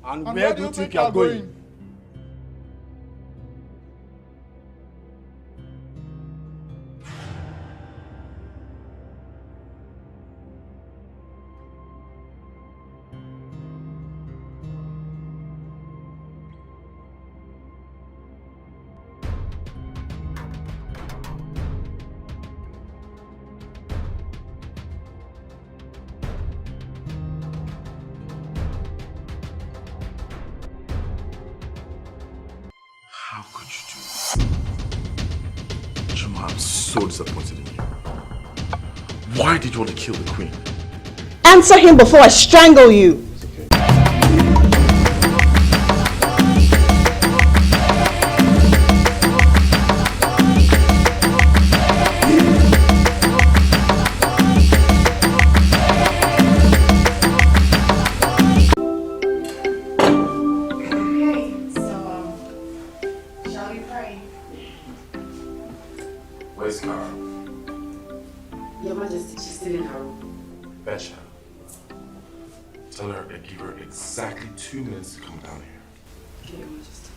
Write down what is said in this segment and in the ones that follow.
And where do you think you are going? How could you do that? Chisom, I'm so disappointed in you. Why did you want to kill the queen? Answer him before I strangle you! Where's Kara? Your Majesty, she's still in her room. Betcha. Tell her I give her exactly 2 minutes to come down here. Okay, Your Majesty.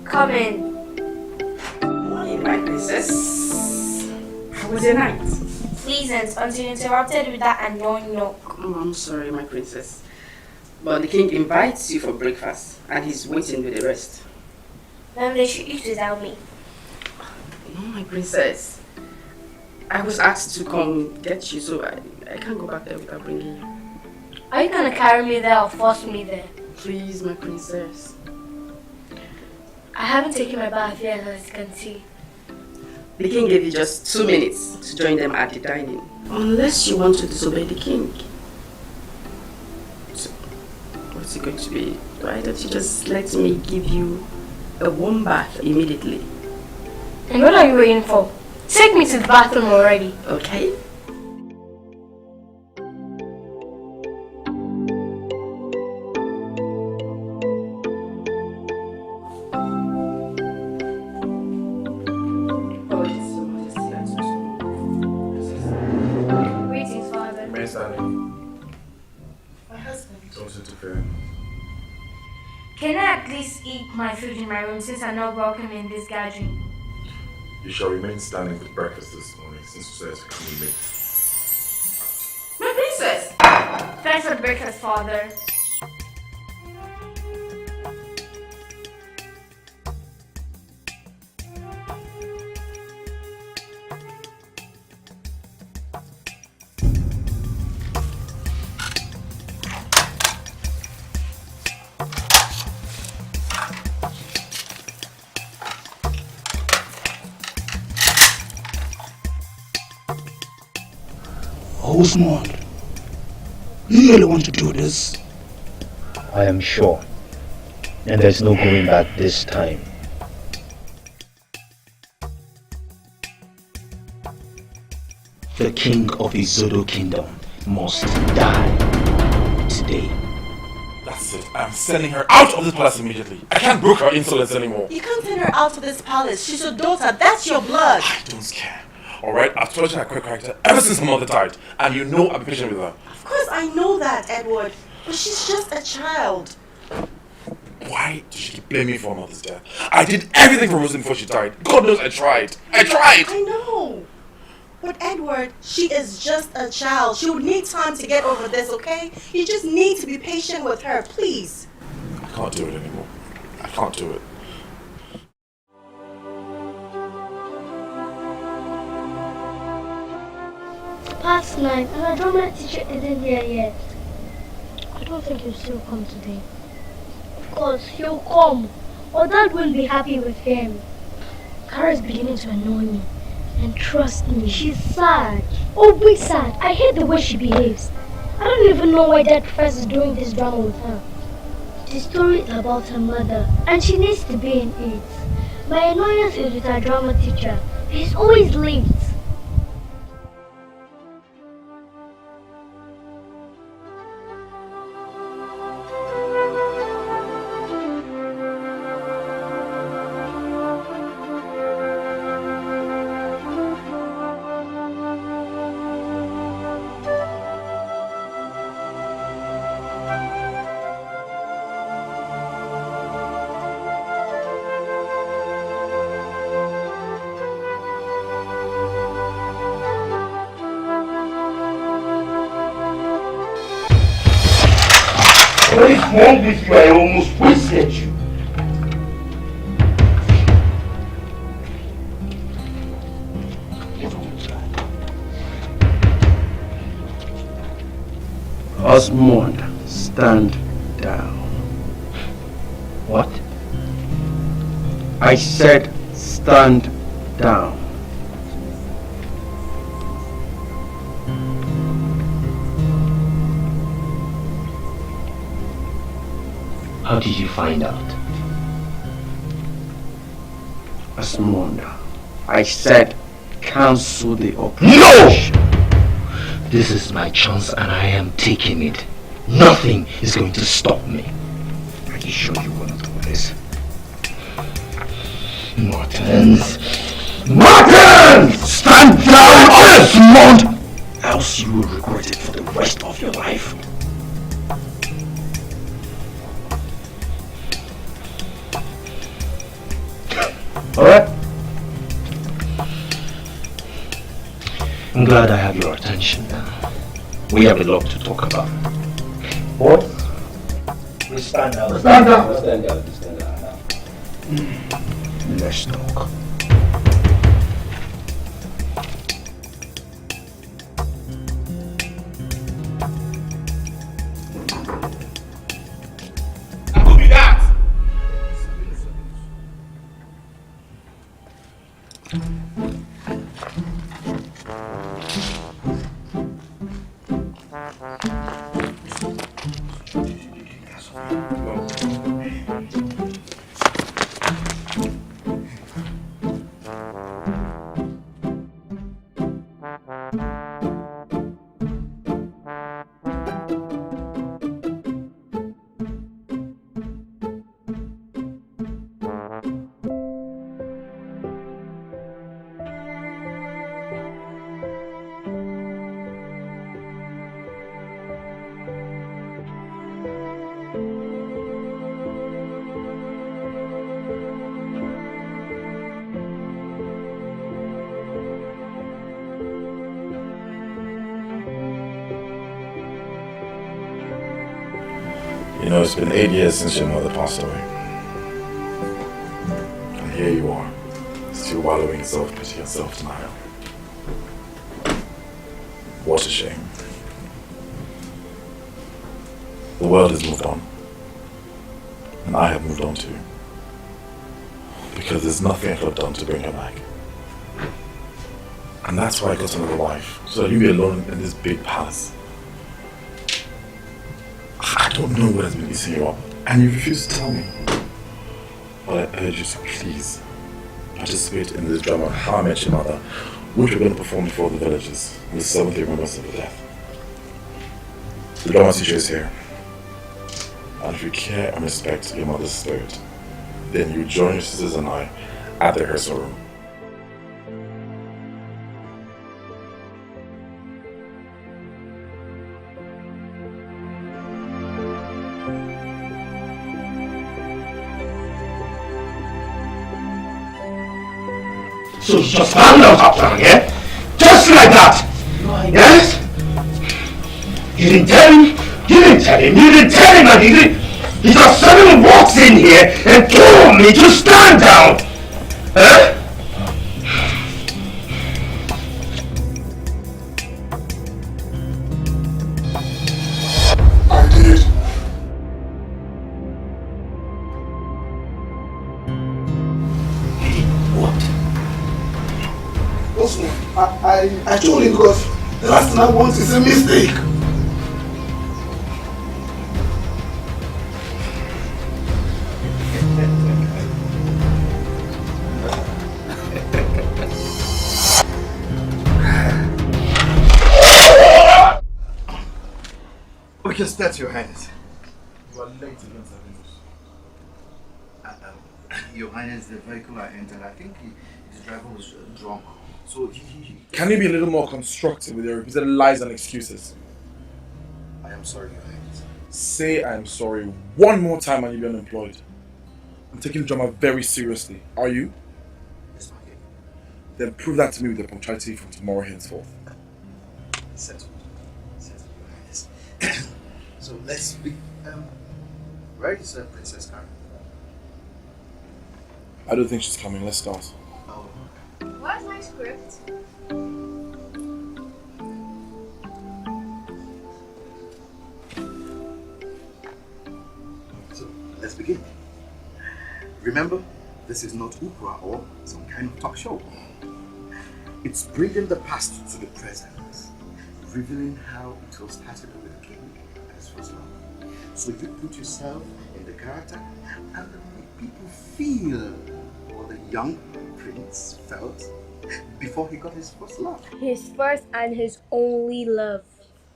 Come in. Morning, my princess. How was your night? Pleasant until you interrupted with that annoying knock. Oh, I'm sorry, my princess. But the king invites you for breakfast and he's waiting with the rest. Then they should eat without me. No, my princess. I was asked to come get you, so I can't go back there without bringing you. Are you gonna carry me there or force me there? Please, my princess. I haven't taken my bath yet, as you can see. The king gave you just 2 minutes to join them at the dining. Unless you want to disobey the king. So, what's it going to be? Why don't you just let me give you a warm bath immediately? And what are you waiting for? Take me to the bathroom already. Okay? Greetings, Father. May I stand in? My husband. Don't interfere. Can I at least eat my food in my room since I'm not welcome in this gathering? You shall remain standing for breakfast this morning since you said to come in late. My princess! Thanks for the breakfast, Father. Osmond, you really want to do this? I am sure. And there's no going back this time. The king of Izodo kingdom must die today. That's it. I'm sending her out of this palace immediately. I can't brook her insolence anymore. You can't send her out of this palace. She's your daughter. That's your blood. I don't care. Alright, I've told you her quick character ever since her mother died. And you know I've been patient with her. Of course I know that, Edward. But she's just a child. Why does she keep blaming me for her mother's death? I did everything for Rosie before she died. God knows I tried. I tried! I know. But Edward, she is just a child. She would need time to get over this, okay? You just need to be patient with her, please. I can't do it anymore. I can't do it. Past 9 and our drama teacher isn't here yet. I don't think he'll still come today. Of course, he'll come. Or Dad won't be happy with him. Kara's beginning to annoy me. And trust me, she's sad. Oh, big sad. I hate the way she behaves. I don't even know why Dad prefers doing this drama with her. The story is about her mother, and she needs to be in it. My annoyance is with our drama teacher. He's always late. What is wrong with you? I almost wasted you. Osmond, stand down. What? I said stand down. How did you find out? Osmond, I said cancel the operation. No! This is my chance and I am taking it. Nothing is going to stop me. Are you sure you want to do this? Martins! Martins! Stand down, Osmond! Else you will regret it for the rest of your life. Alright? I'm glad I have your attention now. We have a lot to talk about. What? We stand down. Stand down. Stand down. Stand down. Let's talk. Who be that? You know, it's been 8 years since your mother passed away. And here you are, still wallowing in self-pity and self-denial. What a shame. The world has moved on. And I have moved on too. Because there's nothing I could have done to bring her back. And that's why I got another wife, so that you'll be alone in this big palace. I don't know what has been eating you up, and you refuse to tell me. But I urge you to please participate in this drama, How I Met Your Mother, which we're going to perform before the villagers, on the 7th day remembrance of the death. The drama teacher is here. And if you care and respect your mother's spirit, then you join your sisters and I at the rehearsal room. So you just found out after, yeah? Just like that! Yes? You didn't tell him? You didn't tell him? You didn't tell him that he didn't? He just suddenly walks in here and told me to stand down! Huh? I did. I told him because the last thing I want is a mistake. that, Your Highness? You are late against our news. Your Highness, the vehicle I entered, I think his driver was drunk. So he... Can you be a little more constructive with your repeated lies and excuses? I am sorry, Your Highness. Say I am sorry one more time and you'll be unemployed. I'm taking drama very seriously. Are you? Yes, my king. Then prove that to me with your punctuality from tomorrow henceforth. Settled. Settled, Your Highness. So let's be... where is Princess Karen? I don't think she's coming. Let's start. Oh. Where's my script? So let's begin. Remember, this is not opera or some kind of talk show. It's bringing the past to the present, revealing how it all started with the king and his first love. So you put yourself in the character and make people feel what the young prince felt before he got his first love. His first and his only love.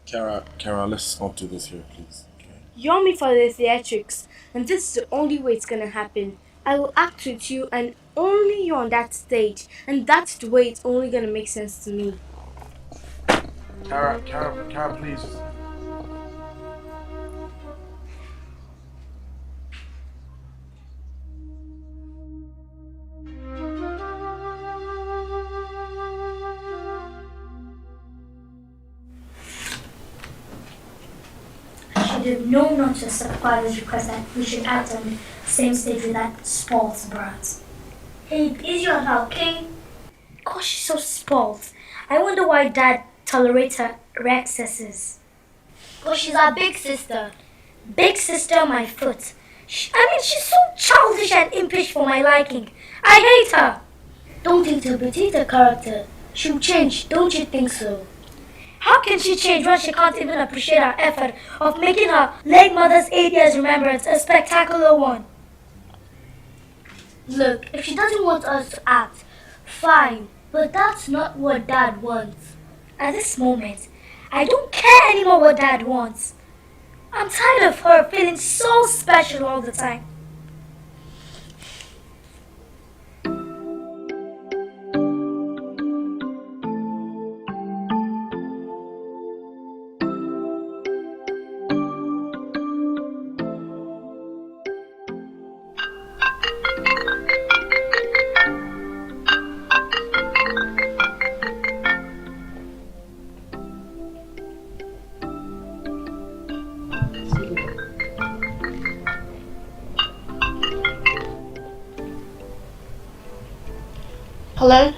Kara, let's not do this here, please. Okay? You're me for the theatrics, and this is the only way it's gonna happen. I will act with you and only you on that stage, and that's the way it's only gonna make sense to me. Kara, please. I should have known not to accept father's request that we should act on the same stage with that spoiled brat. Hey, is your her, okay? Gosh, she's so spoiled. I wonder why dad tolerates her excesses. Well, she's our big sister. Big sister on my foot. She's so childish and impish for my liking. I hate her. Don't interpret her character. She'll change, don't you think so? How can she change when she can't even appreciate our effort of making her late mother's 8 years remembrance a spectacular one? Look, if she doesn't want us to act, fine, but that's not what Dad wants. At this moment, I don't care anymore what Dad wants. I'm tired of her feeling so special all the time. Hello?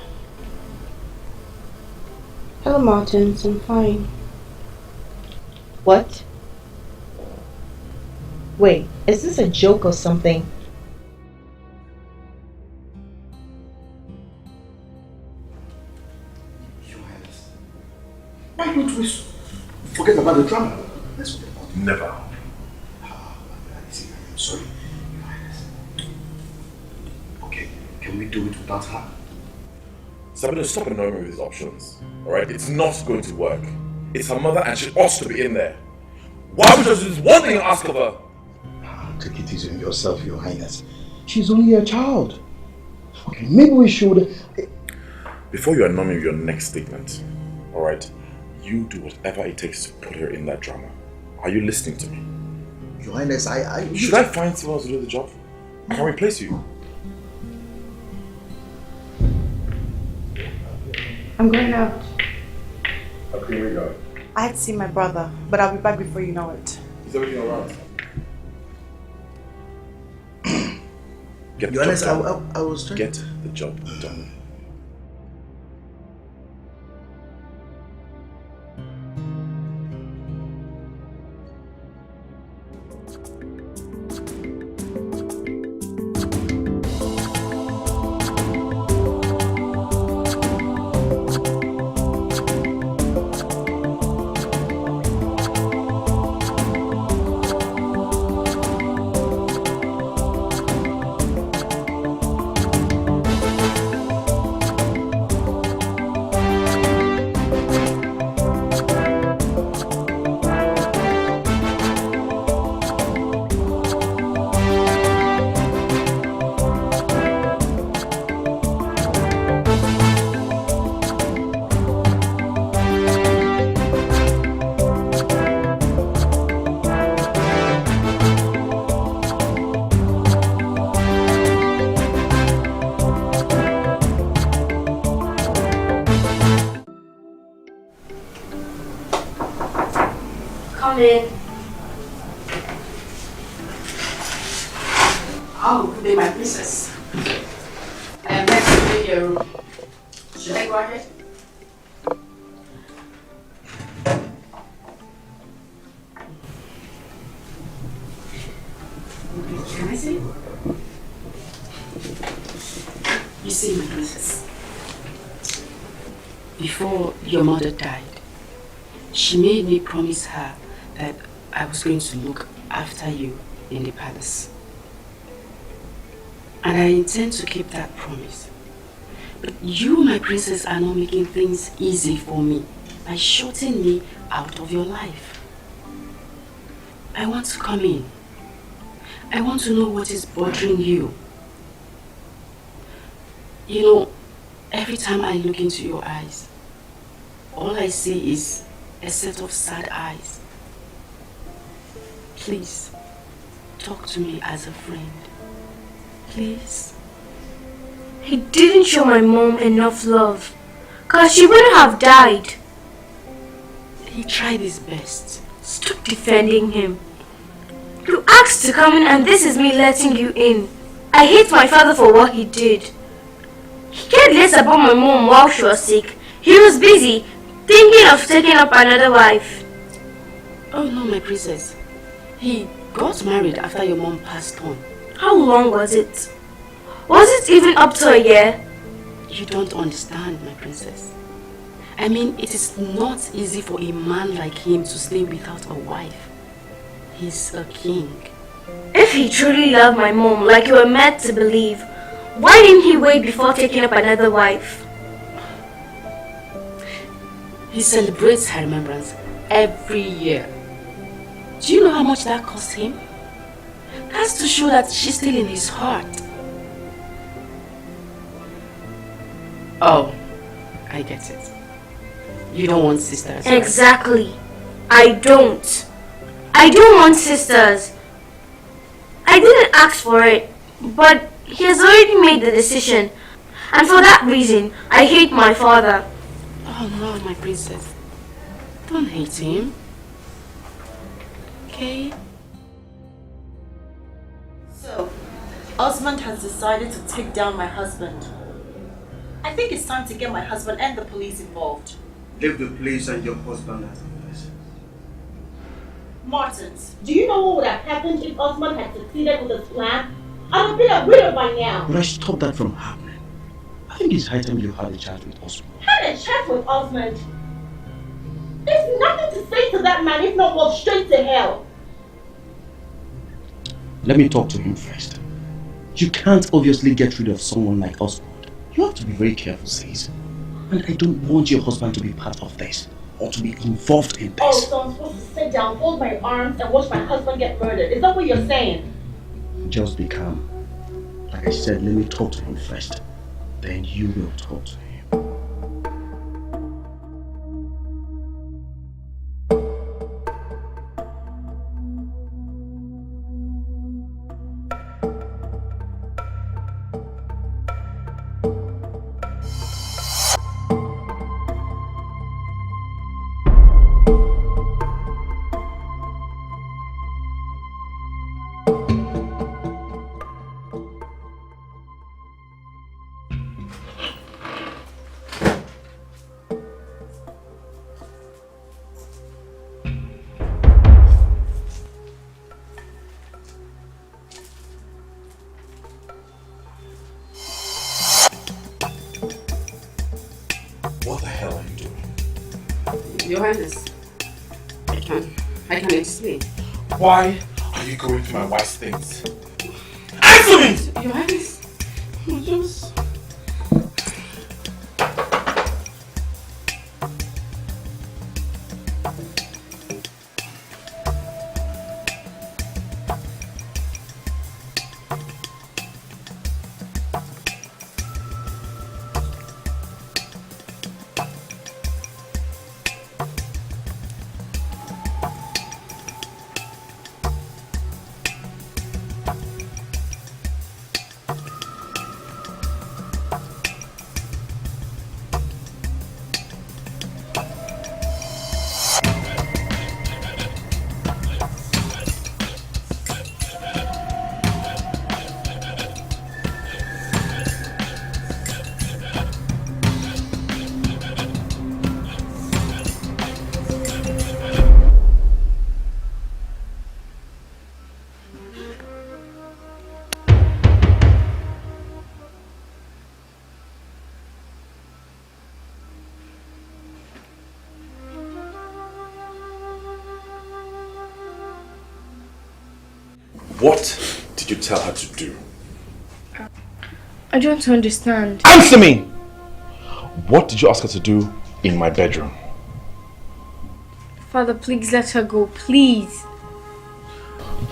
Hello, Martins. I'm fine. What? Wait, is this a joke or something? Your Highness, why don't we forget about the drama? Let's forget about it. Never. I see. I'm sorry, Your Highness. Okay, can we do it without her? Sabina, stop annoying me with these options. Alright? It's not going to work. It's her mother and she ought to be in there. Why would you just do this one thing and ask of her? Take it easy on yourself, Your Highness. She's only a child. Okay, maybe we should... Before you annoy me with your next statement, alright? You do whatever it takes to put her in that drama. Are you listening to me? Your Highness, Should I find someone else to do the job? I can replace you. I'm going out. Okay, where you going? I had to see my brother, but I'll be back before you know it. Is everything alright? Get Your the job Highness, done. I was trying... Get the job done. come in. Oh, good day, my princess. Let's take your room. Should I go ahead? Can I see? You see, my princess, before your mother died, she made me promise her that I was going to look after you in the palace. And I intend to keep that promise. But you, my princess, are not making things easy for me by shutting me out of your life. I want to come in. I want to know what is bothering you. You know, every time I look into your eyes, all I see is a set of sad eyes. Please, talk to me as a friend. Please. He didn't show my mom enough love, cause she wouldn't have died. He tried his best. Stop defending him. You asked to come in and this is me letting you in. I hate my father for what he did. He cared less about my mom while she was sick. He was busy thinking of taking up another wife. Oh no, my princess. He got married after your mom passed on. How long was it? Was it even up to a year? You don't understand, my princess. I mean, it is not easy for a man like him to stay without a wife. He's a king. If he truly loved my mom like you were meant to believe, why didn't he wait before taking up another wife? He celebrates her remembrance every year. Do you know how much that cost him? That's to show that she's still in his heart. Oh, I get it. You don't want sisters, right? Exactly. I don't. I don't want sisters. I didn't ask for it, but he has already made the decision. And for that reason, I hate my father. Oh no, my princess. Don't hate him. Okay? So, Osmond has decided to take down my husband. I think it's time to get my husband and the police involved. Leave the police and your husband at the place. Martins, do you know what would have happened if Osmond had succeeded with his plan? I would have been a widow by now. But I stopped that from happening. I think it's high time you had a chat with Osmond. Had a chat with Osmond? There's nothing to say to that man if not walk straight to hell. Let me talk to him first. You can't obviously get rid of someone like Osmond. You have to be very careful, Sis. And I don't want your husband to be part of this or to be involved in this. Oh, so I'm supposed to sit down, fold my arms, and watch my husband get murdered. Is that what you're saying? Just be calm. Like I said, let me talk to him first. Then you will talk to him. What the hell are you doing? Your Highness, I can explain. Why are you going through my wife's things? Answer me! Your Highness, just... What did you tell her to do? I don't understand. Answer me! What did you ask her to do in my bedroom? Father, please let her go, please.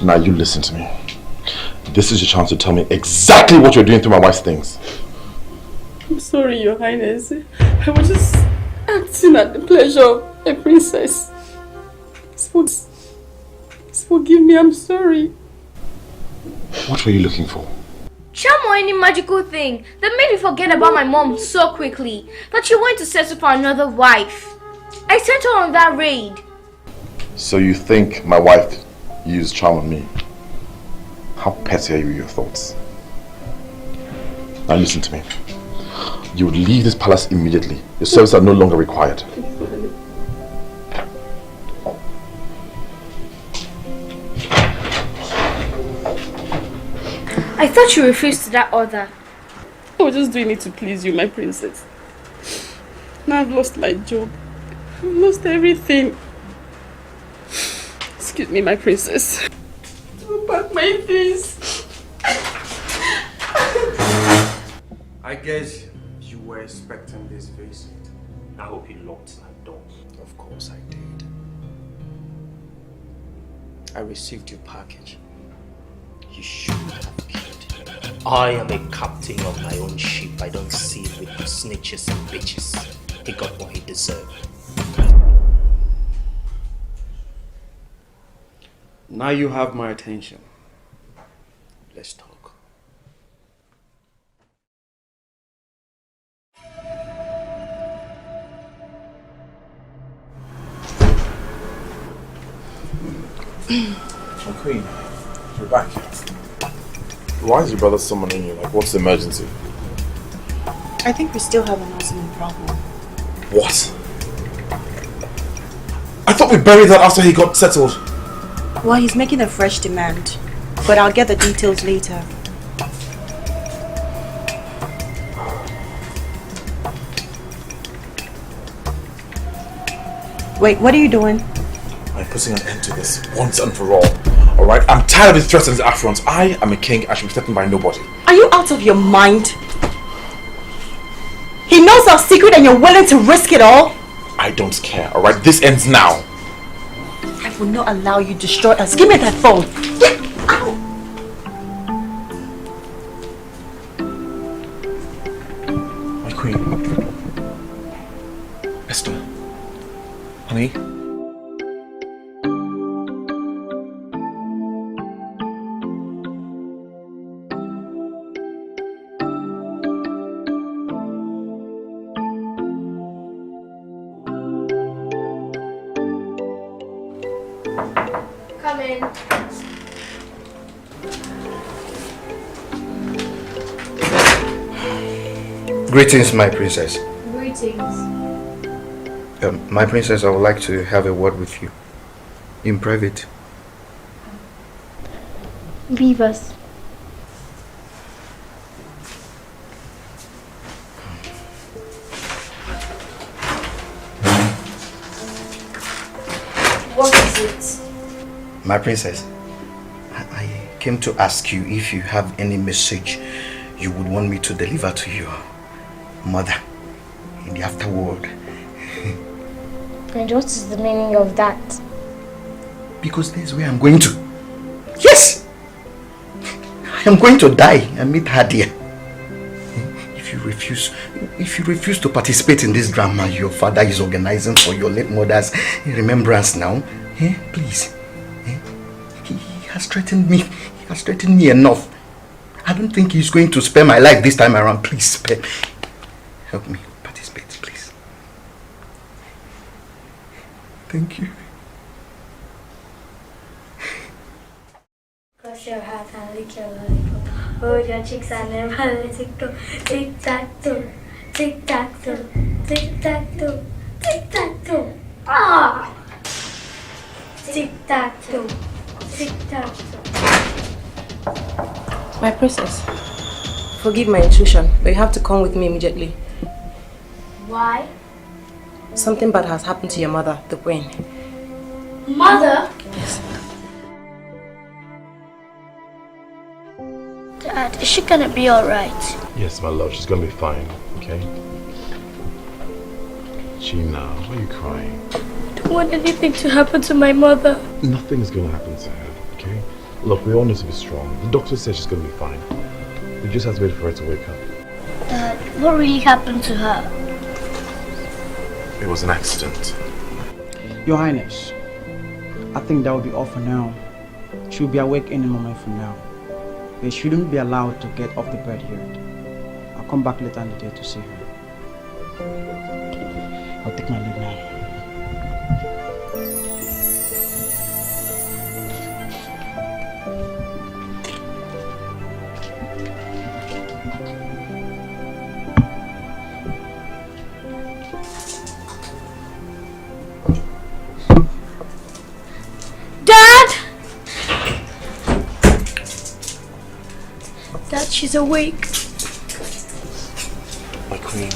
Now you listen to me. This is your chance to tell me exactly what you're doing through my wife's things. I'm sorry, Your Highness. I was just acting at the pleasure of a princess. Please forgive me, I'm sorry. What were you looking for? Charm or any magical thing that made me forget about my mom so quickly that she went to settle for another wife. I sent her on that raid. So you think my wife used charm on me? How petty are you with your thoughts? Now listen to me. You would leave this palace immediately. Your services are no longer required. I thought you refused to that order. I was just doing it to please you, my princess. Now I've lost my job. I've lost everything. Excuse me, my princess. I'll pack my things. I guess you were expecting this visit. I hope you locked that door. Of course I did. I received your package. You should have killed him. I am a captain of my own ship. I don't see it with snitches and bitches. He got what he deserved. Now you have my attention. Let's talk. My queen, you're back. Why is your brother summoning you? Like, what's the emergency? I think we still have an ultimate problem. What? I thought we buried that after he got settled. Well, he's making a fresh demand, but I'll get the details later. Wait, what are you doing? I'm putting an end to this once and for all. Alright? I'm tired of his threats and his affronts. I am a king. I should be threatened by nobody. Are you out of your mind? He knows our secret and you're willing to risk it all? I don't care. Alright? This ends now. I will not allow you to destroy us. Give me that phone. Ow. My queen. Esther. Honey. Come in. Greetings, my princess. Greetings. My princess, I would like to have a word with you. In private. Leave us. What is it? My princess, I came to ask you if you have any message you would want me to deliver to your mother in the afterworld. And what is the meaning of that? Because this is where I'm going to. Yes! I am going to die and meet Nadia. If you refuse to participate in this drama your father is organizing for your late mother's remembrance now, please. He has threatened me. He has threatened me enough. I don't think he's going to spare my life this time around. Please spare me. Help me participate, please. Thank you. Cross your heart and lick your lollipop. Hold your cheeks and never let it go. Tic tac toe, tic tac toe, tic tac toe, tic tac toe. Ah! Tic tac toe, tic tac toe. My princess, forgive my intrusion, but you have to come with me immediately. Why? Something bad has happened to your mother, the queen. Mother? Yes. Dad, is she gonna be alright? Yes, my love, she's gonna be fine, okay? Gina, why are you crying? I don't want anything to happen to my mother. Nothing is gonna happen to her, okay? Look, we all need to be strong. The doctor says she's gonna be fine. We just have to wait for her to wake up. Dad, what really happened to her? It was an accident. Your Highness, I think that will be all for now. She'll be awake any moment from now. They shouldn't be allowed to get off the bed here. I'll come back later in the day to see her. I'll take my leave now. She's awake. My queen,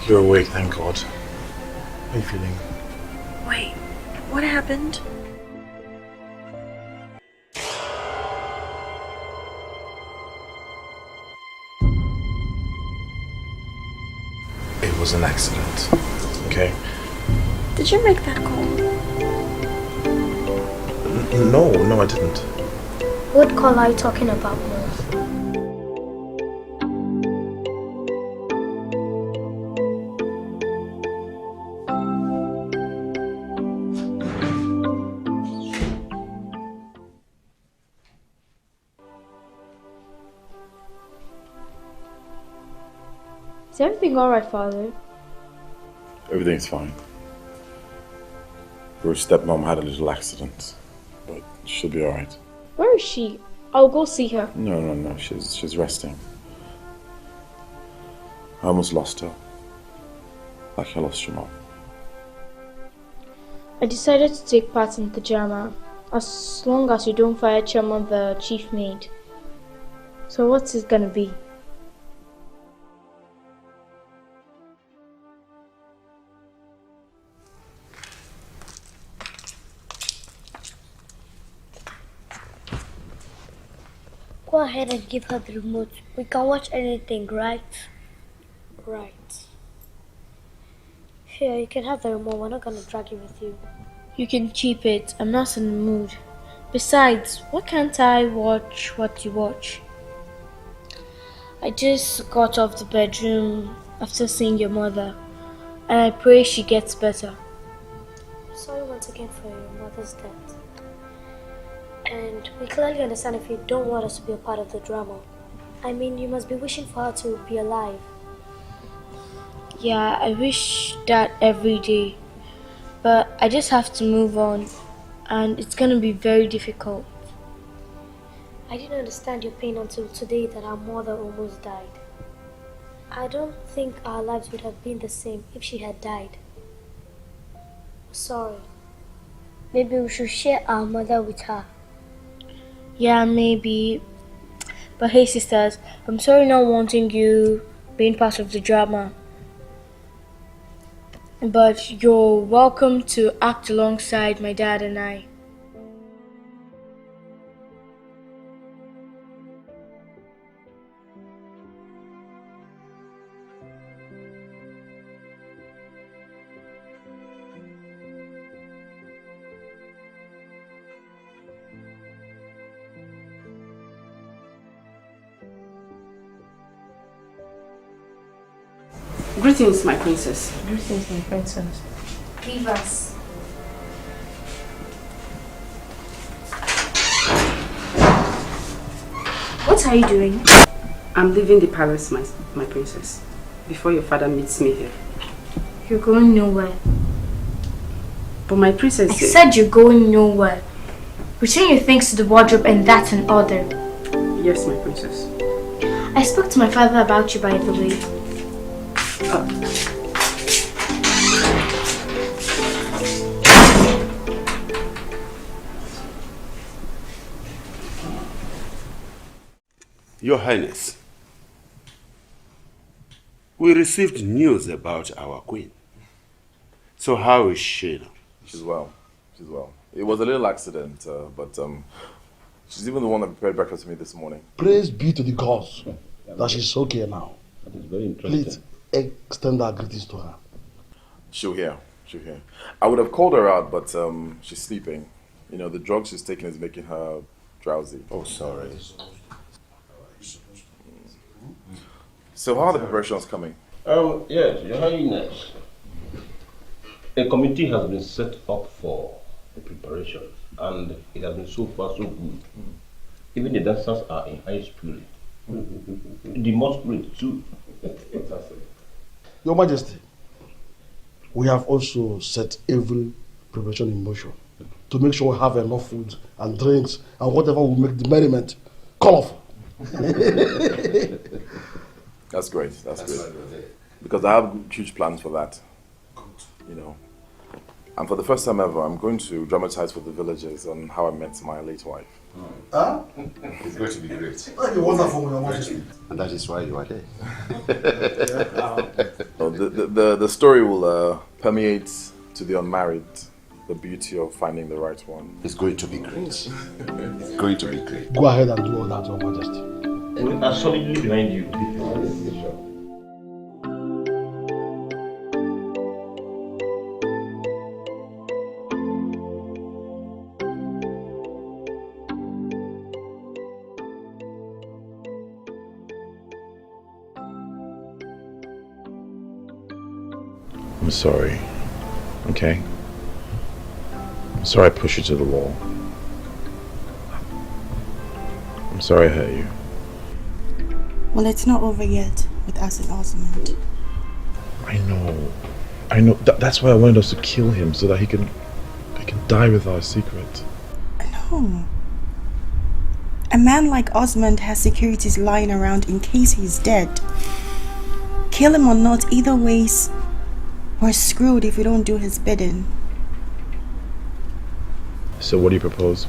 you're awake, thank God. How are you feeling? Wait, what happened? It was an accident, okay? Did you make that call? No, I didn't. What call are you talking about, Mom? Is everything alright, Father? Everything's fine. Your stepmom had a little accident, but she'll be alright. Where is she? I'll go see her. No, she's resting. I almost lost her. Like I lost your mom. I decided to take part in the drama, as long as you don't fire Chairman the chief maid. So what's it gonna be? Go ahead and give her the remote. We can watch anything, right? Right. Here, you can have the remote. We're not gonna drag it with you. You can keep it. I'm not in the mood. Besides, why can't I watch what you watch? I just got off the bedroom after seeing your mother, and I pray she gets better. Sorry once again for your mother's death. And we clearly understand if you don't want us to be a part of the drama. I mean, you must be wishing for her to be alive. Yeah, I wish that every day. But I just have to move on, and it's gonna be very difficult. I didn't understand your pain until today that our mother almost died. I don't think our lives would have been the same if she had died. Sorry. Maybe we should share our mother with her. Yeah, maybe. But hey, sisters, I'm sorry not wanting you being part of the drama. But you're welcome to act alongside my dad and I. Greetings, my princess. Greetings, my princess. Leave us. What are you doing? I'm leaving the palace, my princess, before your father meets me here. You're going nowhere. But my princess... I said you're going nowhere. Return your things to the wardrobe and that's an order. Yes, my princess. I spoke to my father about you, by the way. Your Highness, we received news about our queen. So how is she now? She's well. It was a little accident, but She's even the one that prepared breakfast for me this morning. Praise be to the gods that she's okay now. That is very interesting. Please extend our greetings to her. She'll hear. I would have called her out, but she's sleeping. You know, the drug she's taking is making her drowsy. Oh, sorry. So how are the preparations coming? Yes, Your Highness. A committee has been set up for the preparation, and it has been so far so good. Even the dancers are in high spirit. The masquerade too. Your Majesty, we have also set every preparation in motion to make sure we have enough food and drinks and whatever will make the merriment colorful. That's great. Because I have huge plans for that. You know. And for the first time ever, I'm going to dramatize for the villagers on how I met my late wife. Huh? It's going to be great. That'll be wonderful, Your Majesty. And that is why you are there. The story will permeate to the unmarried the beauty of finding the right one. It's going to be great. It's going to be great. Go ahead and do all that, Your Majesty. We are solidly behind you. I'm sorry. Okay? I'm sorry I pushed you to the wall. I'm sorry I hurt you. Well, it's not over yet with us and Osmond. I know. That's why I wanted us to kill him, so that he can die with our secret. No. A man like Osmond has securities lying around in case he's dead. Kill him or not, either ways, we're screwed if we don't do his bidding. So what do you propose?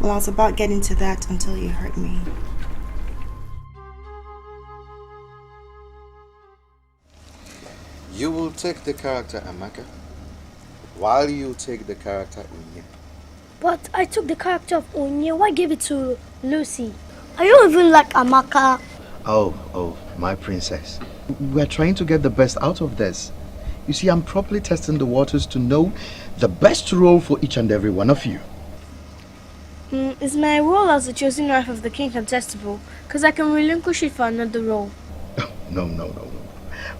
Well, I was about getting to that until you hurt me. You will take the character Amaka, while you take the character Unye. But I took the character of Onye. Why give it to Lucy? I don't even like Amaka. Oh, my princess. We're trying to get the best out of this. You see, I'm properly testing the waters to know the best role for each and every one of you. Is my role as the chosen wife of the king contestable? Because I can relinquish it for another role. No.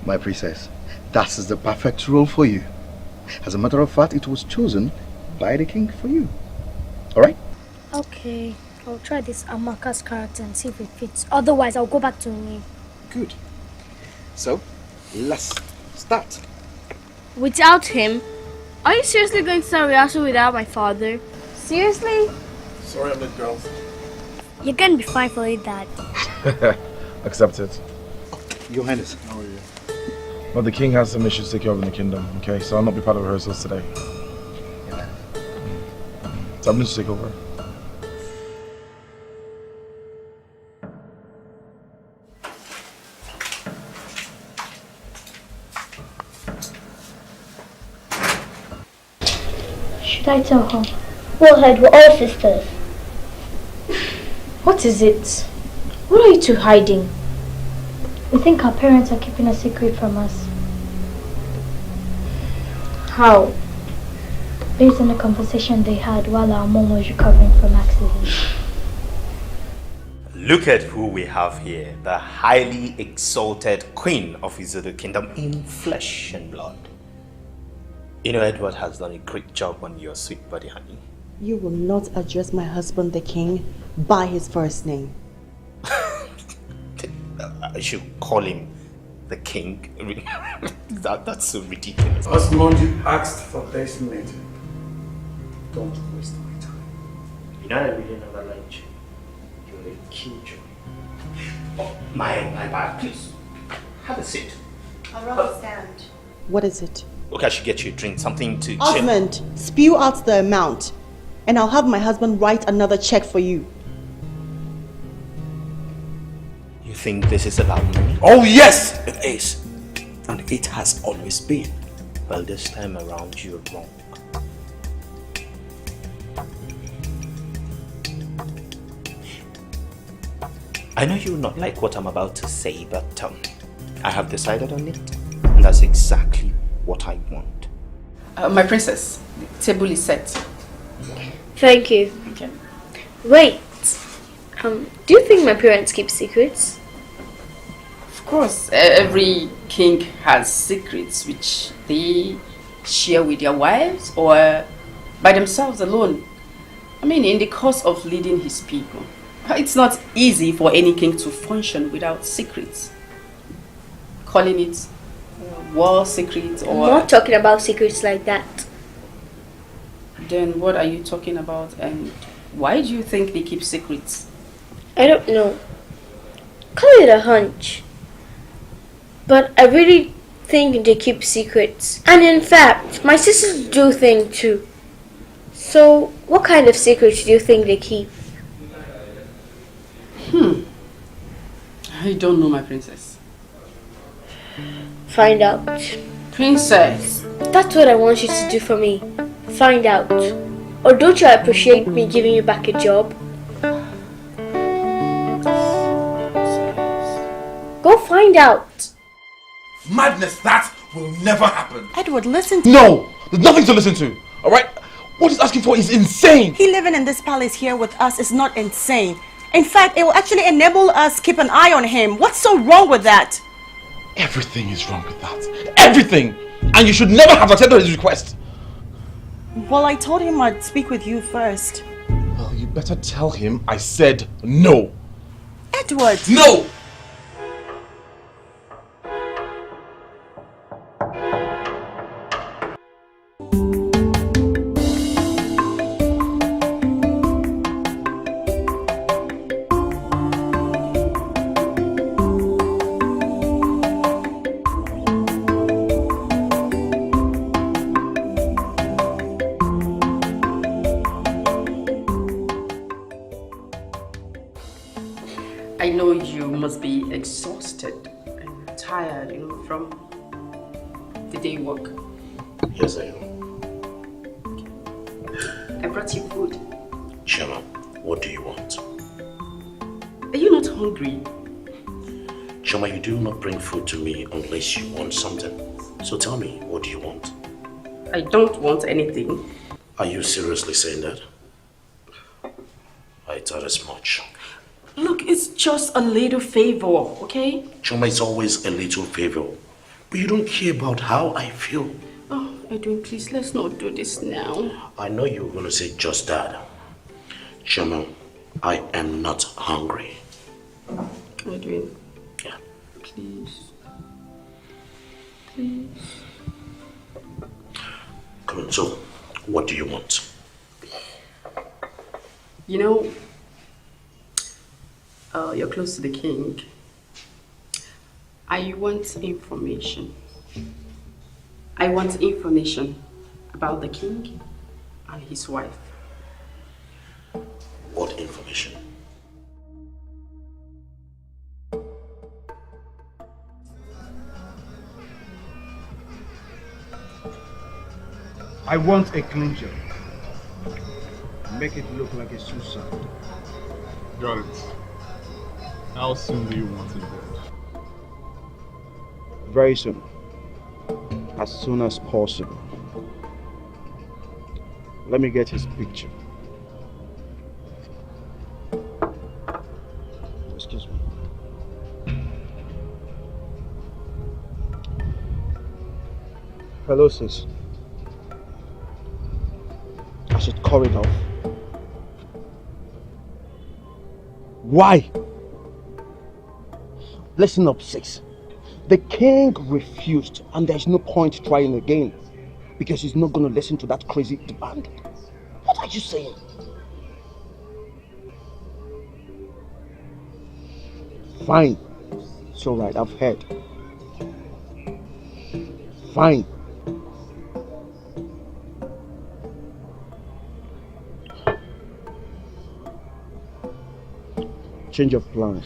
My princess, that is the perfect role for you. As a matter of fact, it was chosen by the king for you. Alright? Okay, I'll try this Amaka's character and see if it fits. Otherwise, I'll go back to me. Good. So, let's start. Without him? Are you seriously going to start rehearsal without my father? Seriously? Sorry I'm late, girls. You're gonna be fine for it, Dad. Accept it. Your Highness. How are you? Well, the king has some issues to take care of in the kingdom, okay? So I'll not be part of rehearsals today. Yeah. So I'm going to take over. Should I tell her? Warhead, we're all sisters. What is it? What are you two hiding? We think our parents are keeping a secret from us. How? Based on the conversation they had while our mom was recovering from accident. Look at who we have here, the highly exalted Queen of Izodo Kingdom in flesh and blood. You know, Edward has done a great job on your sweet body, honey. You will not address my husband, the king, by his first name. I should call him the king. That's so ridiculous. Osmond, you asked for this meeting. Don't waste my time. You know, I really never liked you. You're a killjoy. Oh, my, please. Have a seat. I'll rather stand. What is it? Okay, I should get you a drink, something to... Osmond, spew out the amount, and I'll have my husband write another check for you. You think this is about money? Oh yes, it is. And it has always been. Well, this time around you're wrong. I know you will not like what I'm about to say, but I have decided on it. And that's exactly what I want. My princess, the table is set. Thank you. Okay. Wait. Do you think my parents keep secrets? Of course, every king has secrets which they share with their wives or by themselves alone. I mean, in the course of leading his people, it's not easy for any king to function without secrets. Calling it war secrets or... I'm not talking about secrets like that. Then what are you talking about, and why do you think they keep secrets? I don't know. Call it a hunch. But I really think they keep secrets. And in fact, my sisters do think too. So, what kind of secrets do you think they keep? I don't know, my princess. Find out. Princess! That's what I want you to do for me. Find out. Or don't you appreciate me giving you back a job? Go find out. Madness, that will never happen. Edward, listen to No! There's nothing to listen to, alright? What he's asking for is insane. He living in this palace here with us is not insane. In fact, it will actually enable us keep an eye on him. What's so wrong with that? Everything is wrong with that. Everything! And you should never have accepted his request. Well, I told him I'd speak with you first. Well, you better tell him I said no. Edward! No! I know you must be exhausted and tired, from the day work. Yes, I am. I brought you food. Chisom, what do you want? Are you not hungry? Chisom, you do not bring food to me unless you want something. So tell me, what do you want? I don't want anything. Are you seriously saying that? I thought as much. Look, it's just a little favor, okay? Chisom, it's always a little favor. But you don't care about how I feel. Oh, Edwin, please, let's not do this now. I know you were going to say just that. Chisom, I am not hungry. Edwin. Yeah. Please. Please. Come on, so what do you want? You're close to the king. I want information. I want information about the king and his wife. What information? I want a clean job. Make it look like a suicide. Got it. How soon do you want it dead? Very soon. As soon as possible. Let me get his picture. Excuse me. Hello, sis. I should call it off. Why? Listen up, sis. The king refused, and there's no point trying again, because he's not going to listen to that crazy demand. What are you saying? Fine. It's all right, I've heard. Fine. Change of plans.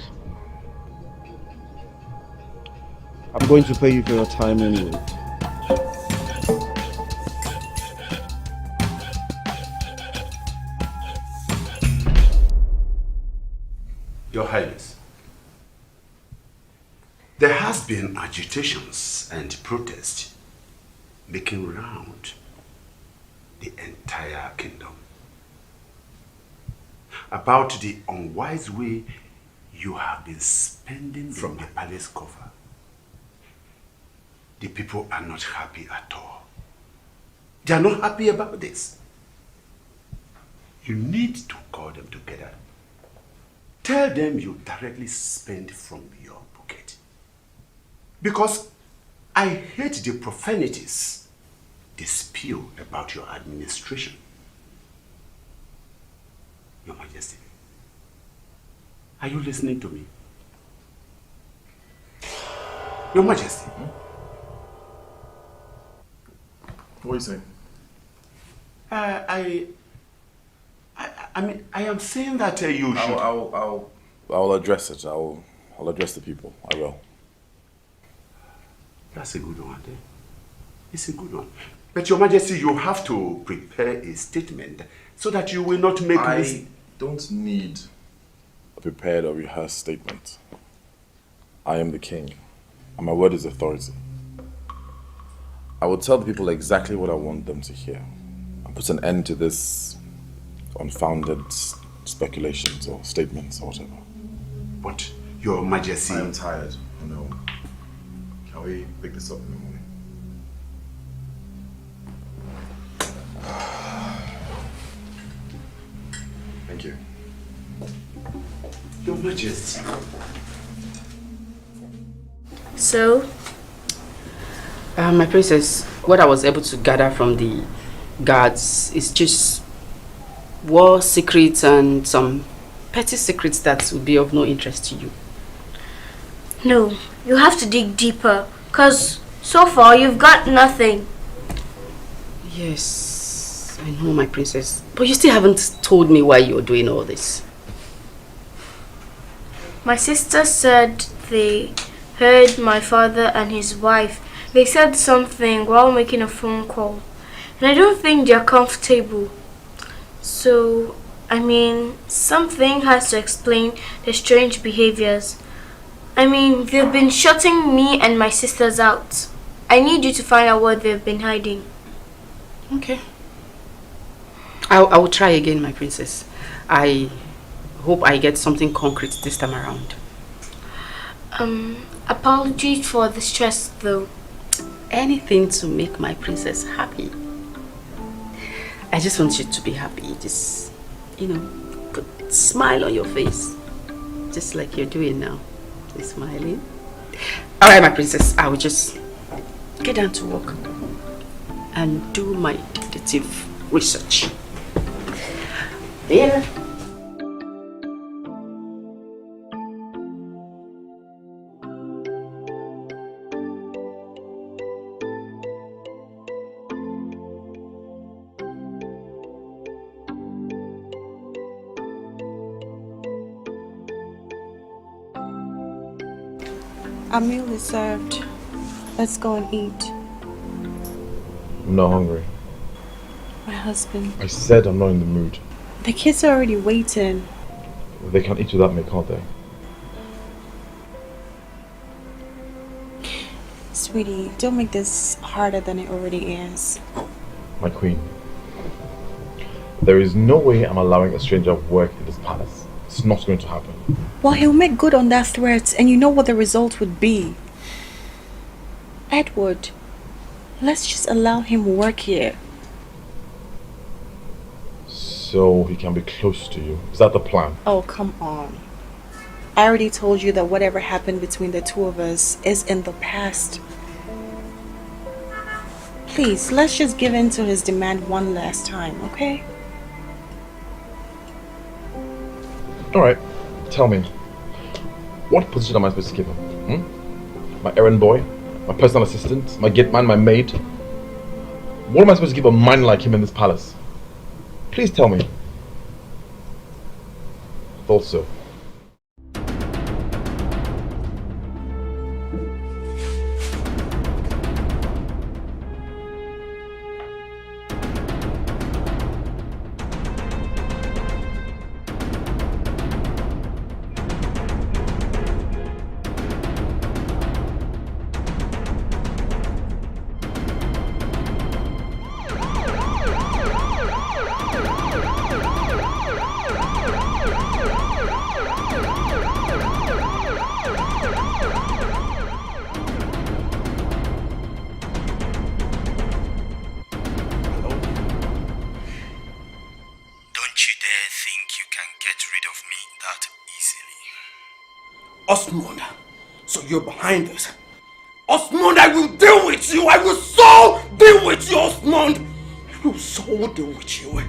I'm going to pay you for your time anyway. Your Highness, There has been agitations and protests making round the entire kingdom about the unwise way you have been spending from the palace cover. The people are not happy at all. They are not happy about this. You need to call them together. Tell them you directly spend from your pocket. Because I hate the profanities they spew about your administration. Your Majesty, are you listening to me? Your Majesty. What are you saying? I mean, I am saying that you should... I'll address it. I'll address the people. I will. That's a good one, eh? It's a good one. But Your Majesty, you have to prepare a statement so that you will not make I don't need a prepared or rehearsed statement. I am the king, and my word is authority. I will tell the people exactly what I want them to hear and put an end to this unfounded speculations or statements or whatever. But Your Majesty... I am tired, you know. Can we pick this up in the morning? Thank you. Your Majesty. So, my princess, what I was able to gather from the guards is just war secrets and some petty secrets that would be of no interest to you. No, you have to dig deeper, because so far you've got nothing. Yes, I know, my princess. But you still haven't told me why you're doing all this. My sister said they heard my father and his wife. They said something while making a phone call. And I don't think they're comfortable. So, I mean, something has to explain their strange behaviors. I mean, they've been shutting me and my sisters out. I need you to find out what they've been hiding. Okay. I will try again, my princess. I hope I get something concrete this time around. Apologies for the stress, though. Anything to make my princess happy. I just want you to be happy. Just, put a smile on your face. Just like you're doing now. You're smiling. Alright, my princess. I will just get down to work and do my detective research. Yeah. Our meal is served. Let's go and eat. I'm not hungry. My husband. I said I'm not in the mood. The kids are already waiting. They can't eat without me, can't they? Sweetie, don't make this harder than it already is. My queen, there is no way I'm allowing a stranger work in this palace. It's not going to happen. Well, he'll make good on that threat, and you know what the result would be. Edward, let's just allow him work here. So he can be close to you. Is that the plan? Oh, come on. I already told you that whatever happened between the two of us is in the past. Please, let's just give in to his demand one last time, okay? Alright, tell me. What position am I supposed to give him? My errand boy? My personal assistant? My gate man? My maid? What am I supposed to give a man like him in this palace? Please tell me. Thought so. Osmond, so you're behind this. Osmond, I will deal with you. I will so deal with you, Osmond. I will so deal with you.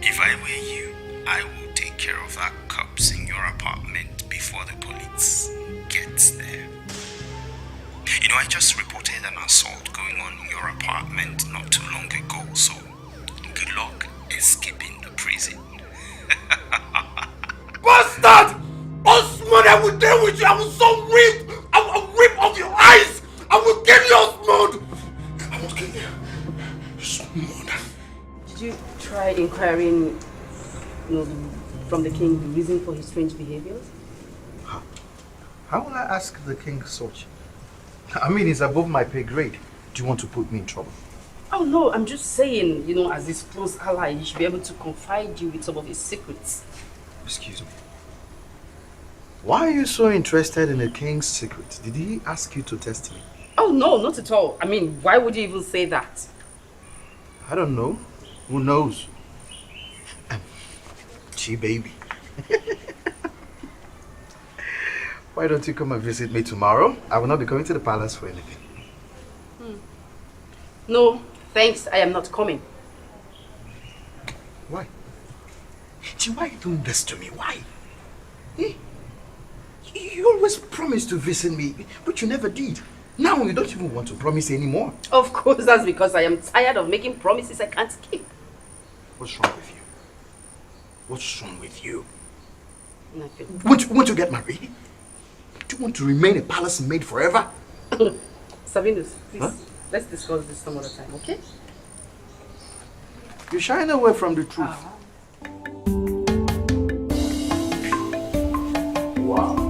If I were you, I will take care of that corpse in your apartment before the police gets there. You know, I just reported an assault going on in your apartment not too long ago, so good luck escaping the prison. Bastard! Osmond, I will deal with you. I will so rip. I will rip off your eyes. I will kill you, Osmond. I will kill you. Osmond. Did you try inquiring, from the king the reason for his strange behaviors? How will I ask the king such? I mean, it's above my pay grade. Do you want to put me in trouble? Oh no, I'm just saying, as his close ally, he should be able to confide you with some of his secrets. Excuse me. Why are you so interested in the king's secret? Did he ask you to test me? Oh no, not at all. I mean, why would you even say that? I don't know. Who knows? Gee, baby. Why don't you come and visit me tomorrow? I will not be going to the palace for anything. No, thanks. I am not coming. Why? Gee, why are you doing this to me? Why? Eh? You always promised to visit me, but you never did. Now you don't even want to promise anymore. Of course, that's because I am tired of making promises I can't keep. What's wrong with you? What's wrong with you? Nothing. Want you get married? Do you want to remain a palace maid forever? Sabinus, please, let's discuss this some other time, okay? You shine away from the truth. Wow.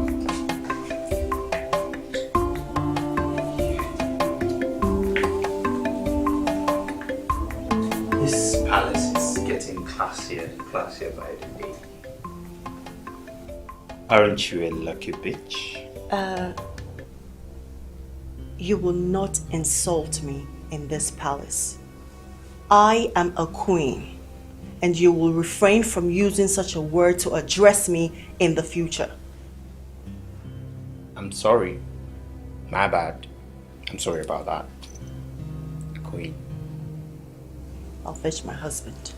This palace is getting classier and classier by the day. Aren't you a lucky bitch? You will not insult me in this palace. I am a queen, and you will refrain from using such a word to address me in the future. I'm sorry. My bad. I'm sorry about that. Queen. I'll fetch my husband.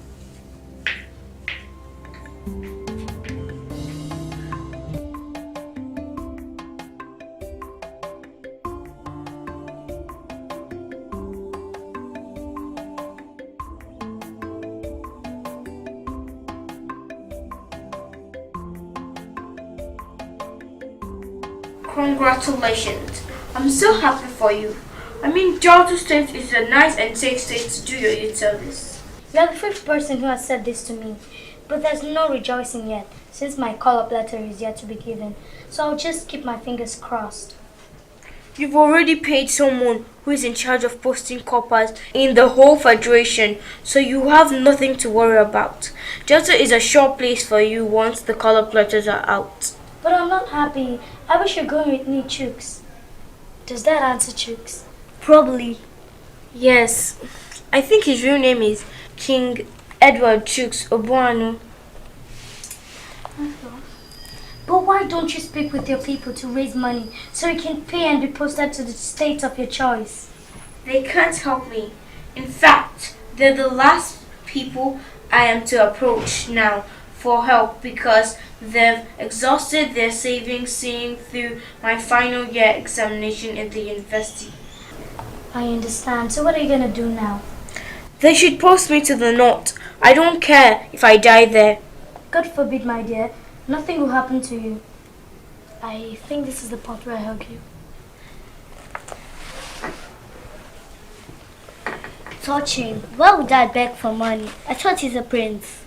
Congratulations. I'm so happy for you. I mean, Delta State is a nice and safe state to do your youth service. You're the fifth person who has said this to me, but there's no rejoicing yet, since my call-up letter is yet to be given, so I'll just keep my fingers crossed. You've already paid someone who is in charge of posting coppers in the whole federation, so you have nothing to worry about. Delta is a sure place for you once the call-up letters are out. But I'm not happy. I wish you're going with me, Chooks. Does that answer Chooks? Probably. Yes. I think his real name is King Edward Chooks Obuanu. But why don't you speak with your people to raise money so you can pay and be posted to the state of your choice? They can't help me. In fact, they're the last people I am to approach now for help because they've exhausted their savings seeing through my final year examination at the university. I understand. So what are you going to do now? They should post me to the north. I don't care if I die there. God forbid, my dear. Nothing will happen to you. I think this is the part where I hug you. Touching. Why would Dad beg for money? I thought he's a prince.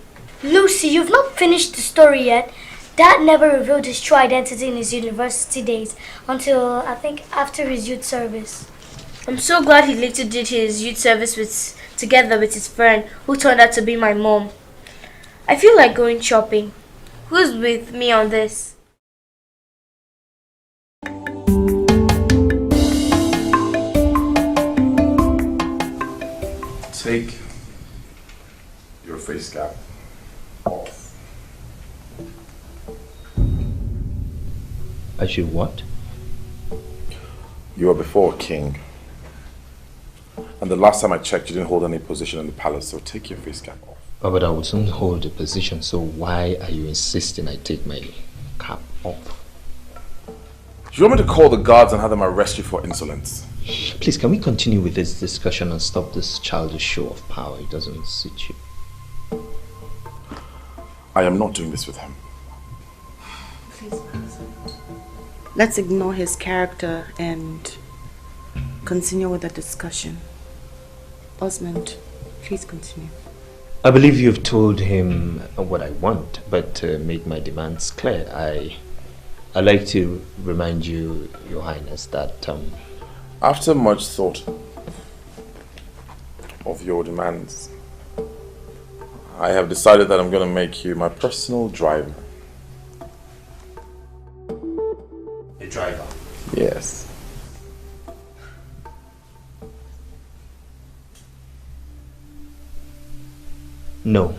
Lucy, you've not finished the story yet. Dad never revealed his true identity in his university days until, I think, after his youth service. I'm so glad he later did his youth service together with his friend, who turned out to be my mom. I feel like going shopping. Who's with me on this? Take your face cap off. I should what? You were before a king. And the last time I checked, you didn't hold any position in the palace, so take your face cap off. Oh, but I would soon hold a position, so why are you insisting I take my cap off? Do you want me to call the guards and have them arrest you for insolence? Please, can we continue with this discussion and stop this childish show of power? It doesn't suit you. I am not doing this with him. Let's ignore his character and continue with the discussion. Osmond, please continue. I believe you've told him what I want, but to make my demands clear, I'd like to remind you, Your Highness, that after much thought of your demands, I have decided that I'm going to make you my personal driver. a driver. Yes. No.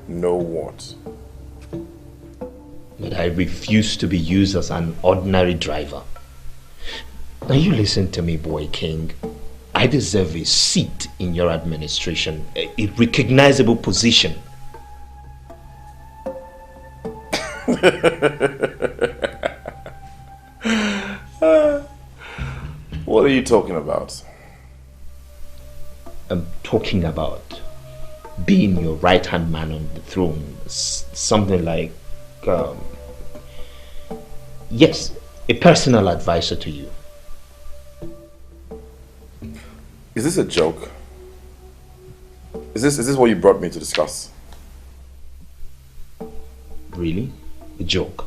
No what? But I refuse to be used as an ordinary driver. Now you listen to me, boy king. I deserve a seat in your administration, a recognizable position. What are you talking about? I'm talking about being your right-hand man on the throne. Something like, yes, a personal advisor to you. Is this a joke? Is this what you brought me to discuss? Really? A joke?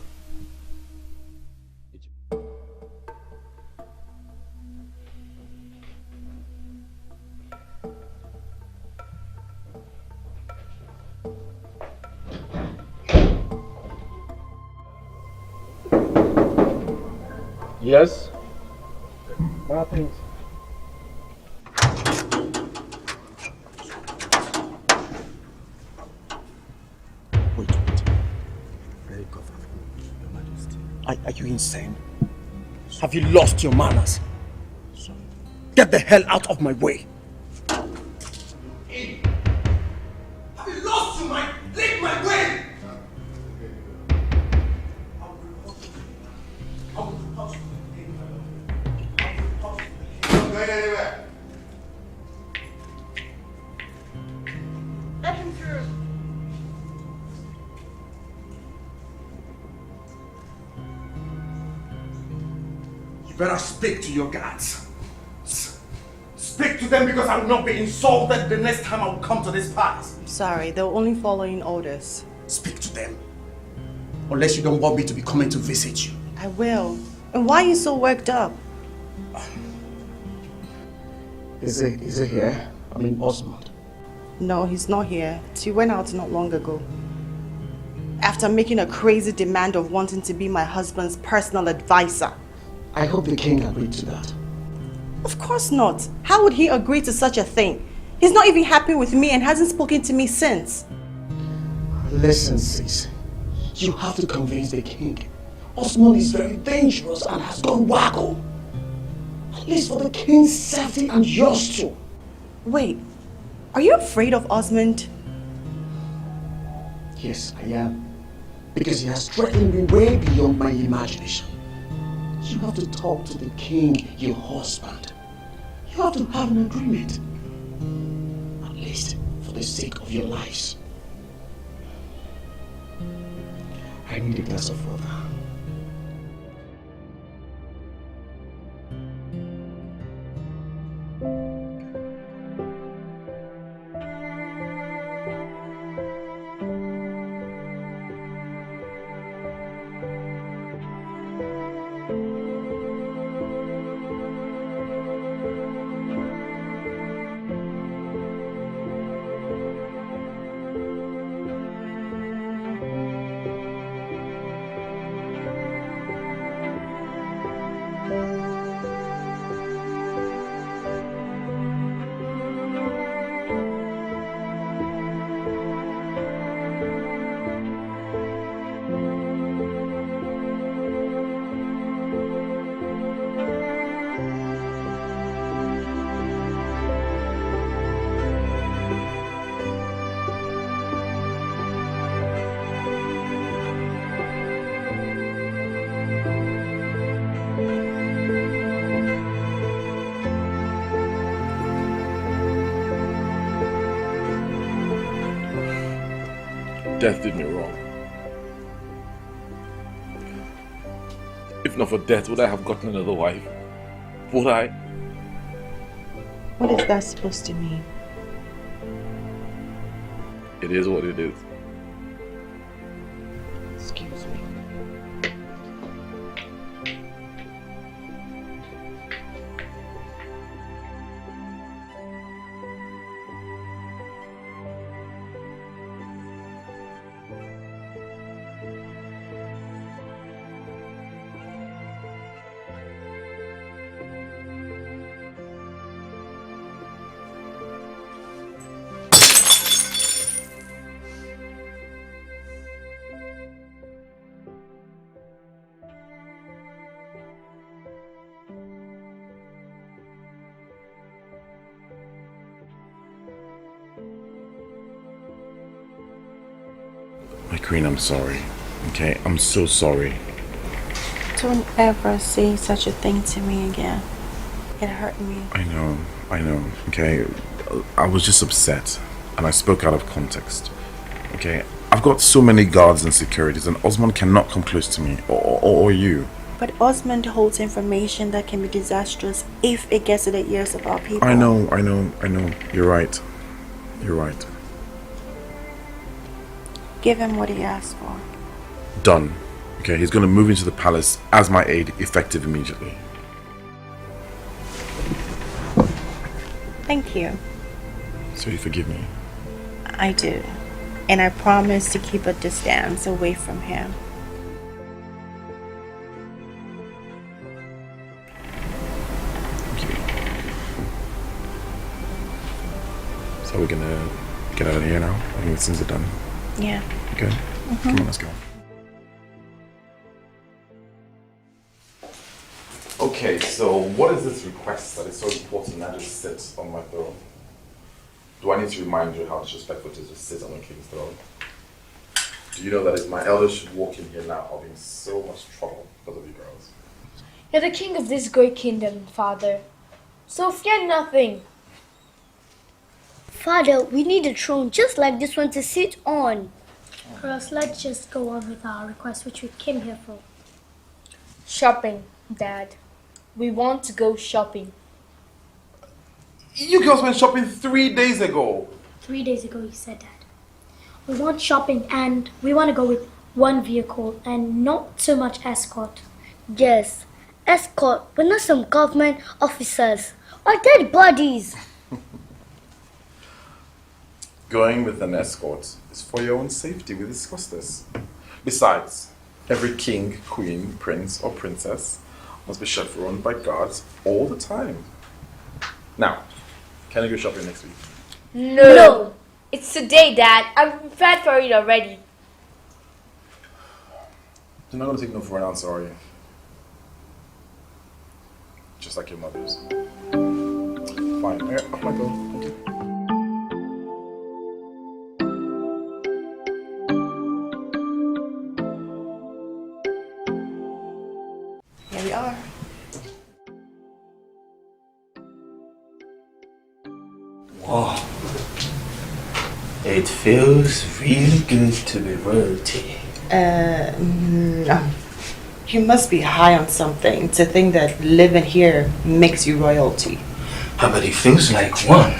Yes? What happened? Wait. Very good, Your Majesty. Are you insane? Have you lost your manners? Get the hell out of my way. Have you lost your mind? Leave my way! Going anywhere. Let him through. You better speak to your guards. Speak to them because I will not be insulted the next time I will come to this palace. I'm sorry, they're only following orders. Speak to them. Unless you don't want me to be coming to visit you. I will. And why are you so worked up? Is it here? I mean, Osmond. No, he's not here. He went out not long ago. After making a crazy demand of wanting to be my husband's personal advisor. I hope the king agreed to that. Of course not. How would he agree to such a thing? He's not even happy with me and hasn't spoken to me since. Listen, sis. You have to convince the king. Osmond is very dangerous and has gone wacko. At least for the king's safety and yours too. Wait, are you afraid of Osmond? Yes, I am. Because he has threatened me way beyond my imagination. You have to talk to the king, your husband. You have to have an agreement. At least for the sake of your lives. I need a glass of water. Death did me wrong. If not for death, would I have gotten another wife? Would I? What is that supposed to mean? It is what it is. Excuse me. My queen, I'm sorry. Okay, I'm so sorry. Don't ever say such a thing to me again. It hurt me. I know. Okay, I was just upset and I spoke out of context. Okay, I've got so many guards and securities and Osman cannot come close to me or you. But Osmond holds information that can be disastrous if it gets to the ears of our people. I know. You're right. Give him what he asked for. Done. Okay, he's going to move into the palace as my aide, effective immediately. Thank you. So you forgive me? I do. And I promise to keep a distance away from him. So we're going to get out of here now? I think things are done. Yeah. Okay. Come on, let's go. Okay, so what is this request that is so important that just sits on my throne? Do I need to remind you how disrespectful it is to sit on a king's throne? Do you know that if my elders should walk in here now, I'll be in so much trouble because of you girls? You're the king of this great kingdom, Father. So fear nothing. Father, we need a throne just like this one to sit on. Girls, let's just go on with our request, which we came here for. Shopping, Dad. We want to go shopping. You girls went shopping 3 days ago. 3 days ago, you said that. We want shopping and we want to go with one vehicle and not too much escort. Yes, escort, but not some government officers or dead bodies. Going with an escort is for your own safety. We discussed this. Besides, every king, queen, prince, or princess must be chaperoned by guards all the time. Now, can I go shopping next week? No! It's today, Dad. I'm prepared for it already. You're not going to take no for an answer, are you? Just like your mothers. Fine. Alright, off I go. Thank you. Here we are. Wow. It feels really good to be royalty. No. You must be high on something to think that living here makes you royalty. But it feels like one.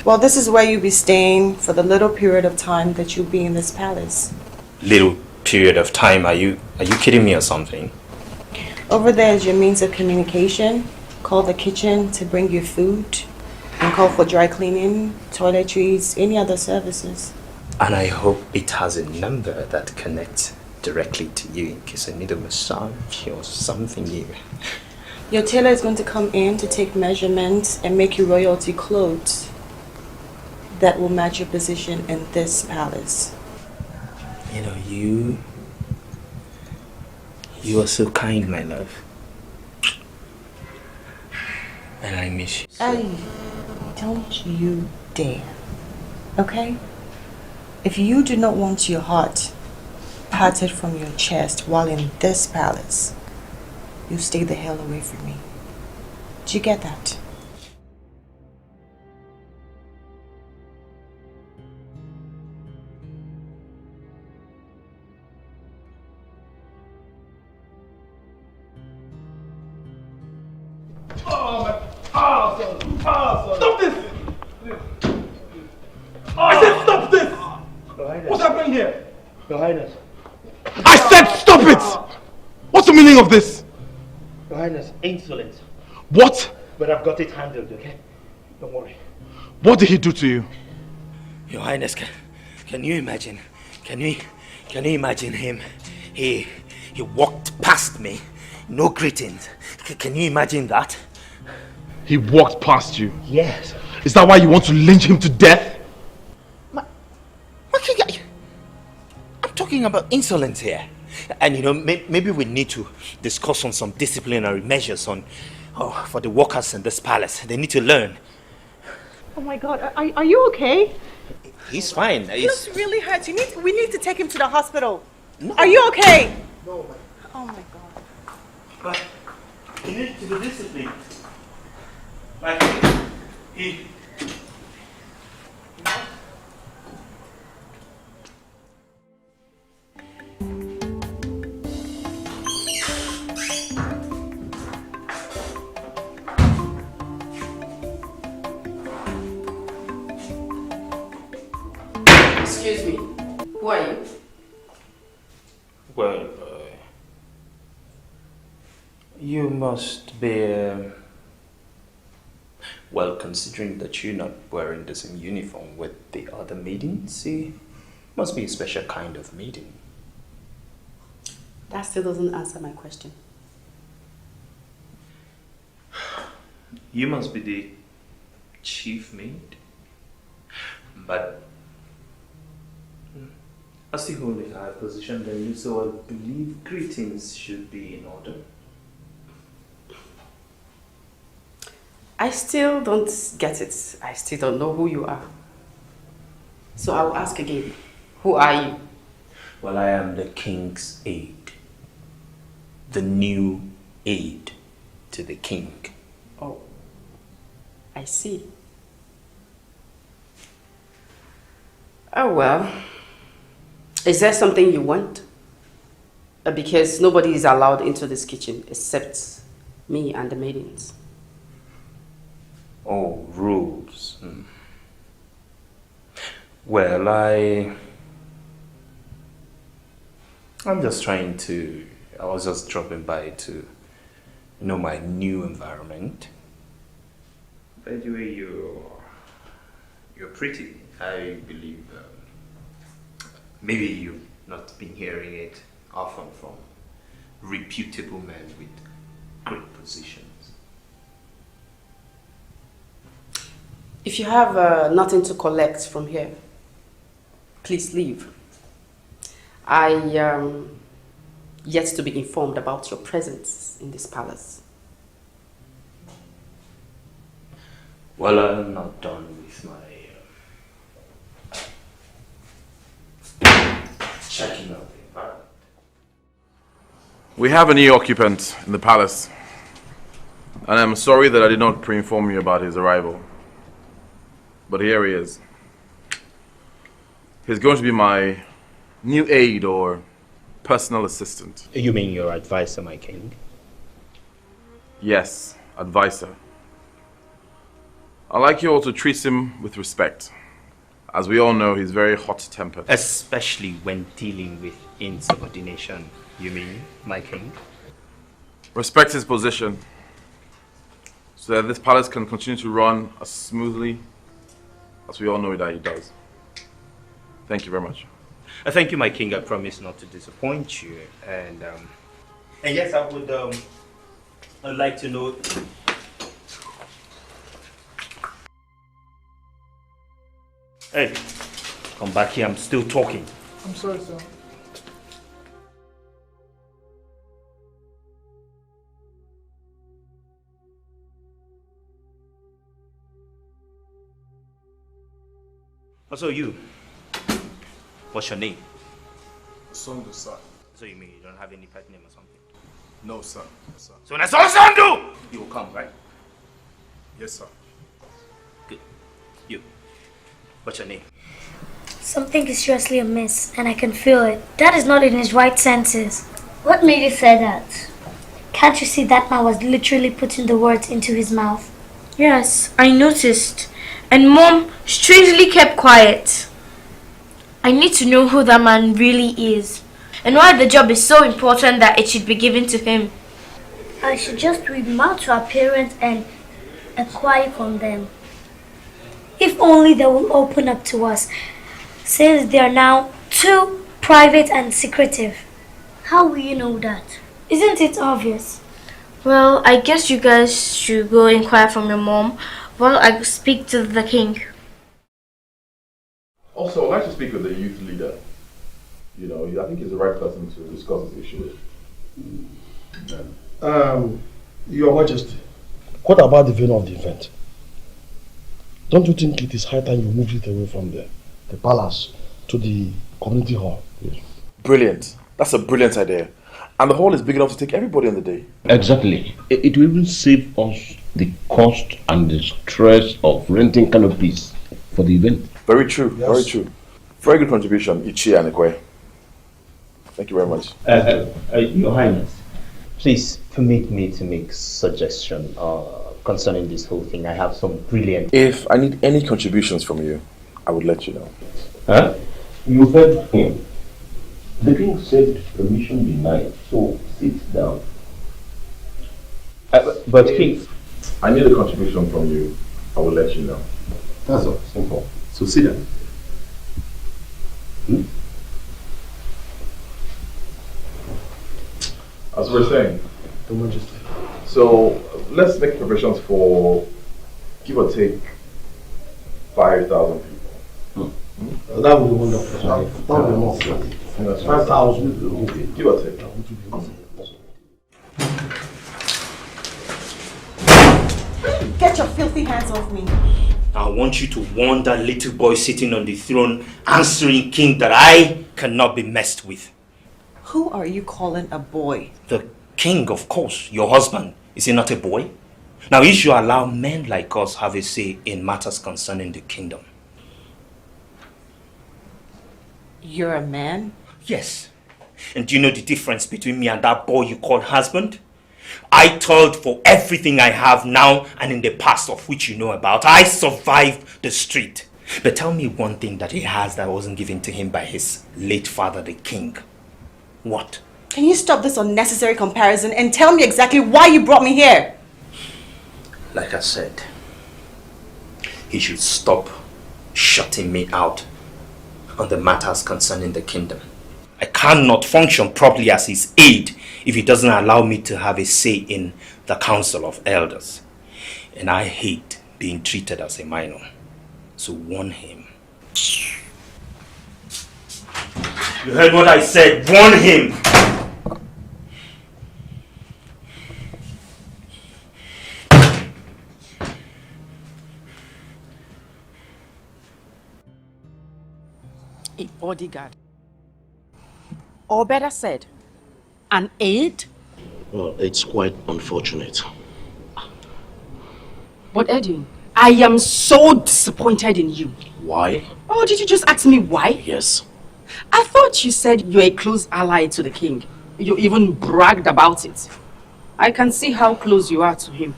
Well, this is where you'll be staying for the little period of time that you'll be in this palace. Little period of time? Are you kidding me or something? Over there is your means of communication. Call the kitchen to bring you food. And call for dry cleaning, toiletries, any other services. And I hope it has a number that connects directly to you in case I need a massage or something new. Your tailor is going to come in to take measurements and make you royalty clothes that will match your position in this palace. You know, you are so kind, my love. And I miss you. Hey, don't you dare. Okay? If you do not want your heart parted from your chest while in this palace, you stay the hell away from me. Do you get that? doing here? Your Highness. I said stop it! What's the meaning of this? Your Highness, insolent. What? But I've got it handled, okay? Don't worry. What did he do to you? Your Highness, can you imagine? Can you imagine him? He walked past me, no greetings. Can you imagine that? He walked past you? Yes. Is that why you want to lynch him to death? I'm talking about insolence here. And you know, maybe we need to discuss on some disciplinary measures for the workers in this palace. They need to learn. Oh my God, are you okay? He's fine. He looks really hurt. We need to take him to the hospital. No. Are you okay? No. Oh my God. But he needs to be disciplined. Like he. Excuse me. Who are you? Well, you must be... well, considering that you're not wearing the same uniform with the other maidens, it must be a special kind of maiden. That still doesn't answer my question. You must be the chief maid. But as you hold a higher position than you, so I believe greetings should be in order. I still don't get it. I still don't know who you are. So I'll ask again. Who are you? Well, I am the king's aide. The new aide to the king. Oh, I see. Oh well. Is there something you want? Because nobody is allowed into this kitchen except me and the maidens. Oh, rules. Well, I'm just trying to... I was just dropping by to know my new environment. By the way, you're pretty. I believe maybe you've not been hearing it often from reputable men with great positions. If you have nothing to collect from here, please leave. I am yet to be informed about your presence in this palace. Well, I'm not done with my checking out the environment. We have a new occupant in the palace, and I'm sorry that I did not pre-inform you about his arrival. But here he is. He's going to be my new aide or personal assistant. You mean your advisor, my king? Yes, advisor. I'd like you all to treat him with respect. As we all know, he's very hot-tempered. Especially when dealing with insubordination, you mean, my king? Respect his position, so that this palace can continue to run as smoothly as we all know that he does. Thank you very much. Thank you, my king. I promise not to disappoint you. And yes, I would I'd like to know... Hey, come back here. I'm still talking. I'm sorry, sir. So you, what's your name? Sondu, sir. So you mean you don't have any pet name or something? No, sir. Yes, sir. So when I saw Sondu, you will come, right? Yes, sir. Good. You, what's your name? Something is seriously amiss, and I can feel it. Dad is not in his right senses. What made you say that? Can't you see that man was literally putting the words into his mouth? Yes, I noticed. And Mom strangely kept quiet. I need to know who that man really is and why the job is so important that it should be given to him. I should just read them out to our parents and acquire from them. If only they will open up to us, since they are now too private and secretive. How will you know that? Isn't it obvious? Well, I guess you guys should go inquire from your mom while I speak to the king. Also, I'd like to speak with the youth leader. You know, I think he's the right person to discuss this issue with. Your Majesty, what about the venue of the event? Don't you think it is high time you move it away from the palace to the community hall? Please? Brilliant. That's a brilliant idea. And the hall is big enough to take everybody on the day. Exactly. It will even save us the cost and the stress of renting canopies for the event. Very true, yes. Very true. Very good contribution, Ichi and Ekwe. Thank you very much. Your Highness, please permit me to make suggestion concerning this whole thing. I have some brilliant... If I need any contributions from you, I would let you know. Huh? You heard him. The king said permission denied, so sit down. But king... I need a contribution from you. I will let you know. That's all. Simple. So sit down. As we were saying, Your Majesty. So let's make preparations for, give or take, 5,000 people. That would be wonderful. That would be more. 5,000. Okay. Give or take. Get your filthy hands off me. I want you to warn that little boy sitting on the throne, answering king, that I cannot be messed with. Who are you calling a boy? The king, of course, your husband. Is he not a boy? Now, you should allow men like us have a say in matters concerning the kingdom. You're a man? Yes. And do you know the difference between me and that boy you call husband? I toiled for everything I have now and in the past, of which you know about. I survived the street. But tell me one thing that he has that wasn't given to him by his late father, the king. What? Can you stop this unnecessary comparison and tell me exactly why you brought me here? Like I said, he should stop shutting me out on the matters concerning the kingdom. I cannot function properly as his aide if he doesn't allow me to have a say in the council of elders. And I hate being treated as a minor. So warn him. You heard what I said. Warn him. A bodyguard. Or better said, an aide? Well, it's quite unfortunate. But Edwin, I am so disappointed in you. Why? Oh, did you just ask me why? Yes. I thought you said you're a close ally to the king. You even bragged about it. I can see how close you are to him.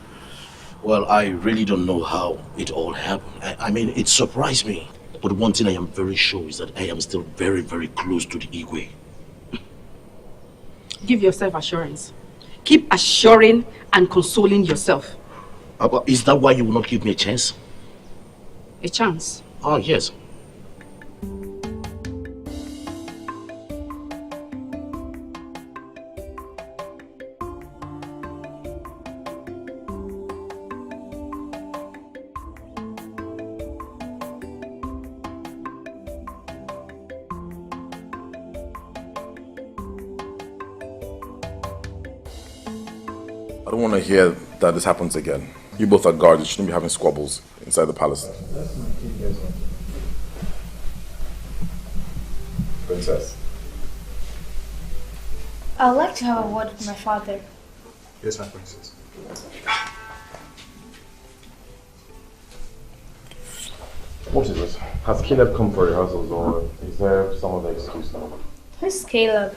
Well, I really don't know how it all happened. I mean, it surprised me. But one thing I am very sure is that I am still very, very close to the Igwe. Give yourself assurance. Keep assuring and consoling yourself. But is that why you will not give me a chance? A chance? Oh, yes. I don't want to hear that this happens again. You both are guards. You shouldn't be having squabbles inside the palace. Princess. I'd like to have a word with my father. Yes, my princess. What is it? Has Caleb come for rehearsals, or is there some other excuse now? Who's Caleb?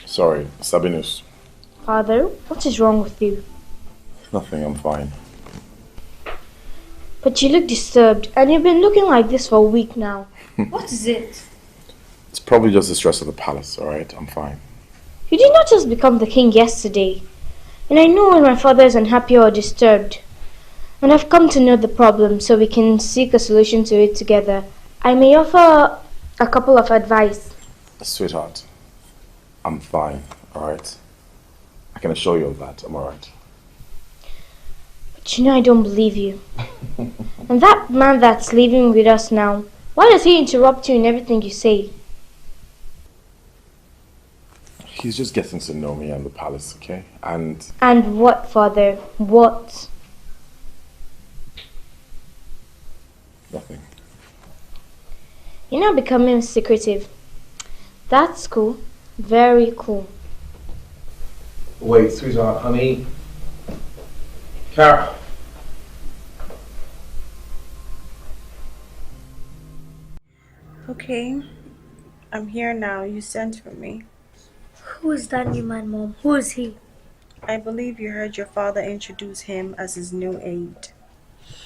Sorry, Sabinus. Father, what is wrong with you? Nothing, I'm fine. But you look disturbed, and you've been looking like this for a week now. What is it? It's probably just the stress of the palace, alright? I'm fine. You did not just become the king yesterday. And I know when my father is unhappy or disturbed. And I've come to know the problem so we can seek a solution to it together. I may offer a couple of advice. Sweetheart, I'm fine, alright? I can assure you of that. I'm alright. But you know I don't believe you. And that man that's living with us now, why does he interrupt you in everything you say? He's just getting to know me and the palace, okay? And what, father? What? nothing. You're not becoming secretive. That's cool. Very cool. Wait, sweetheart, honey. Kara. Okay, I'm here now. You sent for me. Who is that new man, Mom? Who is he? I believe you heard your father introduce him as his new aide.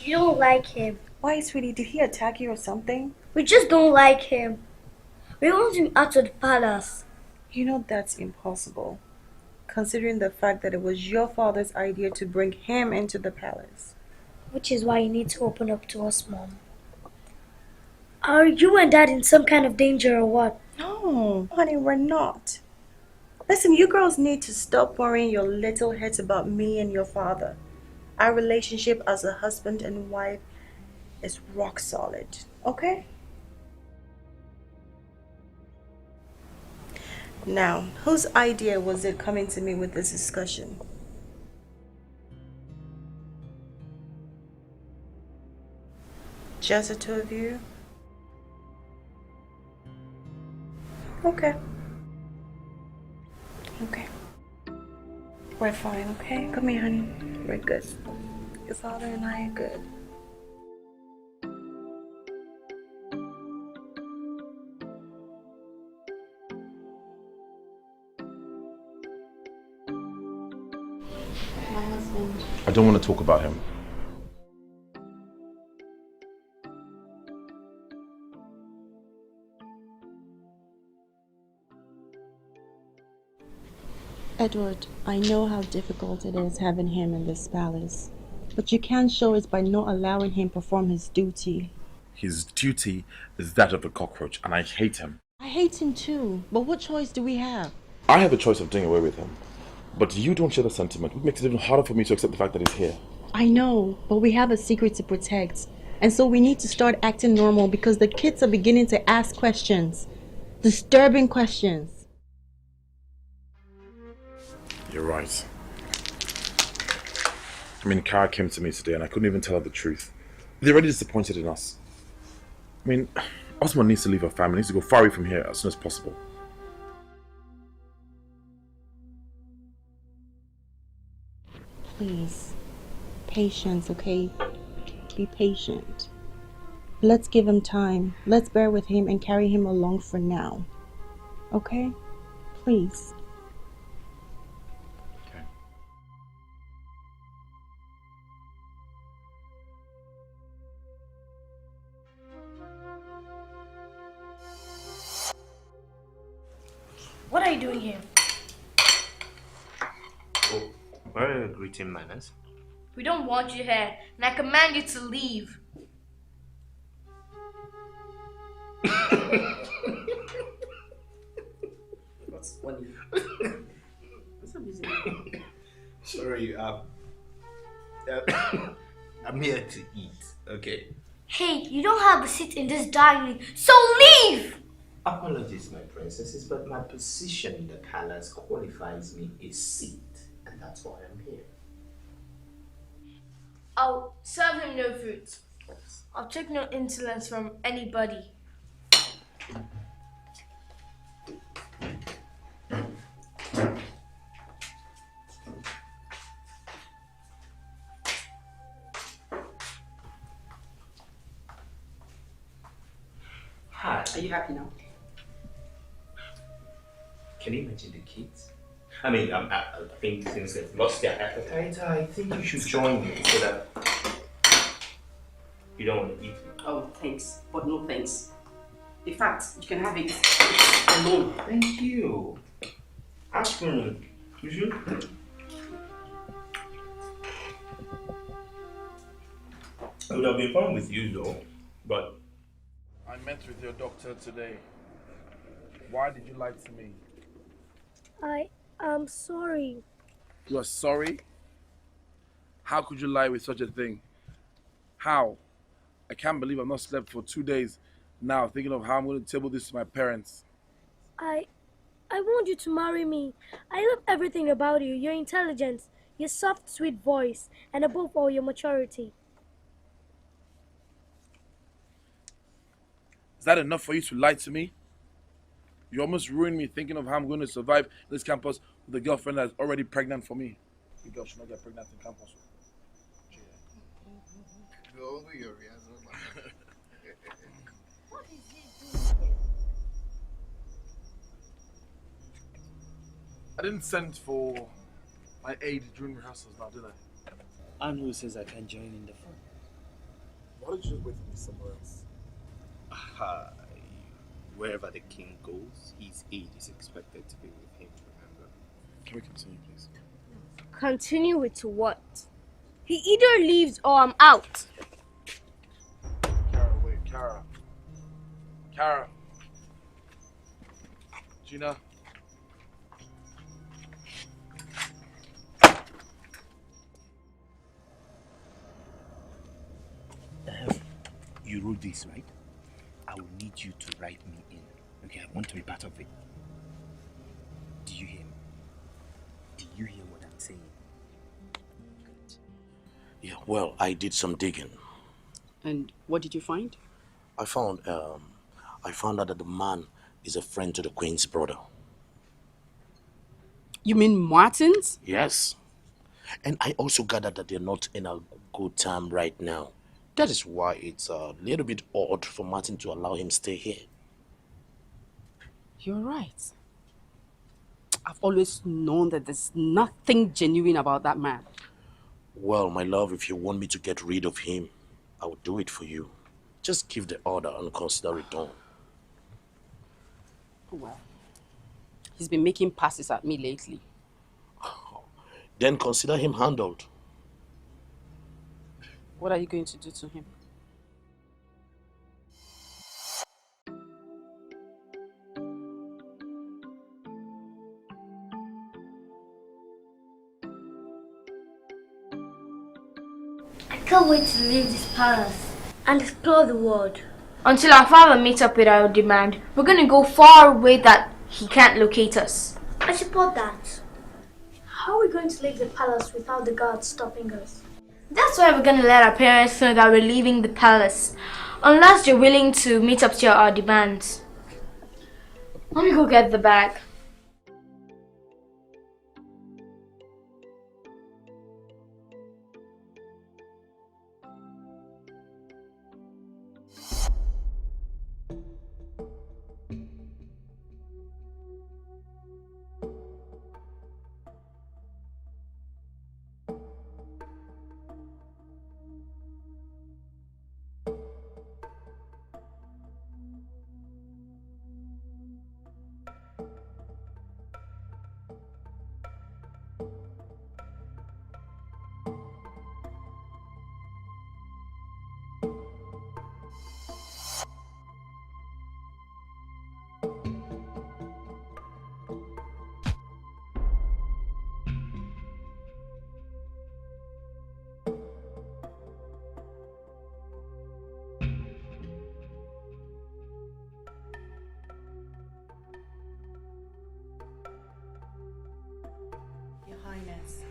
You don't like him. Why, sweetie? Did he attack you or something? We just don't like him. We want him out of the palace. You know that's impossible, considering the fact that it was your father's idea to bring him into the palace. Which is why you need to open up to us, Mom. Are you and Dad in some kind of danger or what? No, honey, we're not. Listen, you girls need to stop worrying your little heads about me and your father. Our relationship as a husband and wife is rock solid, okay? Now, whose idea was it coming to me with this discussion? Just the two of you? Okay. Okay. We're fine, okay? Come here, honey. We're good. Your father and I are good. My husband. I don't want to talk about him. Edward, I know how difficult it is having him in this palace, but you can't show it by not allowing him perform his duty. His duty is that of a cockroach, and I hate him. I hate him too, but what choice do we have? I have a choice of doing away with him, but you don't share the sentiment, which makes it even harder for me to accept the fact that he's here. I know, but we have a secret to protect, and so we need to start acting normal because the kids are beginning to ask questions. Disturbing questions. You're right. I mean, Kara came to me today and I couldn't even tell her the truth. They're already disappointed in us. I mean, Osman needs to leave her family, needs to go far away from here as soon as possible. Please. Patience, okay? Be patient. Let's give him time. Let's bear with him and carry him along for now. Okay? Please. What are you doing here? Oh, where are your greeting manners? We don't want you here, and I command you to leave. What's funny? What's up, busy? Sorry, I'm here to eat, okay? Hey, you don't have a seat in this dining, so leave! Apologies, my princesses, but my position in the palace qualifies me a seat, and that's why I'm here. I'll serve him no food. I'll take no insolence from anybody. Hi, are you happy now? Can you imagine the kids? I mean, I think since they've lost their appetite, I think you should join me so that You don't want to eat? Oh, thanks, but no thanks. In fact, you can have it alone. Thank you. Ask for it. You should. I would have been fun with you though, but... I met with your doctor today. Why did you lie to me? I'm sorry. You are sorry? How could you lie with such a thing? How? I can't believe I've not slept for 2 days now, thinking of how I'm going to table this to my parents. I want you to marry me. I love everything about you. Your intelligence, your soft, sweet voice, and above all, your maturity. Is that enough for you to lie to me? You almost ruined me thinking of how I'm going to survive this campus with a girlfriend that's already pregnant for me. You girl should not get pregnant in campus. Go over your rehearsal. What is he doing? I didn't send for my aide during rehearsals now, did I? And who says I can join in the fun? Why don't you just wait for me somewhere else? Wherever the king goes, his aide is expected to be with him, remember? Can we continue, please? Continue with what? He either leaves or I'm out. Kara, wait, Kara. Kara. Gina. You wrote this, right? I will need you to write me in. Okay, I want to be part of it. Do you hear me? Do you hear what I'm saying? Yeah, well, I did some digging. And what did you find? I found out that the man is a friend to the Queen's brother. You mean Martin's? Yes. And I also gathered that they're not in a good time right now. That is why it's a little bit odd for Martin to allow him stay here. You're right. I've always known that there's nothing genuine about that man. Well, my love, if you want me to get rid of him, I will do it for you. Just give the order and consider it done. Well, he's been making passes at me lately. Then consider him handled. What are you going to do to him? I can't wait to leave this palace and explore the world. Until our father meets up with our demand, we're gonna go far away that he can't locate us. I support that. How are we going to leave the palace without the guards stopping us? That's why we're gonna let our parents know that we're leaving the palace, unless they're willing to meet up to our demands. Let me go get the bag.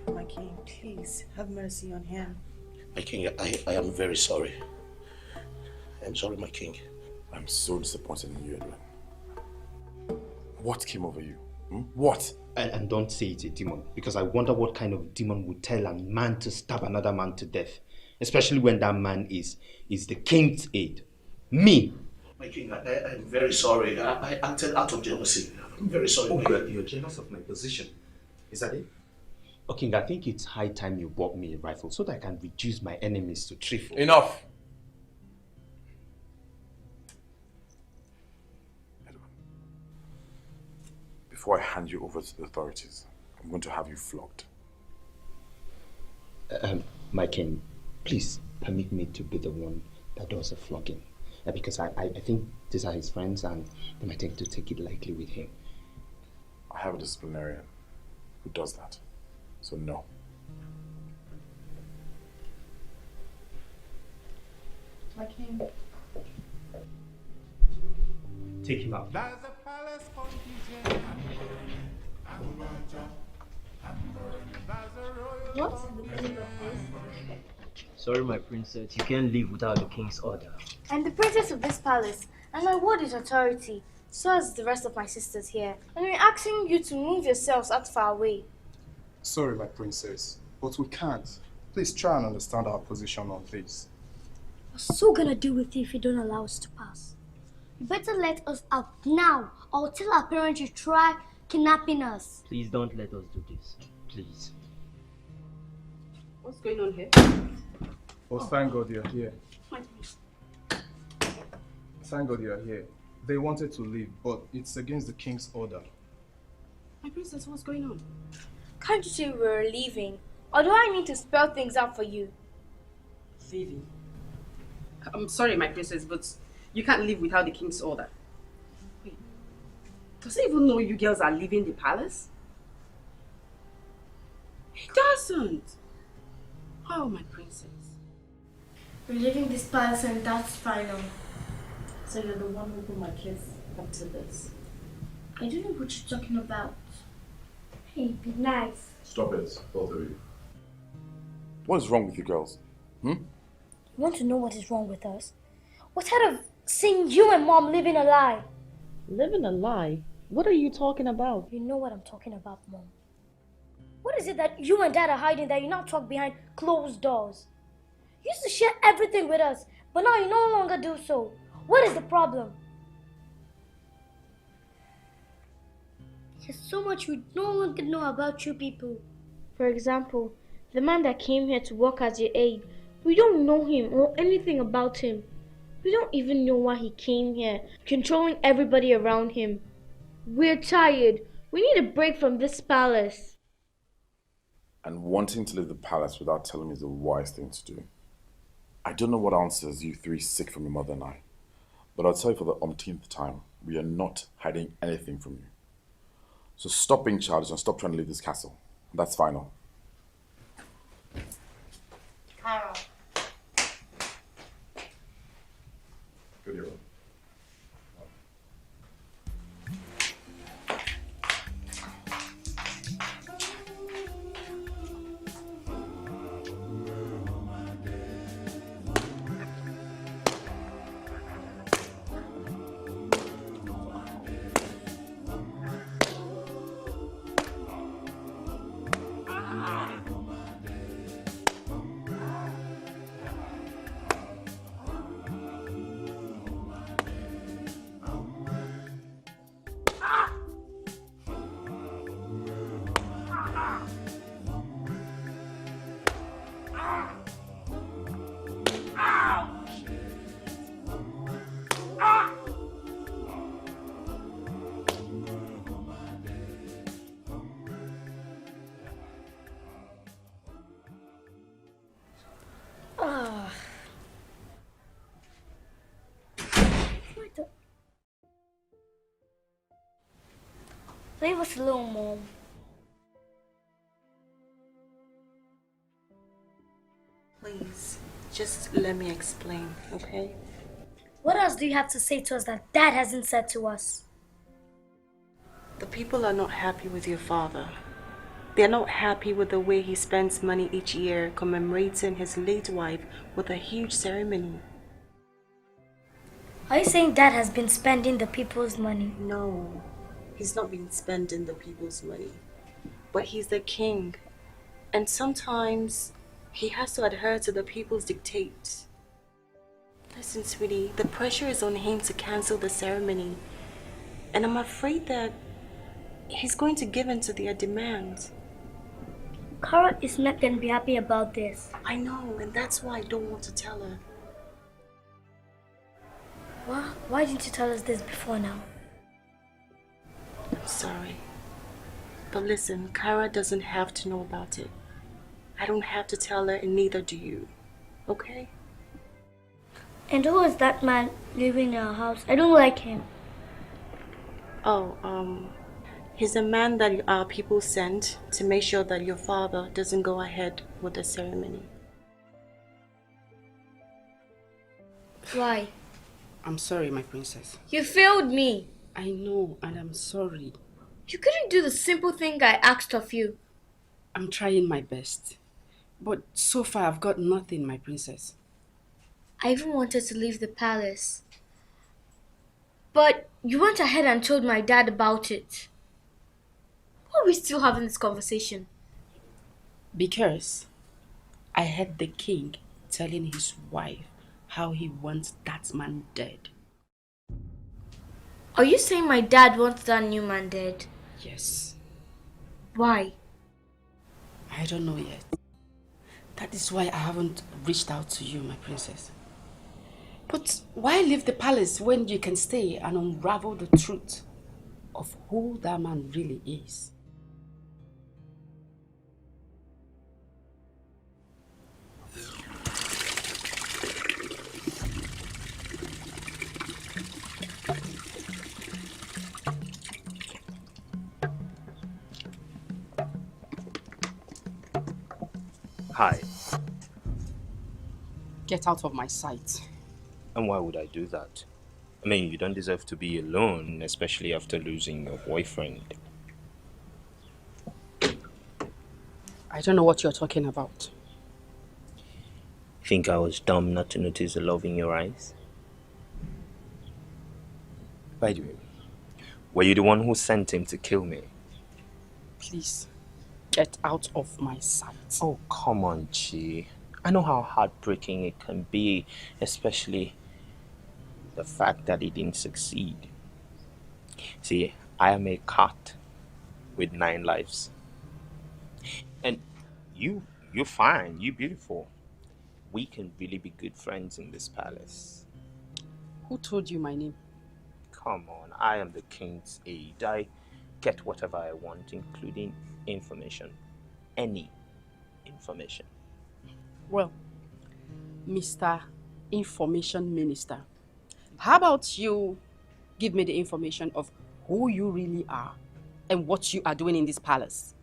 My king, please have mercy on him. My king, I am very sorry. I'm sorry, my king. I'm so disappointed in you, Edwin. What came over you? What? And don't say it's a demon, because I wonder what kind of demon would tell a man to stab another man to death, especially when that man is the king's aide. Me. My king, I'm very sorry. I acted out of jealousy. I'm very sorry. Oh, God, you're jealous of my position. Is that it? Oh, King, I think it's high time you bought me a rifle so that I can reduce my enemies to 3-4. Enough! before I hand you over to the authorities, I'm going to have you flogged. My king, please permit me to be the one that does the flogging. Because I think these are his friends and they might tend to take it lightly with him. I have a disciplinarian who does that, so no. My king. Take him out. What's the meaning of this? Sorry, my princess, you can't leave without the king's order. I'm the princess of this palace, and my word is authority. So is the rest of my sisters here. And we're asking you to move yourselves out far away. Sorry, my princess, but we can't. Please try and understand our position on this. We're so gonna deal with you if you don't allow us to pass. You better let us out now, or tell our parents you try kidnapping us. Please don't let us do this. Please. What's going on here? Oh, thank God you're here. Thank God you're here. They wanted to leave, but it's against the king's order. My princess, what's going on? Can't you see we're leaving? Or do I need to spell things out for you? Leaving? I'm sorry, my princess, but you can't leave without the king's order. Wait, does he even know you girls are leaving the palace? He doesn't. Oh, my princess. We're leaving this palace and that's final. So you're the one who put my kids up to this? I don't know what you're talking about. Hey, be nice. Stop it, both of you. What is wrong with you girls? You want to know what is wrong with us? We're tired of seeing you and Mom living a lie. Living a lie? What are you talking about? You know what I'm talking about, Mom. What is it that you and Dad are hiding that you now talk behind closed doors? You used to share everything with us, but now you no longer do so. What is the problem? There's so much we no longer know about you people. For example, the man that came here to work as your aide. We don't know him or anything about him. We don't even know why he came here, controlling everybody around him. We're tired. We need a break from this palace. And wanting to leave the palace without telling me is the wise thing to do. I don't know what answers you three seek from your mother and I, but I'll tell you for the umpteenth time, we are not hiding anything from you. So stop being childish and stop trying to leave this castle. That's final. Carol. Good year. Leave us alone, Mom. Please, just let me explain, okay? What else do you have to say to us that Dad hasn't said to us? The people are not happy with your father. They're not happy with the way he spends money each year commemorating his late wife with a huge ceremony. Are you saying Dad has been spending the people's money? No, he's not been spending the people's money. But he's the king. And sometimes he has to adhere to the people's dictates. Listen, sweetie, the pressure is on him to cancel the ceremony. And I'm afraid that he's going to give in to their demands. Kara is not going to be happy about this. I know, and that's why I don't want to tell her. Why didn't you tell us this before now? I'm sorry. But listen, Kara doesn't have to know about it. I don't have to tell her, and neither do you. Okay? And who is that man living in our house? I don't like him. Oh, he's a man that our people sent to make sure that your father doesn't go ahead with the ceremony. Why? I'm sorry, my princess. You failed me. I know, and I'm sorry. You couldn't do the simple thing I asked of you. I'm trying my best. But so far I've got nothing, my princess. I even wanted to leave the palace. But you went ahead and told my dad about it. Why are we still having this conversation? Because I heard the king telling his wife how he wants that man dead. Are you saying my dad wants that new man dead? Yes. Why? I don't know yet. That is why I haven't reached out to you, my princess. But why leave the palace when you can stay and unravel the truth of who that man really is? Hi. Get out of my sight. And why would I do that? I mean, you don't deserve to be alone, especially after losing your boyfriend. I don't know what you're talking about. Think I was dumb not to notice the love in your eyes? By the way, were you the one who sent him to kill me? Please, get out of my sight. Oh, come on, Chi. I know how heartbreaking it can be, especially the fact that he didn't succeed. See, I am a cat with 9 lives. And you're fine, you're beautiful. We can really be good friends in this palace. Who told you my name? Come on, I am the king's aide. I get whatever I want, including information. Any information. Well, Mr. Information Minister, how about you give me the information of who you really are and what you are doing in this palace?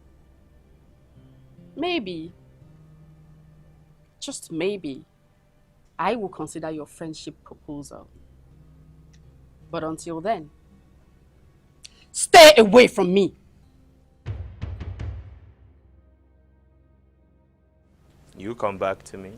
Maybe, just maybe, I will consider your friendship proposal. But until then, stay away from me. You come back to me.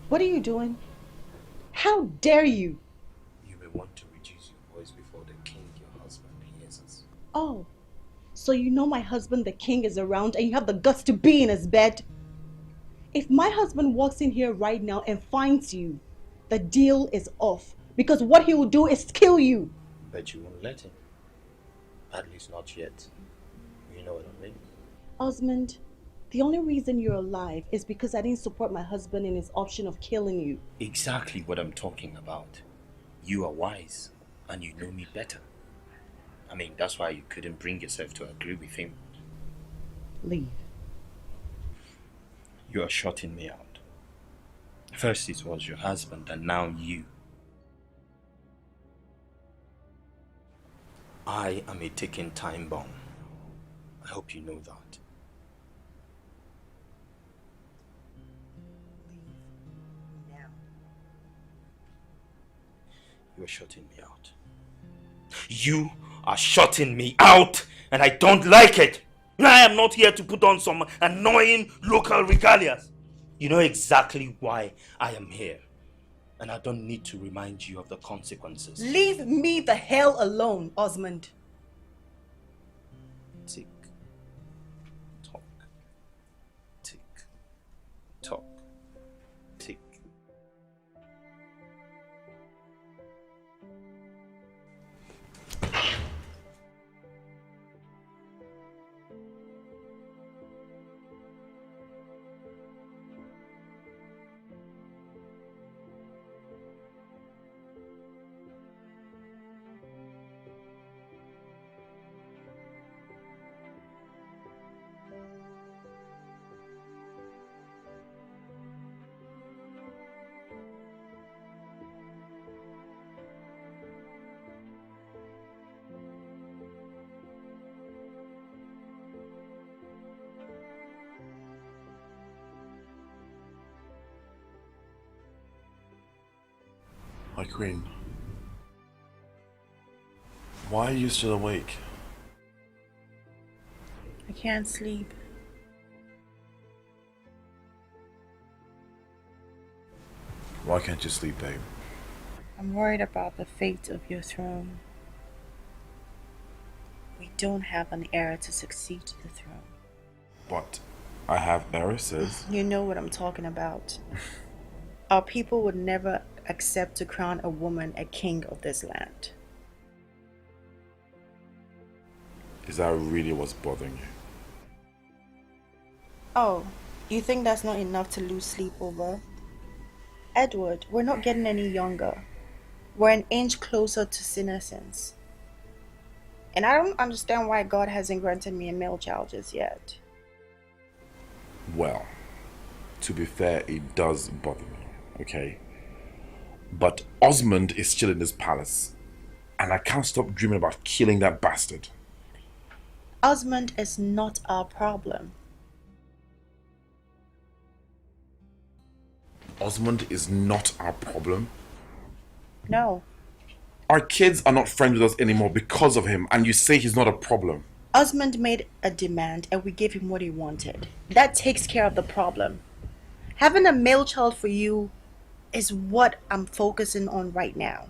What are you doing? How dare you? You may want to reduce your voice before the king, your husband, hears us. Oh, so you know my husband, the king, is around and you have the guts to be in his bed? If my husband walks in here right now and finds you, the deal is off. Because what he will do is kill you. Bet you won't let him. At least not yet. You know what I mean? Osmond, the only reason you're alive is because I didn't support my husband in his option of killing you. Exactly what I'm talking about. You are wise, and you know me better. I mean, that's why you couldn't bring yourself to agree with him. Leave. You are shutting me out. First it was your husband, and now you. I am a ticking time bomb. I hope you know that. You are shutting me out. You are shutting me out, and I don't like it. I am not here to put on some annoying local regalias. You know exactly why I am here, and I don't need to remind you of the consequences. Leave me the hell alone, Osmond. Tick, tock, tick, tock, tick. My queen, why are you still awake? I can't sleep. Why can't you sleep, babe? I'm worried about the fate of your throne. We don't have an heir to succeed to the throne. But I have heiresses. You know what I'm talking about. Our people would never accept to crown a woman a king of this land. Is that really what's bothering you? Oh, you think that's not enough to lose sleep over? Edward, we're not getting any younger. We're an inch closer to senescence. And I don't understand why God hasn't granted me a male child just yet. Well, to be fair, it does bother me, okay? But Osmond is still in this palace, and I can't stop dreaming about killing that bastard. Osmond is not our problem. Osmond is not our problem? No. Our kids are not friends with us anymore because of him, and you say he's not a problem. Osmond made a demand and we gave him what he wanted. That takes care of the problem. Having a male child for you is what I'm focusing on right now.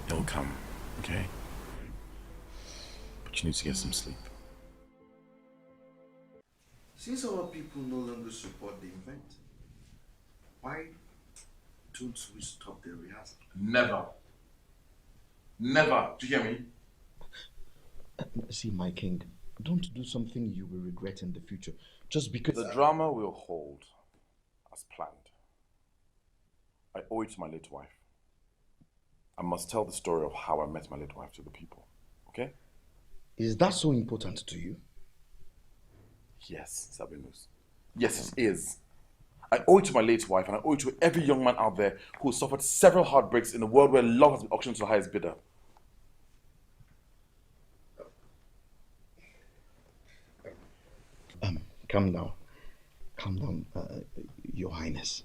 He'll come, okay? But you need to get some sleep. Since our people no longer support the event, why don't we stop the rehearsal? Never. Never. Do you hear me? See, my king, don't do something you will regret in the future. Just because... The drama will hold as planned. I owe it to my late wife. I must tell the story of how I met my late wife to the people. Okay? Is that so important to you? Yes, Sabinus. Yes, it is. I owe it to my late wife, and I owe it to every young man out there who has suffered several heartbreaks in a world where love has been auctioned to the highest bidder. Calm down. Calm down, Your Highness.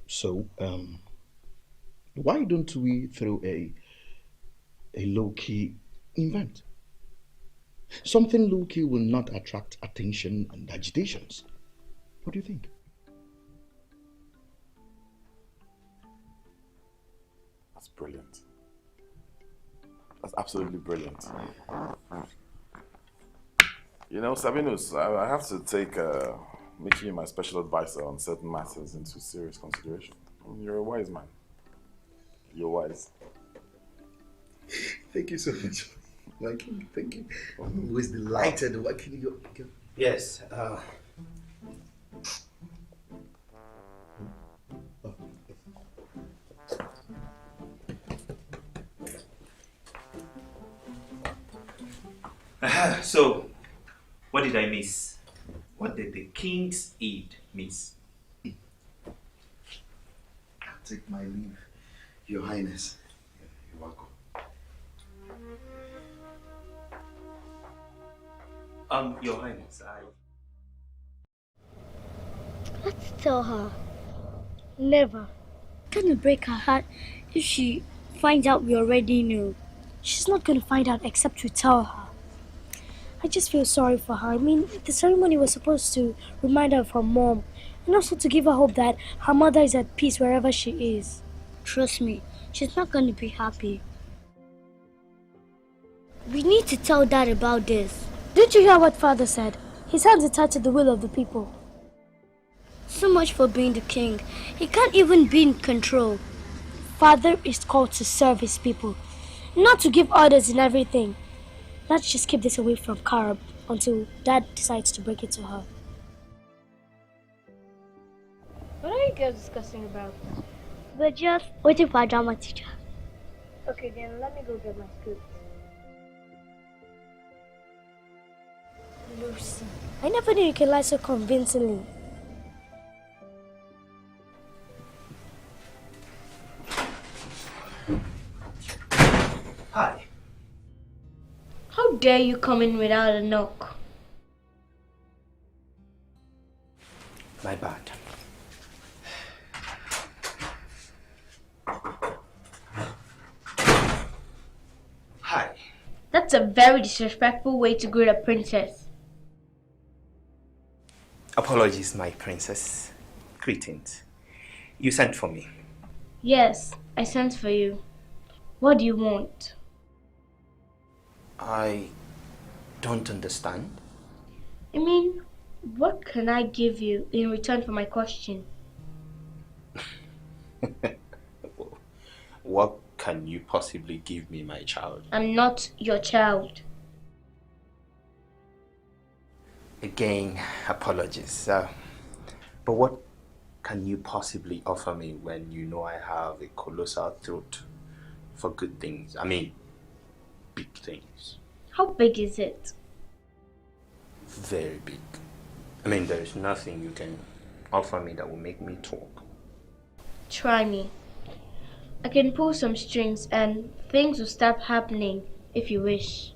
So, why don't we throw a low-key event? Something low-key will not attract attention and agitations. What do you think? That's brilliant. That's absolutely brilliant. You know, Sabinus, I have to take making you my special advisor on certain matters into serious consideration. You're a wise man. You're wise. Thank you so much. My king, thank you. I'm always delighted working you. Yes. So, what did I miss? What did the king's aide miss? I'll take my leave, Your Highness. You're welcome. Your Highness, Let's tell her. Never. Gonna break her heart if she finds out we already knew. She's not gonna find out except we tell her. I just feel sorry for her. I mean, the ceremony was supposed to remind her of her mom and also to give her hope that her mother is at peace wherever she is. Trust me, she's not gonna be happy. We need to tell Dad about this. Didn't you hear what Father said? His hands are tied to the will of the people. So much for being the king. He can't even be in control. Father is called to serve his people, not to give orders in everything. Let's just keep this away from Karab until Dad decides to break it to her. What are you guys discussing about? We're just waiting for our drama teacher. Okay, then let me go get my script. Lucy, I never knew you could lie so convincingly. Hi. How dare you come in without a knock? My bad. Hi. That's a very disrespectful way to greet a princess. Apologies, my princess. Greetings. You sent for me. Yes, I sent for you. What do you want? I don't understand. I mean, what can I give you in return for my question? What can you possibly give me, my child? I'm not your child. Again, apologies. But what can you possibly offer me when you know I have a colossal throat for good things? I mean, big things. How big is it? Very big. I mean, there is nothing you can offer me that will make me talk. Try me. I can pull some strings and things will start happening if you wish.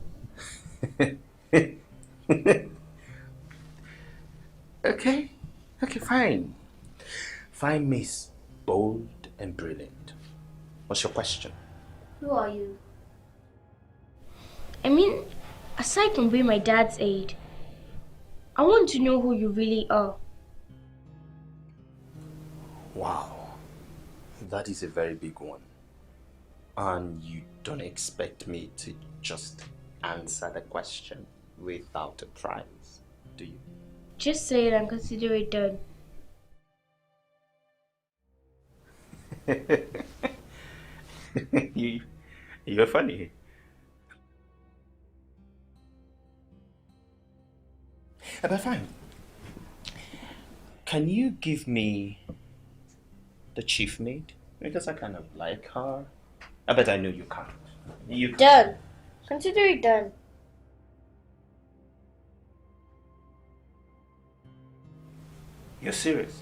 Okay, fine. Fine, Miss Bold and Brilliant. What's your question? Who are you? I mean, aside from being my dad's aide, I want to know who you really are. Wow. That is a very big one. And you don't expect me to just answer the question without a prize, do you? Just say it and consider it done. You're funny. But fine. Can you give me the chief maid? Because I kind of like her. But I know you can't. You can't. Done. Consider it done. You're serious?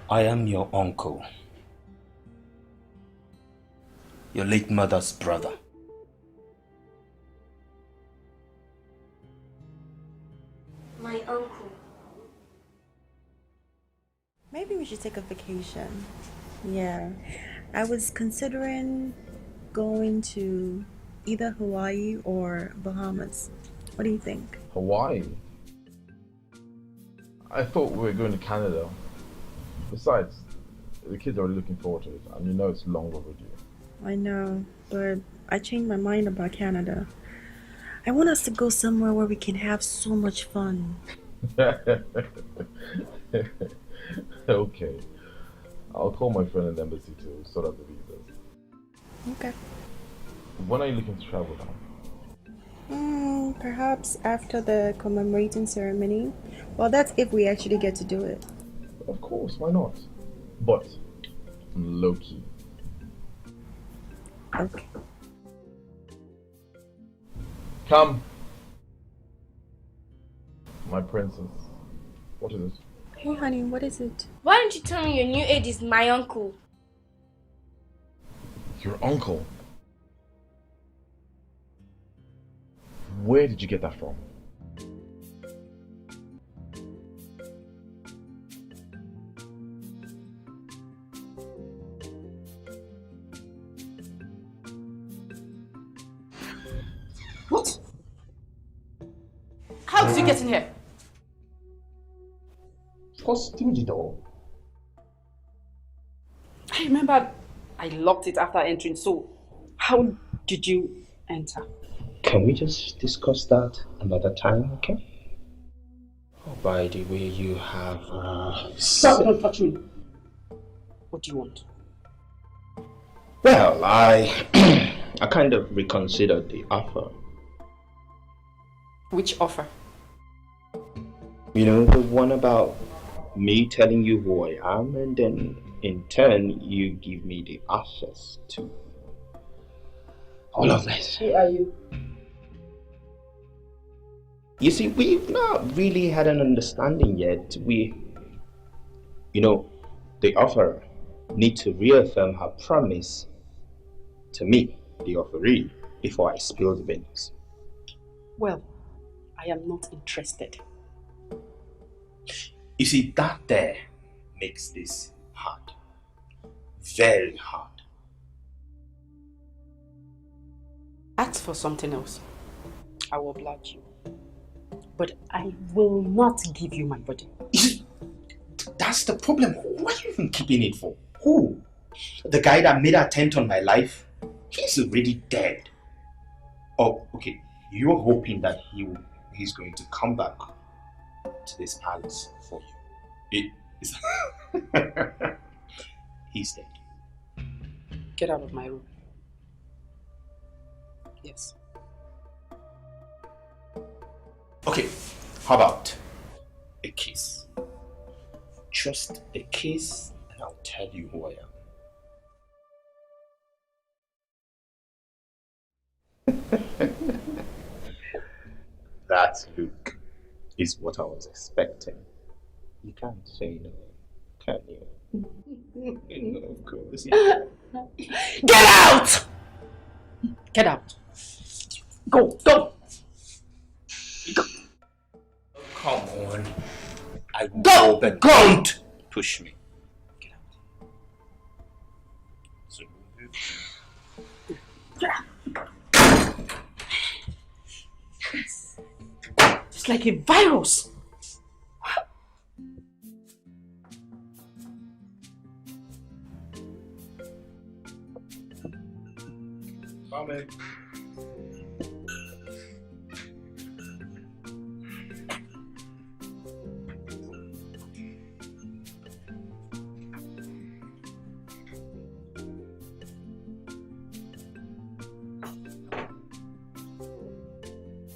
I am your uncle, your late mother's brother. My uncle. Maybe we should take a vacation. Yeah. I was considering going to either Hawaii or Bahamas. What do you think? Hawaii? I thought we were going to Canada. Besides, the kids are already looking forward to it, and you know it's long overdue. I know, but I changed my mind about Canada. I want us to go somewhere where we can have so much fun. Okay. I'll call my friend in the embassy to sort out the visas. Okay. When are you looking to travel now? Perhaps after the commemorating ceremony. Well, that's if we actually get to do it. Of course, why not? But low key. Okay. Come. My princess. What is it? Hey honey, what is it? Why don't you tell me your new aide is my uncle? Your uncle? Where did you get that from? What? How did you get in here? Of course, through the door. I remember I locked it after entering, so how did you enter? Can we just discuss that another time, okay? Oh, by the way, you have... Stop! Don't touch me. What do you want? Well, I kind of reconsidered the offer. Which offer? You know, the one about me telling you who I am, and then in turn you give me the access to all of this. Who are you? You see, we've not really had an understanding yet. The offerer need to reaffirm her promise to me, the offeree, before I spill the beans. Well, I am not interested. You see, that there makes this hard. Very hard. Ask for something else. I will oblige you. But I will not give you my body. That's the problem. What are you even keeping it for? Who? The guy that made an attempt on my life? He's already dead. Oh, okay. You're hoping that he's going to come back to this palace for you. He's dead. Get out of my room. Yes. Okay, how about a kiss? Just a kiss and I'll tell you who I am. That look is what I was expecting. You can't say no, can you? No, of course. Get out! Get out. Go. Come on. I will go, but don't push me. Get out. So, It's like a virus. Amen.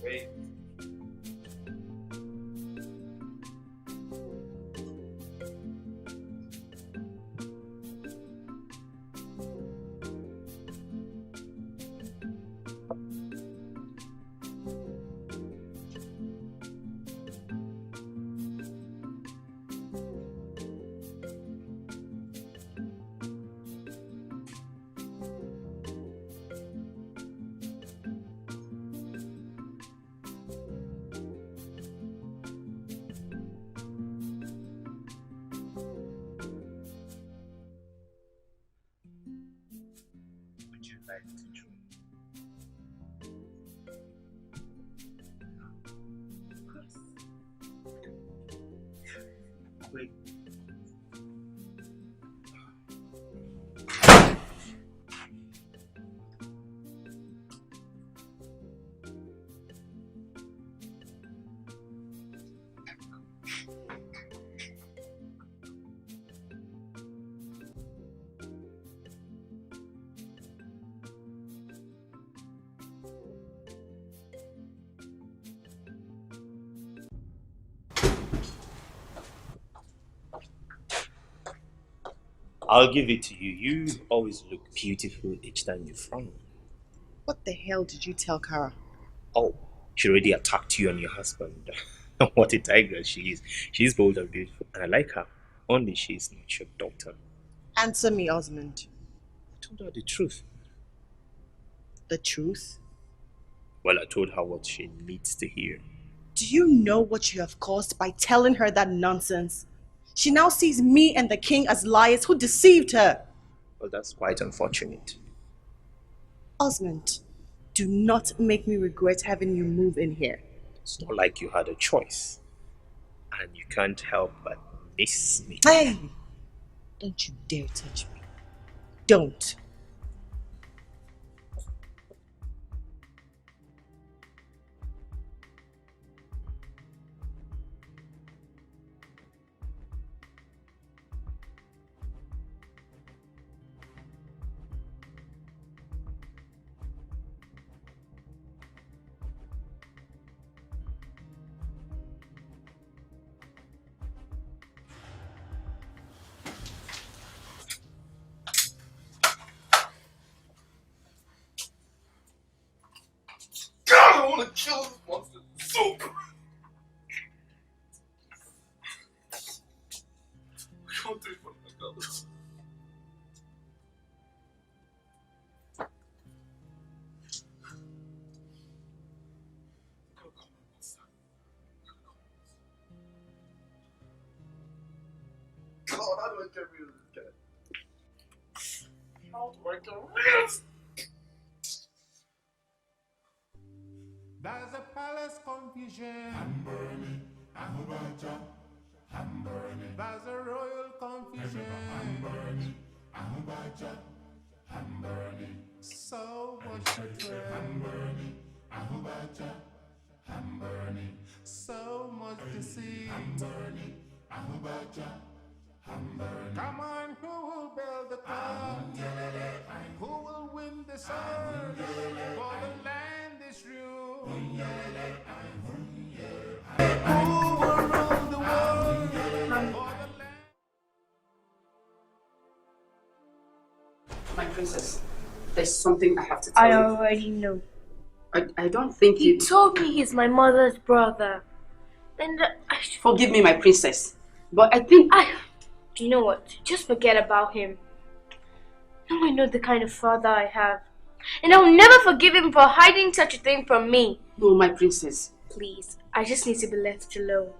Wait. Would you like to join? Of course. Wait. I'll give it to you. You always look beautiful each time you frown. What the hell did you tell Kara? Oh, she already attacked you and your husband. What a tiger she is. She's bold and beautiful, and I like her. Only she's not your daughter. Answer me, Osmond. I told her the truth. The truth? Well, I told her what she needs to hear. Do you know what you have caused by telling her that nonsense? She now sees me and the king as liars who deceived her. Well, that's quite unfortunate. Osmond, do not make me regret having you move in here. It's not like you had a choice. And you can't help but miss me. Hey! Don't you dare touch me. Don't. God, I want to kill this monster so bad. look at me. There's a palace confusion. I'm burning. I'm burning. There's a royal confusion. I'm burning. I'm burning. So much betrayal. I'm burning. I'm burning. So much deceit. I'm burning. I'm burning. Come on, who will build the crown? Who will win the sun? For the land is ruined. Who will rule the world? For the land. My princess, there's something I have to tell I you. already know. I don't think He told me he's my mother's brother. And Forgive me, my princess, but I think... You know what? Just forget about him. Now I know the kind of father I have. And I'll never forgive him for hiding such a thing from me. No, my princess. Please, I just need to be left alone.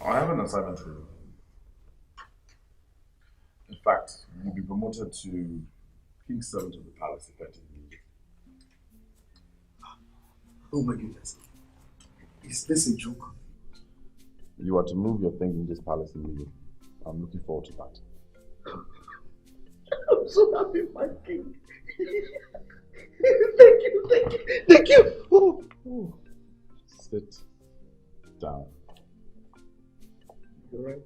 I have an assignment for you. In fact, you'll be promoted to King's Servant of the Palace effectively. Oh my goodness. Is this a joke? You are to move your things in this palace immediately. I'm looking forward to that. I'm so happy, my king. Thank you. Oh. Sit down. You're right.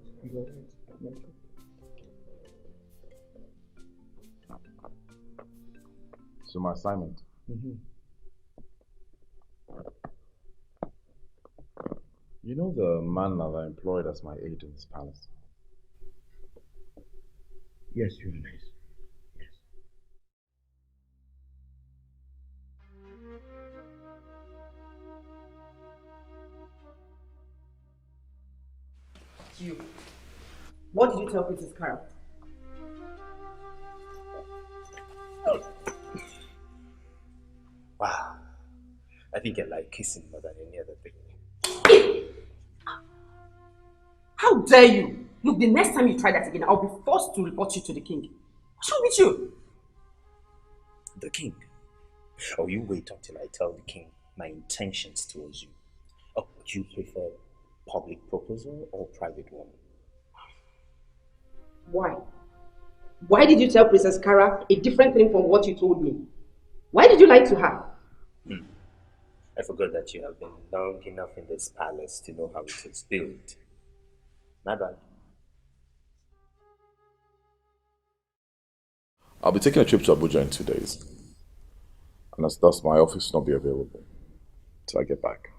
So my assignment. You know the man that I employed as my aide in this palace? Yes, Your Highness. Yes. You. What did you tell Princess Cara? Wow. I think I like kissing more than any other thing. How dare you? Look, the next time you try that again, I'll be forced to report you to the king. What's wrong with you? The king? Oh, you wait until I tell the king my intentions towards you. Oh, would you prefer public proposal or private one? Why? Why did you tell Princess Cara a different thing from what you told me? Why did you lie to her? I forgot that you have been long enough in this palace to know how it is built. Not bad. I'll be taking a trip to Abuja in 2 days. And as thus my office will not be available till I get back.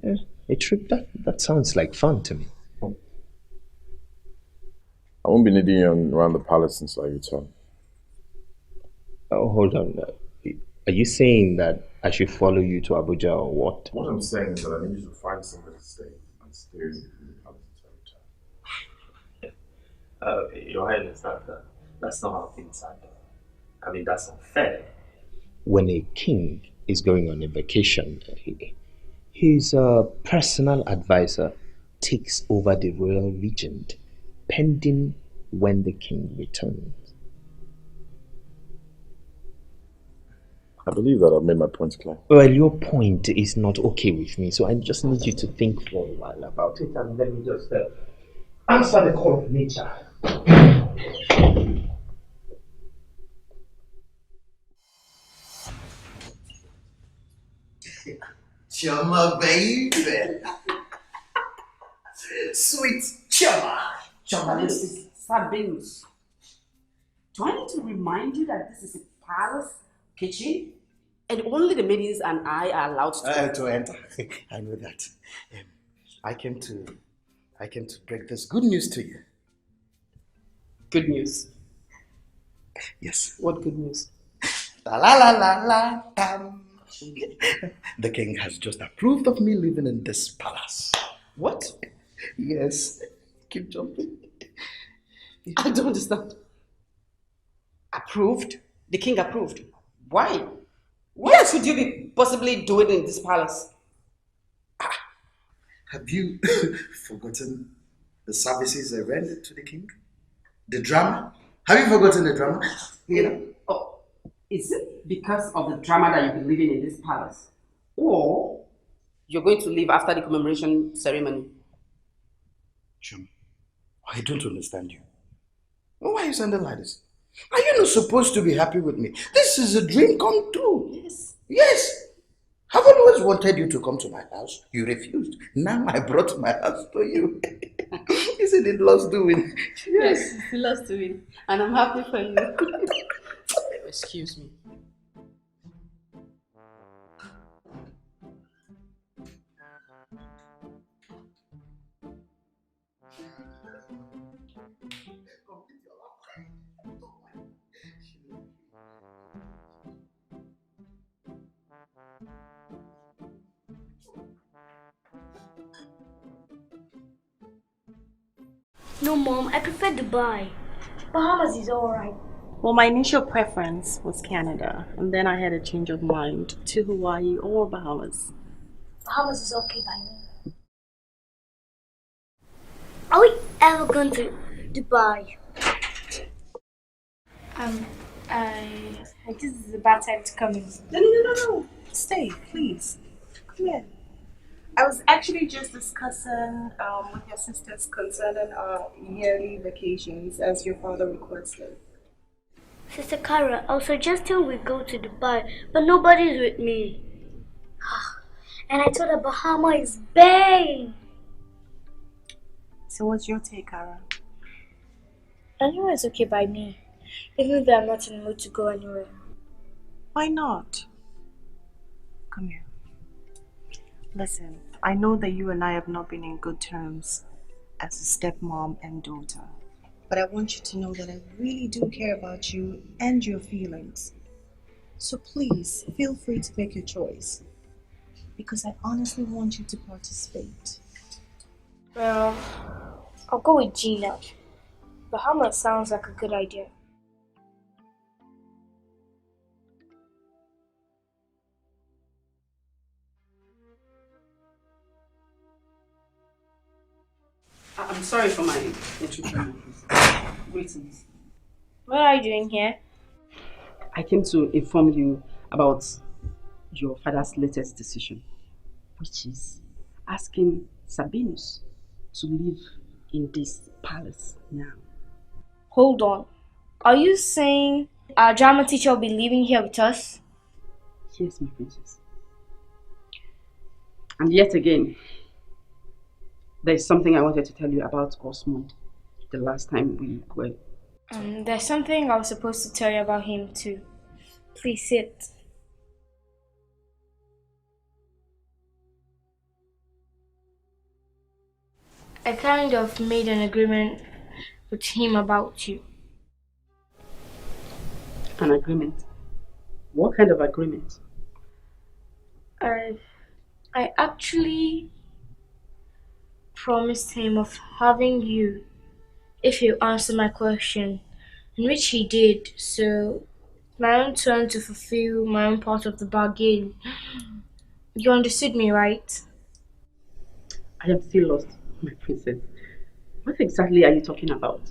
Yeah, a trip? That sounds like fun to me. I won't be needing you around the palace until I return. Oh, hold on. Are you saying that I should follow you to Abuja or what? What I'm saying is that I need you to find somewhere to stay and stay in the palace until I return. Your Highness, that's not how things are done. I mean, that's unfair. When a king is going on a vacation, his personal advisor takes over the royal regent, pending when the king returns. I believe that I've made my points clear. Well, your point is not okay with me, so I just need you to think for a while about it and let me just answer the call of nature. Chama, baby. Sweet Chama. Chama, this is sad news. Do I need to remind you that this is a palace kitchen? And only the maidens and I are allowed to enter. I know that. I came to break this good news to you. Good news? Yes. What good news? La la la la la. The king has just approved of me living in this palace. What? Yes. Keep jumping. I don't understand. Approved? The king approved. Why? What else could you be possibly doing in this palace? Have you forgotten the services I rendered to the king? The drama? Have you forgotten the drama? You know? Oh, is it because of the drama that you've been living in this palace? Or you're going to leave after the commemoration ceremony? Chum, I don't understand you. Why are you sounding like this? Are you not supposed to be happy with me? This is a dream come true. Yes. Yes. I've always wanted you to come to my house. You refused. Now I brought my house to you. Isn't it lost doing? Yes, it's lost doing. And I'm happy for you. Excuse me. No, Mom, I prefer Dubai. Bahamas is alright. Well, my initial preference was Canada, and then I had a change of mind to Hawaii or Bahamas. Bahamas is okay by me. Are we ever going to Dubai? This is a bad time to come in. No. Stay, please. Come here. I was actually just discussing with your sisters concerning our yearly vacations as your father requested. Sister Kara, I was suggesting we go to Dubai, but nobody's with me. And I thought that Bahama is big. So what's your take, Kara? Anywhere is okay by me, even though I'm not in the mood to go anywhere. Why not? Come here. Listen, I know that you and I have not been in good terms as a stepmom and daughter. But I want you to know that I really do care about you and your feelings. So please, feel free to make your choice. Because I honestly want you to participate. Well, I'll go with Gina. Bahamas sounds like a good idea. I'm sorry for my intrusion. Greetings. What are you doing here? I came to inform you about your father's latest decision, which is asking Sabinus to live in this palace now. Hold on. Are you saying our drama teacher will be living here with us? Yes, my princess. And yet again, there's something I wanted to tell you about Osmond the last time we were. There's something I was supposed to tell you about him too. Please sit. I kind of made an agreement with him about you. An agreement? What kind of agreement? I actually promised him of having you if you answer my question, in which he did, so my own turn to fulfill my own part of the bargain. You understood me, right? I am still lost, my princess. What exactly are you talking about?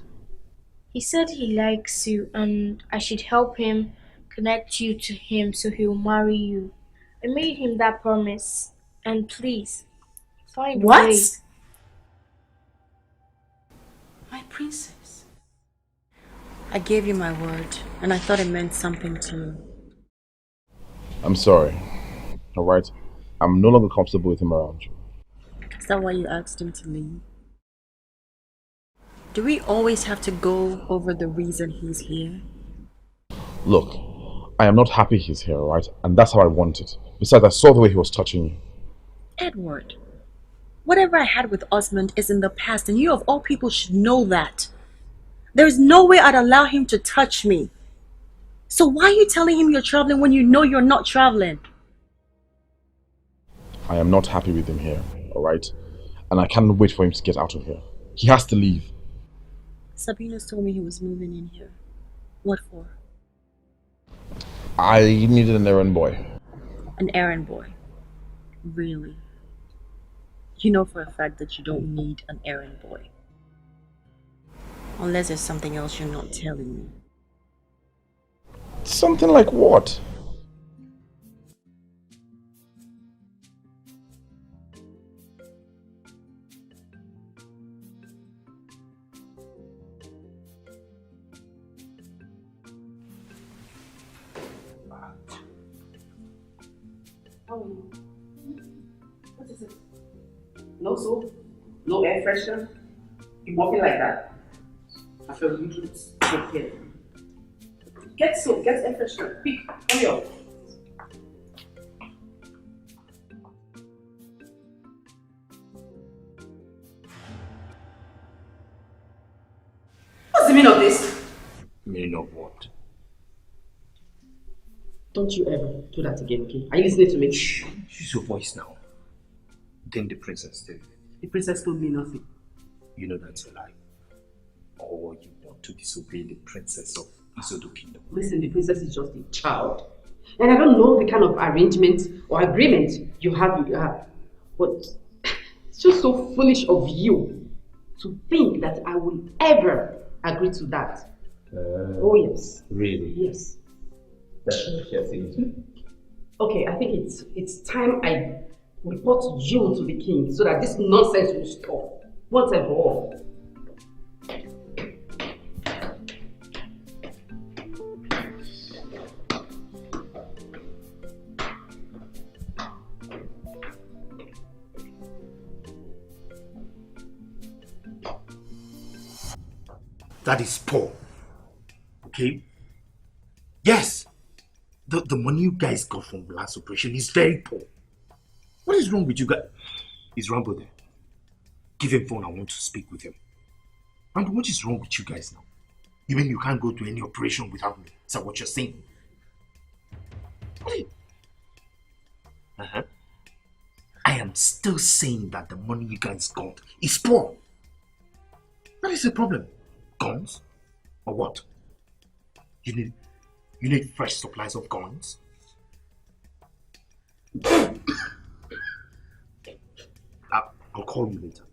He said he likes you and I should help him connect you to him so he'll marry you. I made him that promise, and please, find a way. What? My princess. I gave you my word, and I thought it meant something to you. I'm sorry. Alright? I'm no longer comfortable with him around you. Is that why you asked him to leave? Do we always have to go over the reason he's here? Look, I am not happy he's here, right? And that's how I want it. Besides, I saw the way he was touching you. Edward, whatever I had with Osmond is in the past, and you of all people should know that. There's no way I'd allow him to touch me. So why are you telling him you're traveling when you know you're not traveling? I am not happy with him here, alright? And I can't wait for him to get out of here. He has to leave. Sabinus told me he was moving in here. What for? I needed an errand boy. An errand boy. Really? You know for a fact that you don't need an errand boy. Unless there's something else you're not telling me. Something like what? What is it? No soap? No air freshener? You walking like that? I feel really okay. Get soap, get air freshener. Quick, hurry up. What's the meaning of this? Meaning of what? Don't you ever do that again, okay? Are you listening to me? Shh, use your voice now. Then the princess did. The princess told me nothing. You know that's a lie. Or you want to disobey the princess of Izodo Kingdom. Listen, the princess is just a child. And I don't know the kind of arrangement or agreement you have with her. But it's just so foolish of you to think that I will ever agree to that. Oh yes. Really? Yes. That's what you're saying. Okay, I think it's time I report you to the king so that this nonsense will stop. Once and for all. That is poor. Okay? Yes. The money you guys got from the last operation is very poor. What is wrong with you guys? Is Rambo there? Give him phone, I want to speak with him. Rambo, what is wrong with you guys now? You mean you can't go to any operation without me? Is that what you're saying? I am still saying that the money you guys got is poor. What is the problem? Guns? Or what? You need fresh supplies of guns? I'll call you later.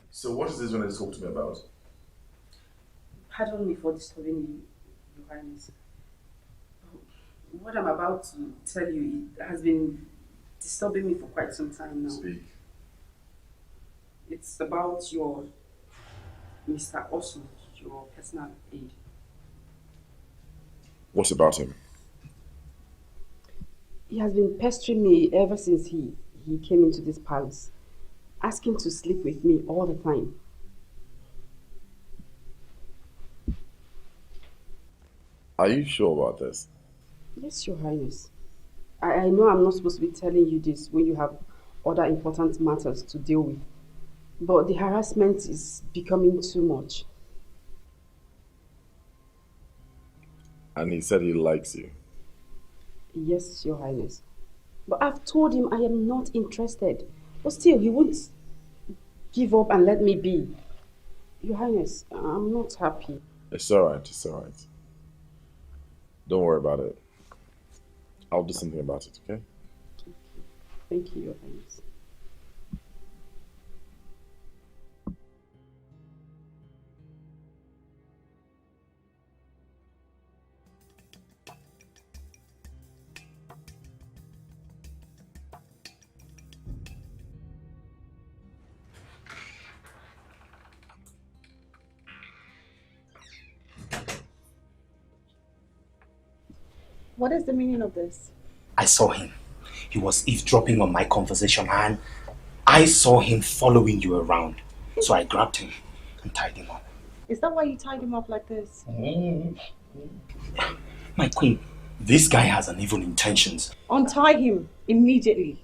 So what is this one to talk to me about? Pardon me for disturbing you, Your Highness. What I'm about to tell you, it has been disturbing me for quite some time now. Speak. It's about your Mr. Osu, your personal aide. What about him? He has been pestering me ever since he came into this palace, asking to sleep with me all the time. Are you sure about this? Yes, Your Highness. I know I'm not supposed to be telling you this when you have other important matters to deal with, but the harassment is becoming too much. And he said he likes you. Yes, Your Highness. But I've told him I am not interested. But still, he won't give up and let me be. Your Highness, I'm not happy. It's alright, it's alright. Don't worry about it. I'll do something about it, okay? Thank you, Your Highness. What is the meaning of this? I saw him. He was eavesdropping on my conversation and I saw him following you around. So I grabbed him and tied him up. Is that why you tied him up like this? My queen, This guy has an evil intentions. Untie him immediately.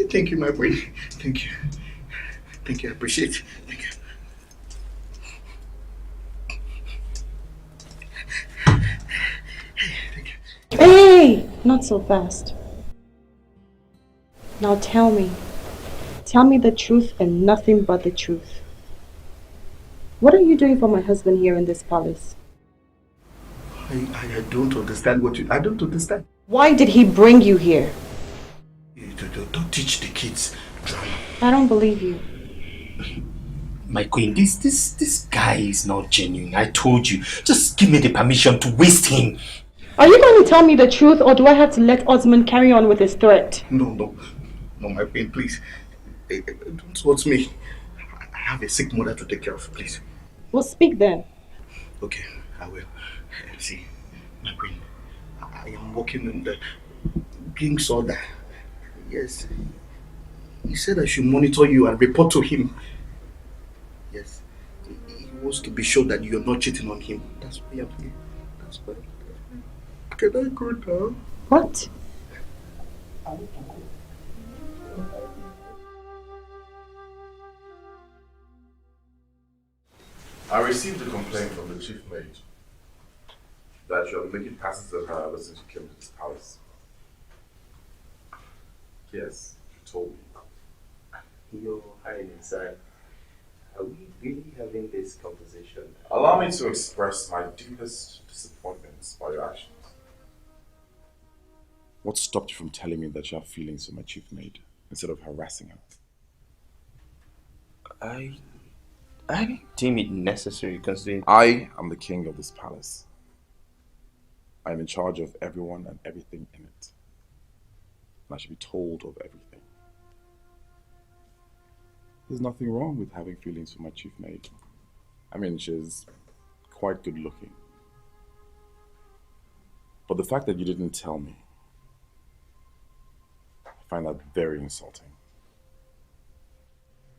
Thank you, my queen. Thank you. Thank you, I appreciate it. Thank you. Hey! Not so fast. Now tell me. Tell me the truth and nothing but the truth. What are you doing for my husband here in this palace? I don't understand what you... I don't understand. Why did he bring you here? Don't teach the kids drama. I don't believe you. My queen, this guy is not genuine. I told you. Just give me the permission to waste him. Are you going to tell me the truth or do I have to let Osmond carry on with his threat? No, my queen, please. Don't hurt me. I have a sick mother to take care of, please. Well, speak then. Okay, I will. See, my queen, I am working in the king's order. Yes. He said I should monitor you and report to him. Yes. He wants to be sure that you're not cheating on him. That's why I'm here. That's why. Can I go now? What? I received a complaint from the chief maid that you are making passes at her ever since you came to this palace. Yes, you told me. Your Highness, are we really having this conversation? Allow me to express my deepest disappointments by your actions. What stopped you from telling me that you have feelings for my chief maid instead of harassing her? I didn't deem it necessary considering... I am the king of this palace. I am in charge of everyone and everything in it. And I should be told of everything. There's nothing wrong with having feelings for my chief maid. I mean, she's quite good looking. But the fact that you didn't tell me, I find that very insulting.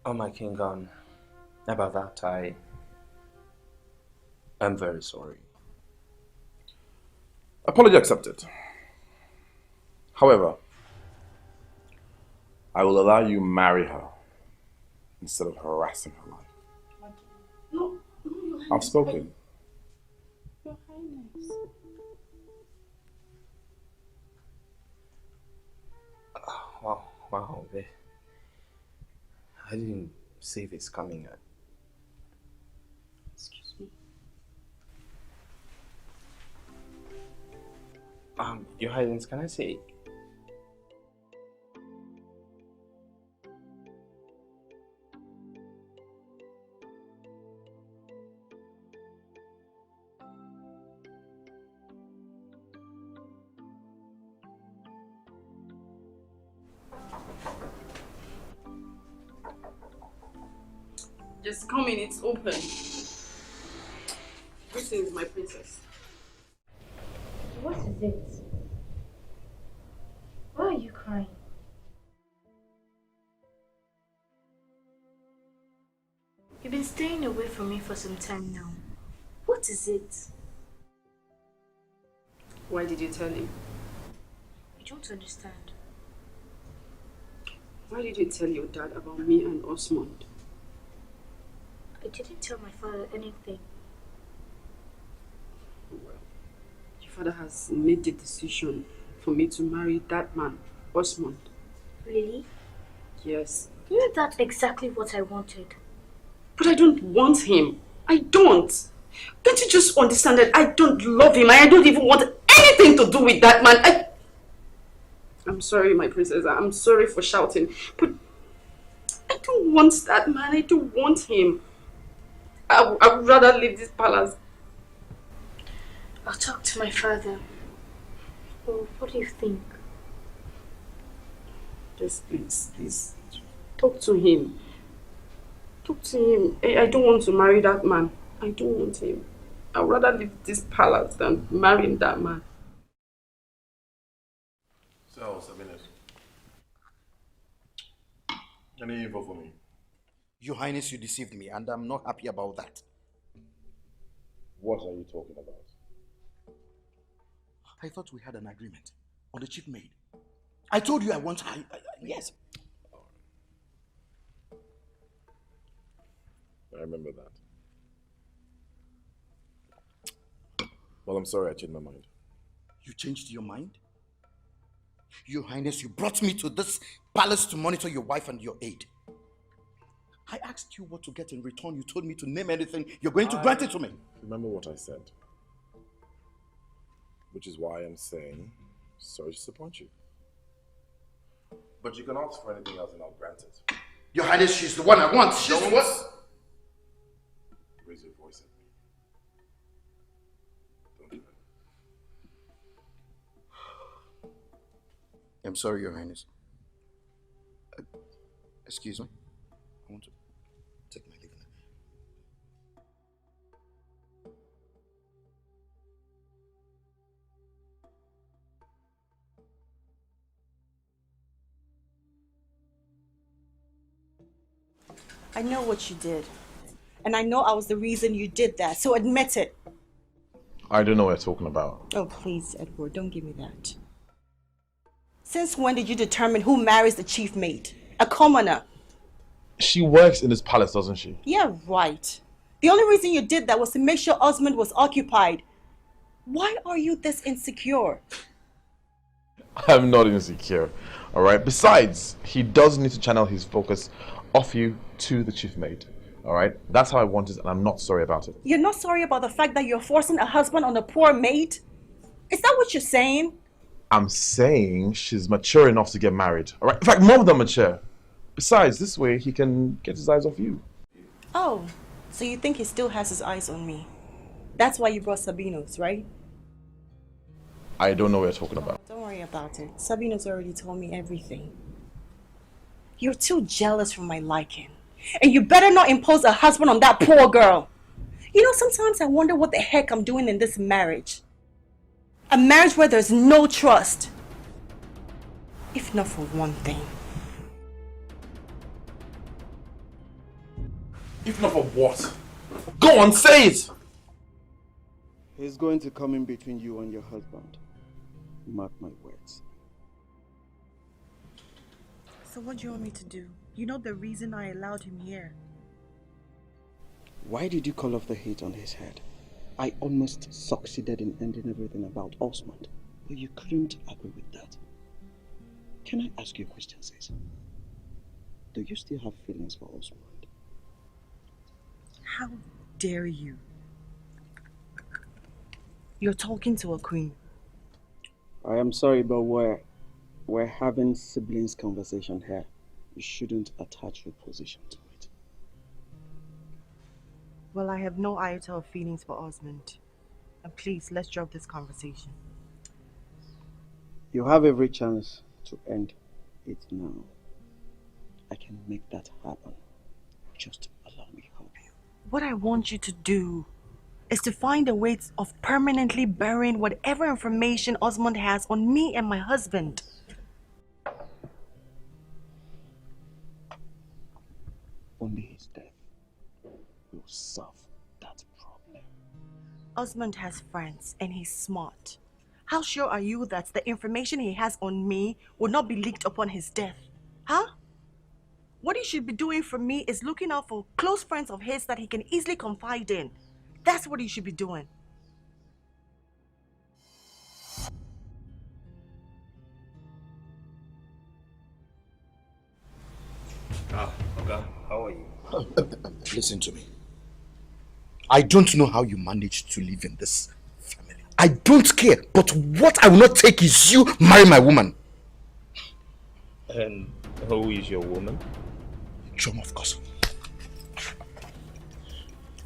Oh my king, about that, I'm very sorry. Apology accepted. However, I will allow you marry her instead of harassing her life. No, I've spoken. Your Highness. Wow, I didn't see this coming. Excuse me. Your Highness, can I say? Just come in, it's open. Greetings, my princess. What is it? Why are you crying? You've been staying away from me for some time now. What is it? Why did you tell him? I don't understand. Why did you tell your dad about me and Osmond? I didn't tell my father anything. Well, your father has made the decision for me to marry that man, Osmond. Really? Yes. You know, that's exactly what I wanted. But I don't want him. I don't. Don't you just understand that I don't love him? I don't even want anything to do with that man. I'm sorry, my princess. I'm sorry for shouting. But I don't want that man. I don't want him. I would rather leave this palace. I'll talk to my father. Well, what do you think? Just please. Talk to him. Talk to him. I don't want to marry that man. I don't want him. I'd rather leave this palace than marrying that man. So, 7 minutes. Any info for me? Your Highness, you deceived me, and I'm not happy about that. What are you talking about? I thought we had an agreement on the chief maid. I told you I want her. Yes. I remember that. Well, I'm sorry I changed my mind. You changed your mind? Your Highness, you brought me to this palace to monitor your wife and your aide. I asked you what to get in return. You told me to name anything. You're going to grant it to me. Remember what I said. Which is why I'm saying, sorry to disappoint you. But you can ask for anything else and I'll grant it. Your Highness, she's the one I want. She's the one. Raise your voice at me. Don't do it. I'm sorry, Your Highness. Excuse me. I want to take my leave now. I know what you did. And I know I was the reason you did that, so admit it. I don't know what you're talking about. Oh, please, Edward, don't give me that. Since when did you determine who marries the chief maid? A commoner. She works in this palace, doesn't she? Yeah, right. The only reason you did that was to make sure Osmond was occupied. Why are you this insecure? I'm not insecure, alright? Besides, he does need to channel his focus off you to the chief maid, alright? That's how I want it and I'm not sorry about it. You're not sorry about the fact that you're forcing a husband on a poor maid? Is that what you're saying? I'm saying she's mature enough to get married, alright? In fact, more than mature. Besides, this way he can get his eyes off you. Oh, so you think he still has his eyes on me? That's why you brought Sabino's, right? I don't know what you're talking about. Don't worry about it. Sabino's already told me everything. You're too jealous for my liking. And you better not impose a husband on that poor girl. You know, sometimes I wonder what the heck I'm doing in this marriage. A marriage where there's no trust. If not for one thing. If not for what? Go on, say it! He's going to come in between you and your husband. Mark my words. So what do you want me to do? You know the reason I allowed him here. Why did you call off the heat on his head? I almost succeeded in ending everything about Osmond, but you couldn't agree with that. Can I ask you a question, sis? Do you still have feelings for Osmond? How dare you? You're talking to a queen. I am sorry, but we're having siblings conversation here. You shouldn't attach your position to it. Well, I have no iota of feelings for Osmond. And please, let's drop this conversation. You have every chance to end it now. I can make that happen. Just allow me to help you. What I want you to do is to find a way of permanently burying whatever information Osmond has on me and my husband. Only his death will solve that problem. Osmond has friends and he's smart. How sure are you that the information he has on me will not be leaked upon his death? Huh? What he should be doing for me is looking out for close friends of his that he can easily confide in. That's what he should be doing. Okay. How are you? Listen to me. I don't know how you managed to live in this family. I don't care, but what I will not take is you marry my woman. And who is your woman? Chisom, of course.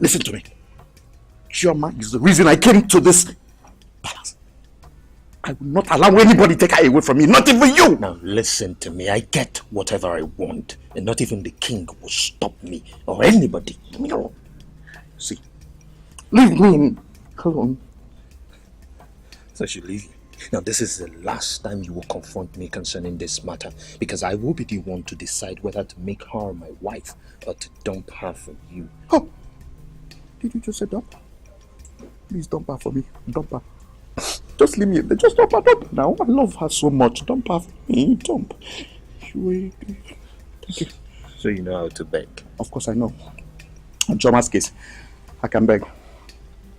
Listen to me. Chioma is the reason I came to this palace. I will not allow anybody take her away from me, not even you! Now listen to me, I get whatever I want, and not even the king will stop me, or anybody. No. See, leave me alone. So she leave you? Now, this is the last time you will confront me concerning this matter, because I will be the one to decide whether to make her my wife or to dump her for you. Oh, did you just say dump? Please dump her for me. Dump her. Just leave me. Just dump her. Dump. Now, I love her so much. Dump her for me. Dump. Thank you. So you know how to beg? Of course I know. On Choma's case, I can beg.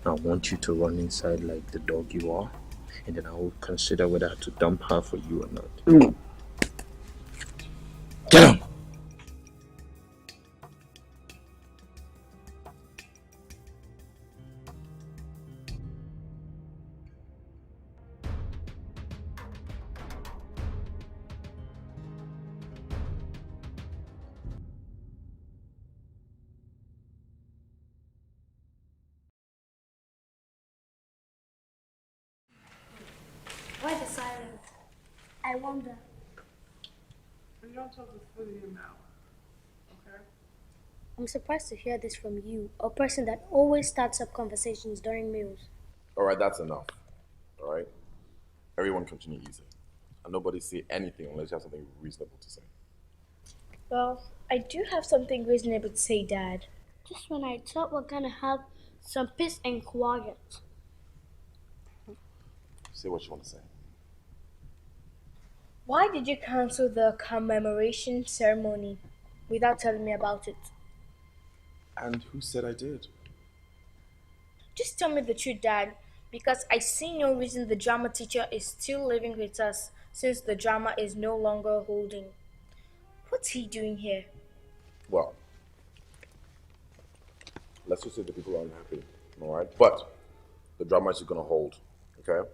I want you to run inside like the dog you are, and then I will consider whether to dump her for you or not. Get on! Why the silence? I wonder. You don't talk with food in your mouth, okay? I'm surprised to hear this from you, a person that always starts up conversations during meals. Alright, that's enough. Alright? Everyone continue easy. And nobody say anything unless you have something reasonable to say. Well, I do have something reasonable to say, Dad. Just when I thought we're gonna have some peace and quiet. Say what you want to say. Why did you cancel the commemoration ceremony without telling me about it? And who said I did? Just tell me the truth, Dad, because I see no reason the drama teacher is still living with us since the drama is no longer holding. What's he doing here? Well, let's just say the people are unhappy, alright? But the drama is going to hold, okay?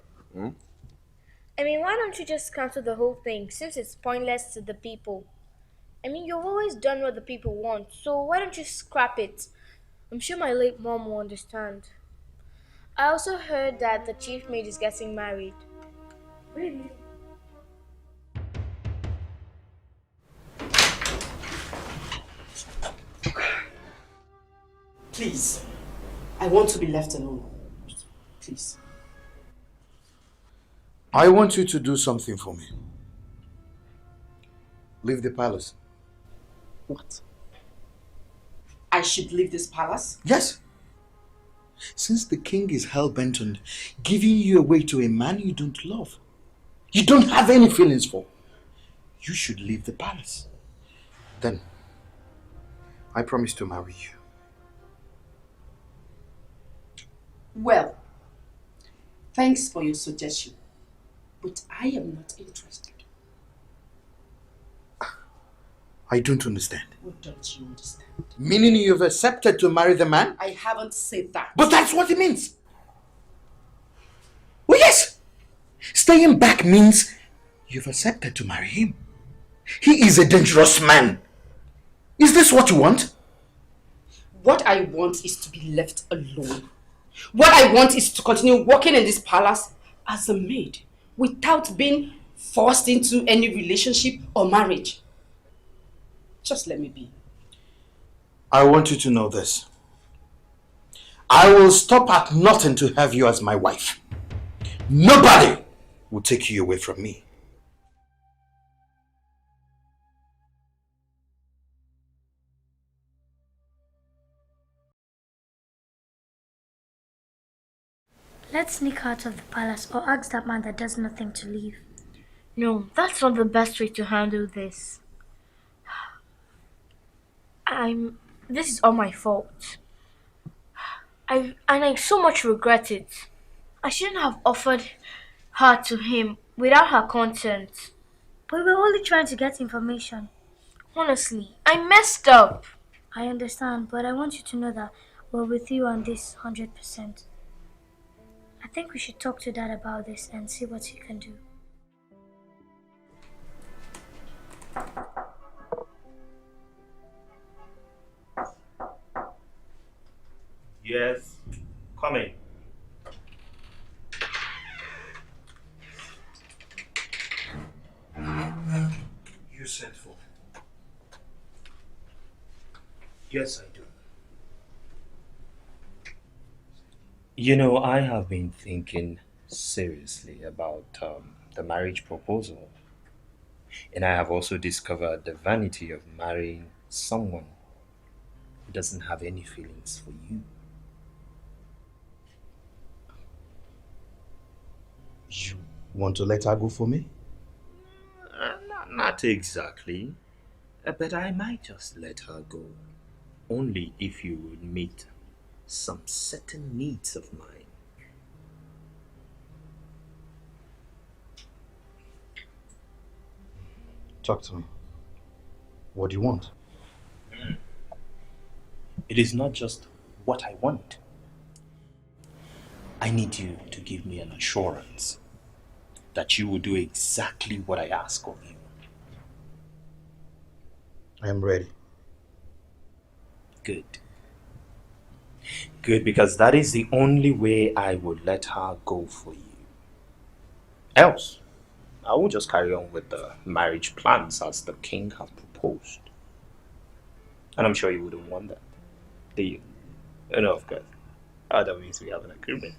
I mean, why don't you just cancel the whole thing since it's pointless to the people? I mean, you've always done what the people want, so why don't you scrap it? I'm sure my late mom will understand. I also heard that the chief maid is getting married. Really? Please, I want to be left alone. Please. I want you to do something for me. Leave the palace. What? I should leave this palace? Yes. Since the king is hell-bent on giving you away to a man you don't love, you don't have any feelings for, you should leave the palace. Then, I promise to marry you. Well, thanks for your suggestion, but I am not interested. I don't understand. What don't you understand? Meaning you've accepted to marry the man? I haven't said that. But that's what it means. Oh yes! Staying back means you've accepted to marry him. He is a dangerous man. Is this what you want? What I want is to be left alone. What I want is to continue working in this palace as a maid without being forced into any relationship or marriage. Just let me be. I want you to know this. I will stop at nothing to have you as my wife. Nobody will take you away from me. Let's sneak out of the palace or ask that man that does nothing to leave. No, that's not the best way to handle this. This is all my fault. I so much regret it. I shouldn't have offered her to him without her consent. But we were only trying to get information. Honestly, I messed up. I understand, but I want you to know that we're with you on this 100%. I think we should talk to Dad about this and see what he can do. Yes, come in. You sent for me. Yes, I do. You know, I have been thinking seriously about the marriage proposal. And I have also discovered the vanity of marrying someone who doesn't have any feelings for you. You want to let her go for me? Not exactly. But I might just let her go. Only if you would meet some certain needs of mine. Talk to me. What do you want? It is not just what I want. I need you to give me an assurance that you will do exactly what I ask of you. I am ready. Good. Good, because that is the only way I would let her go for you. Else, I will just carry on with the marriage plans as the king has proposed. And I'm sure you wouldn't want that. Do you? No, of course. That means we have an agreement.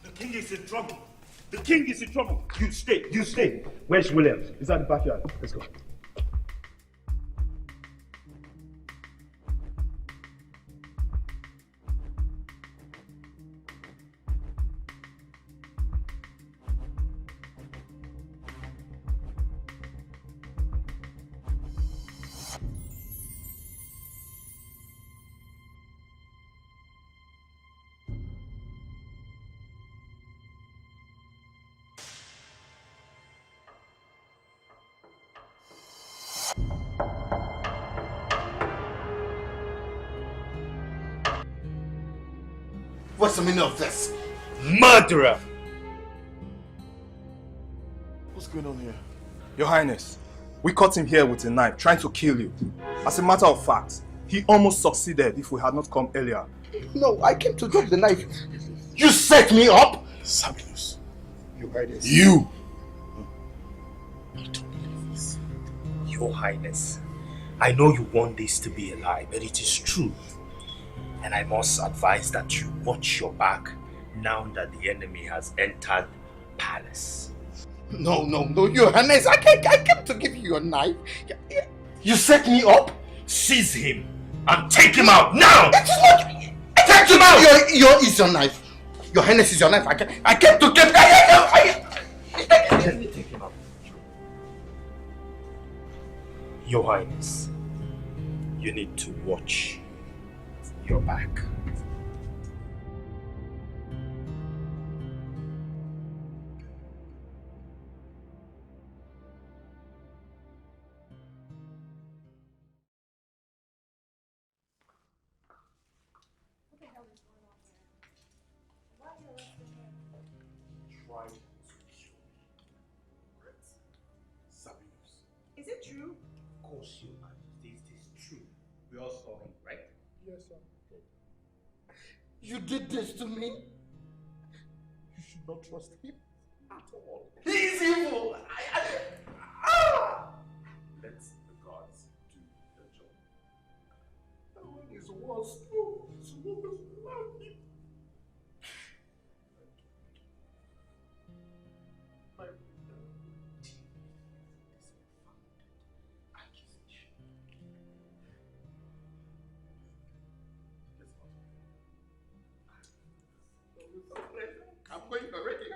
The king is in trouble. The king is in trouble. You stay. You stay. Where's Williams? He's at the backyard. Let's go. What's the meaning of this? Murderer! What's going on here? Your Highness, we caught him here with a knife, trying to kill you. As a matter of fact, he almost succeeded if we had not come earlier. No, I came to drop the knife. You set me up? Sabius. Your Highness. You! I don't believe this. Your Highness, I know you want this to be a lie, but it is true. And I must advise that you watch your back now that the enemy has entered palace. No, Your Highness, I came to give you your knife. You set me up? Seize him and take him out now! It is not... Take him out! Is your knife. Your Highness is your knife. I came to get... Take him out. Your Highness, you need to watch your back. Is it true? Of course, Your Majesty, it is true. We all saw him, right? Yes, sir. You did this to me? You should not trust him at all. He's evil! Let the gods do the job. That one is worse. Oh, it's worse. My accusation. I'm going already.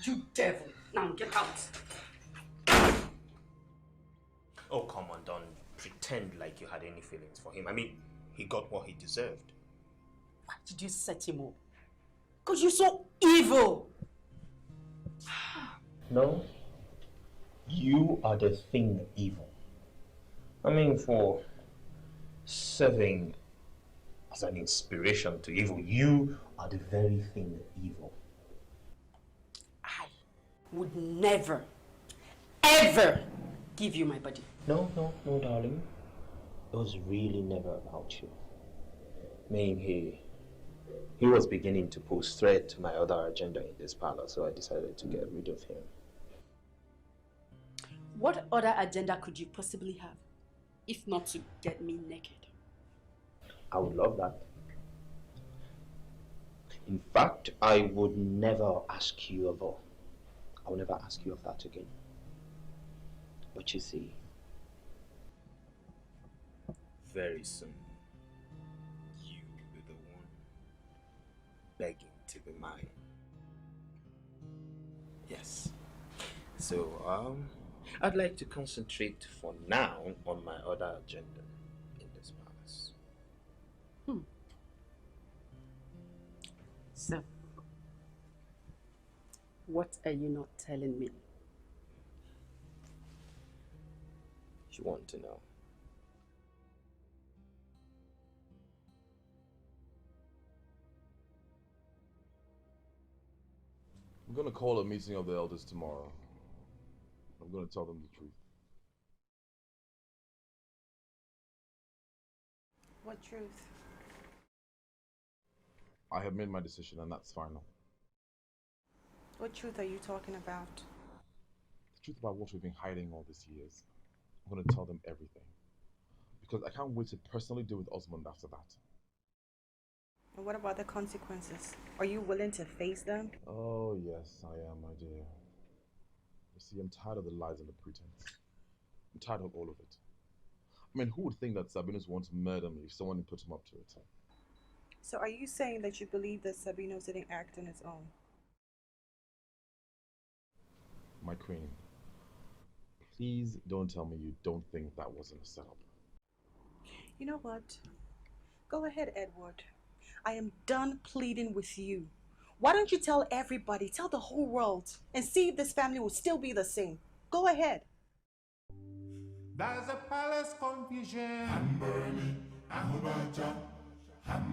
You devil! Now get out! Oh, come on, don't pretend like you had any feelings for him. I mean, he got what he deserved. Why did you set him up? Because you're so evil! No, you are the thing evil. I mean, for serving as an inspiration to evil, you are the very thing evil. I would never, ever give you my body. No, darling. It was really never about you. I mean, he was beginning to pose threat to my other agenda in this palace, so I decided to get rid of him. What other agenda could you possibly have, if not to get me naked? I would love that. In fact, I would never ask you of I will never ask you of that again. But you see, very soon, you will be the one begging to be mine. Yes. So, I'd like to concentrate for now on my other agenda in this palace. So, what are you not telling me? You want to know? I'm going to call a meeting of the elders tomorrow. I'm going to tell them the truth. What truth? I have made my decision and that's final. What truth are you talking about? The truth about what we've been hiding all these years. I'm going to tell them everything. Because I can't wait to personally deal with Osmond after that. And what about the consequences? Are you willing to face them? Oh yes, I am, my dear. You see, I'm tired of the lies and the pretense. I'm tired of all of it. I mean, who would think that Sabinus wants to murder me if someone put him up to it? So are you saying that you believe that Sabino didn't act on his own? My queen, please don't tell me you don't think that wasn't a setup. You know what? Go ahead, Edward. I am done pleading with you. Why don't you tell everybody, tell the whole world, and see if this family will still be the same? Go ahead. There's a palace confusion. I'm burning. I'm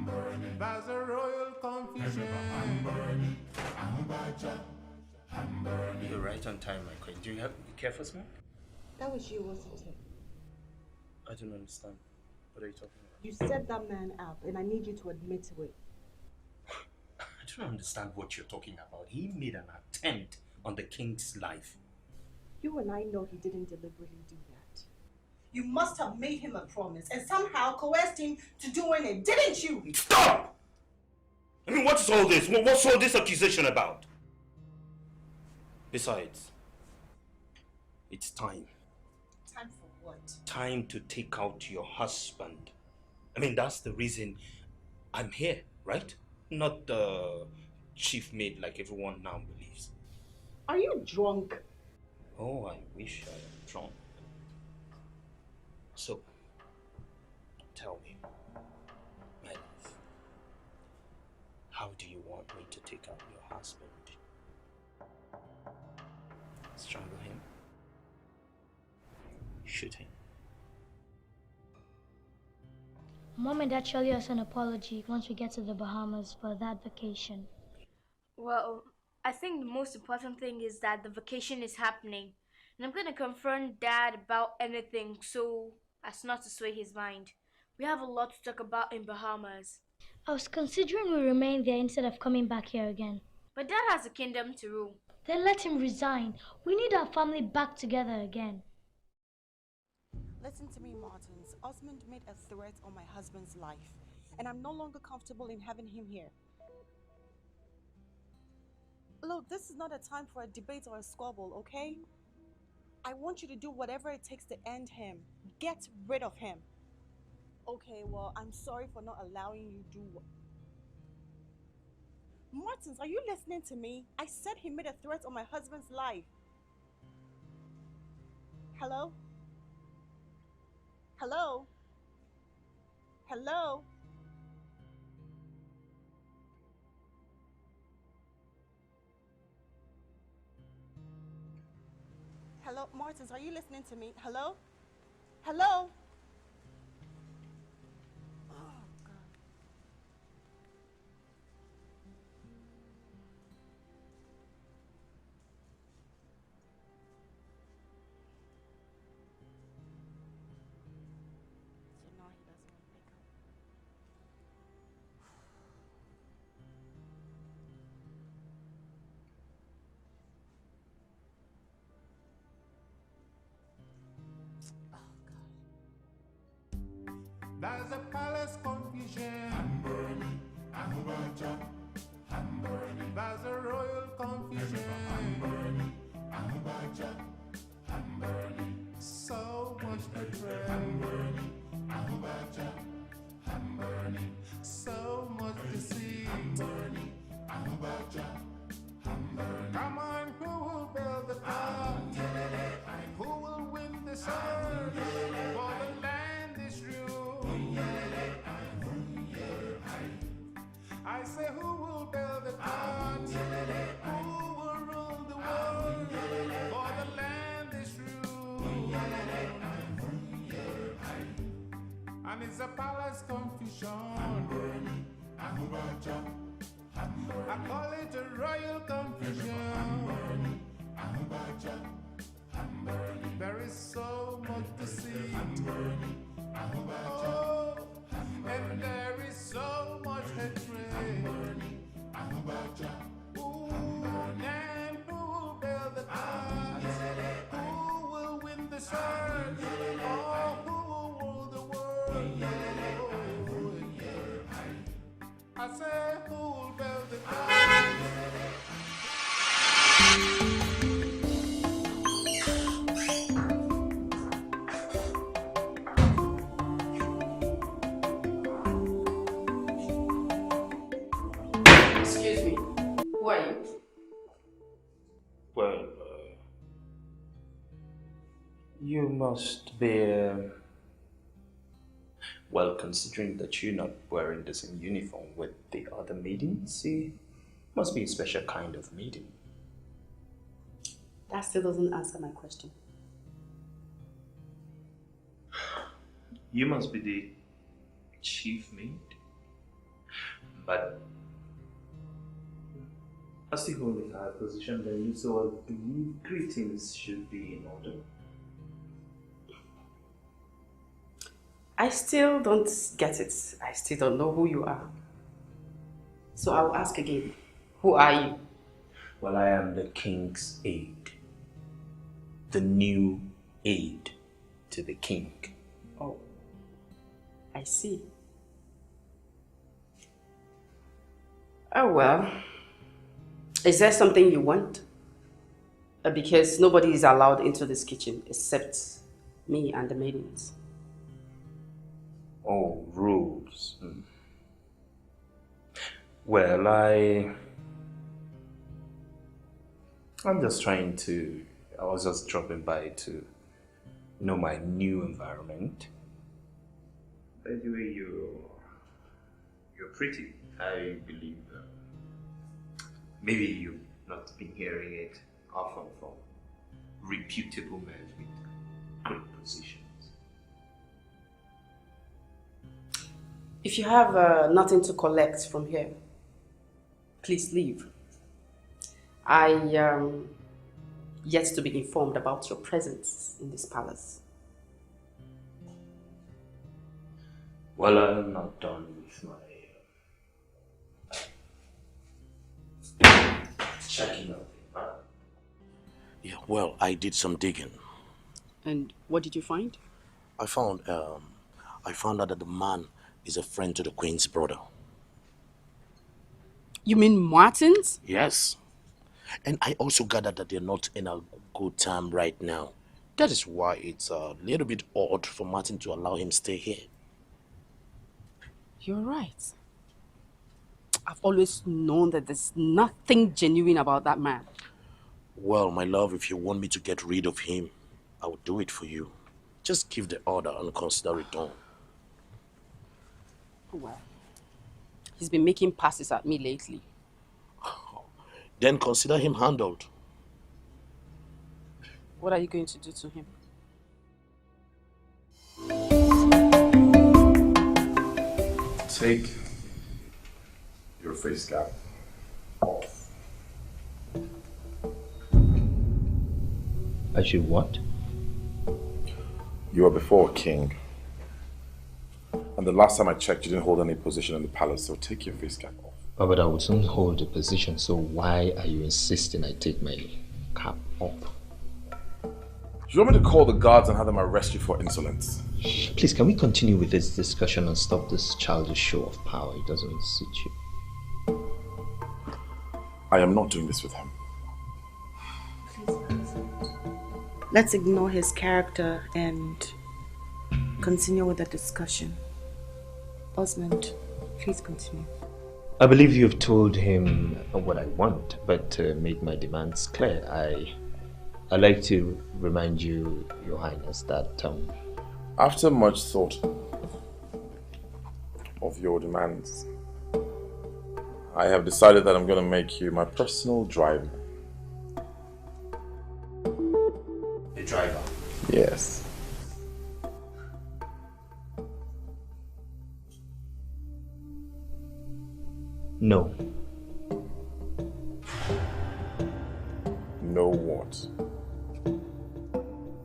burning. There's a royal confusion. I'm burning. I'm burning. You're right on time, my queen. Do you care for smoke? That was you, wasn't it? I don't understand. What are you talking about? You set that man up, and I need you to admit to it. I don't understand what you're talking about. He made an attempt on the king's life. You and I know he didn't deliberately do that. You must have made him a promise and somehow coerced him to doing it, didn't you? Stop! I mean, what is all this? What's all this accusation about? Besides, it's time. Time for what? Time to take out your husband. I mean, that's the reason I'm here, right? Not the chief maid like everyone now believes. Are you drunk? Oh, I wish I am drunk. So, tell me, my love, how do you want me to take out your husband? Strangle him? Shoot him? Mom and Dad shall owe us an apology once we get to the Bahamas for that vacation. Well, I think the most important thing is that the vacation is happening. And I'm gonna confront Dad about anything so as not to sway his mind. We have a lot to talk about in Bahamas. I was considering we remain there instead of coming back here again. But Dad has a kingdom to rule. Then let him resign. We need our family back together again. Listen to me, Martins. Osmond made a threat on my husband's life, and I'm no longer comfortable in having him here. Look, this is not a time for a debate or a squabble, okay? I want you to do whatever it takes to end him. Get rid of him. Okay, well, I'm sorry for not allowing you to do... Martins, are you listening to me? I said he made a threat on my husband's life. Hello? Hello? Hello? Hello? Martins, are you listening to me? Hello? Hello? There's a palace confusion. I'm burning. I'm burning. I'm burning. There's a royal confusion. I'm burning. I'm burning. I'm burning. So much betrayal. I'm burning. I'm burning. I'm burning. So much deceit. I'm burning. I'm burning. I'm burning. Come on, who will build the tower? Who will win the sword? For the land is true. I say, who will build the tower? Who will rule the world? For the land is true. And it's a palace confusion. I call it a royal confusion. There is so much deceit. Oh, and there is so much hatred. Ooh, and who will build the tower? Who will win the sword? Oh, who will rule the world? I say, who will build the tower? Excuse me. Who are you? Well, you must be... well, considering that you're not wearing the same uniform with the other maidens, it must be a special kind of maiden. That still doesn't answer my question. You must be the chief maid. But as the holy high position, then you so I believe greetings should be in order. I still don't get it. I still don't know who you are. So I'll ask again. Who are you? Well, I am the king's aide. The new aide to the king. Oh, I see. Oh well. Is there something you want? Because nobody is allowed into this kitchen except me and the maidens. Oh, rules. Well, I'm just trying to... I was just dropping by to know my new environment. By the way, you're pretty. I believe maybe you've not been hearing it often from reputable men with good positions. If you have nothing to collect from here, please leave. I yet to be informed about your presence in this palace. Well, I'm not done with my checking out. Yeah, well, I did some digging. And what did you find? I found out that the man is a friend to the Queen's brother. You mean Martin's? Yes. And I also gathered that they're not in a good time right now. That is why it's a little bit odd for Martin to allow him stay here. You're right. I've always known that there's nothing genuine about that man. Well, my love, if you want me to get rid of him, I will do it for you. Just give the order and consider it done. Well, he's been making passes at me lately. Then consider him handled. What are you going to do to him? Take your face cap off. I should what? You were before a king. And the last time I checked, you didn't hold any position in the palace, so take your face cap off. Oh, but I would soon hold a position, so why are you insisting I take my cap off? Do you want me to call the guards and have them arrest you for insolence? Please, can we continue with this discussion and stop this childish show of power? It doesn't suit you. I am not doing this with him. Let's ignore his character and continue with the discussion. Osmond, please continue. I believe you've told him what I want, but made my demands clear. I'd like to remind you, Your Highness, that after much thought of your demands, I have decided that I'm going to make you my personal driver. The driver? Yes. No. No what?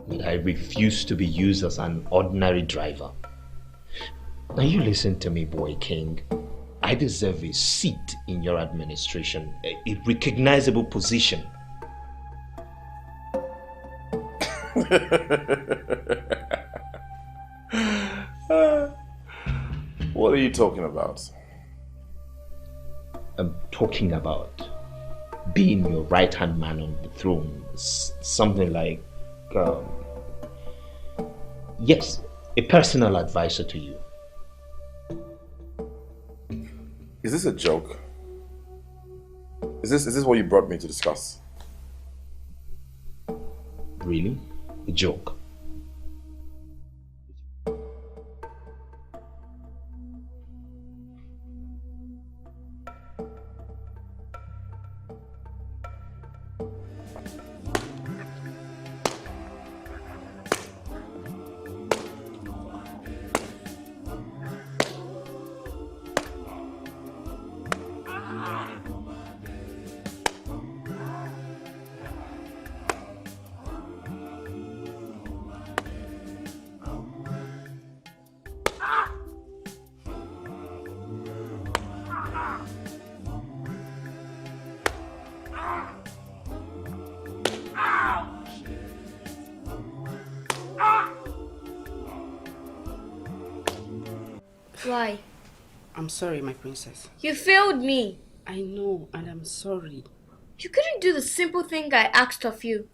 But I refuse to be used as an ordinary driver. Now you listen to me, boy king. I deserve a seat in your administration, a recognizable position. What are you talking about? I'm talking about being your right-hand man on the throne. Something like, yes, a personal advisor to you. Is this a joke? Is this what you brought me to discuss? Really? A joke? Why? I'm sorry, my princess. You failed me. I know, and I'm sorry. You couldn't do the simple thing I asked of you.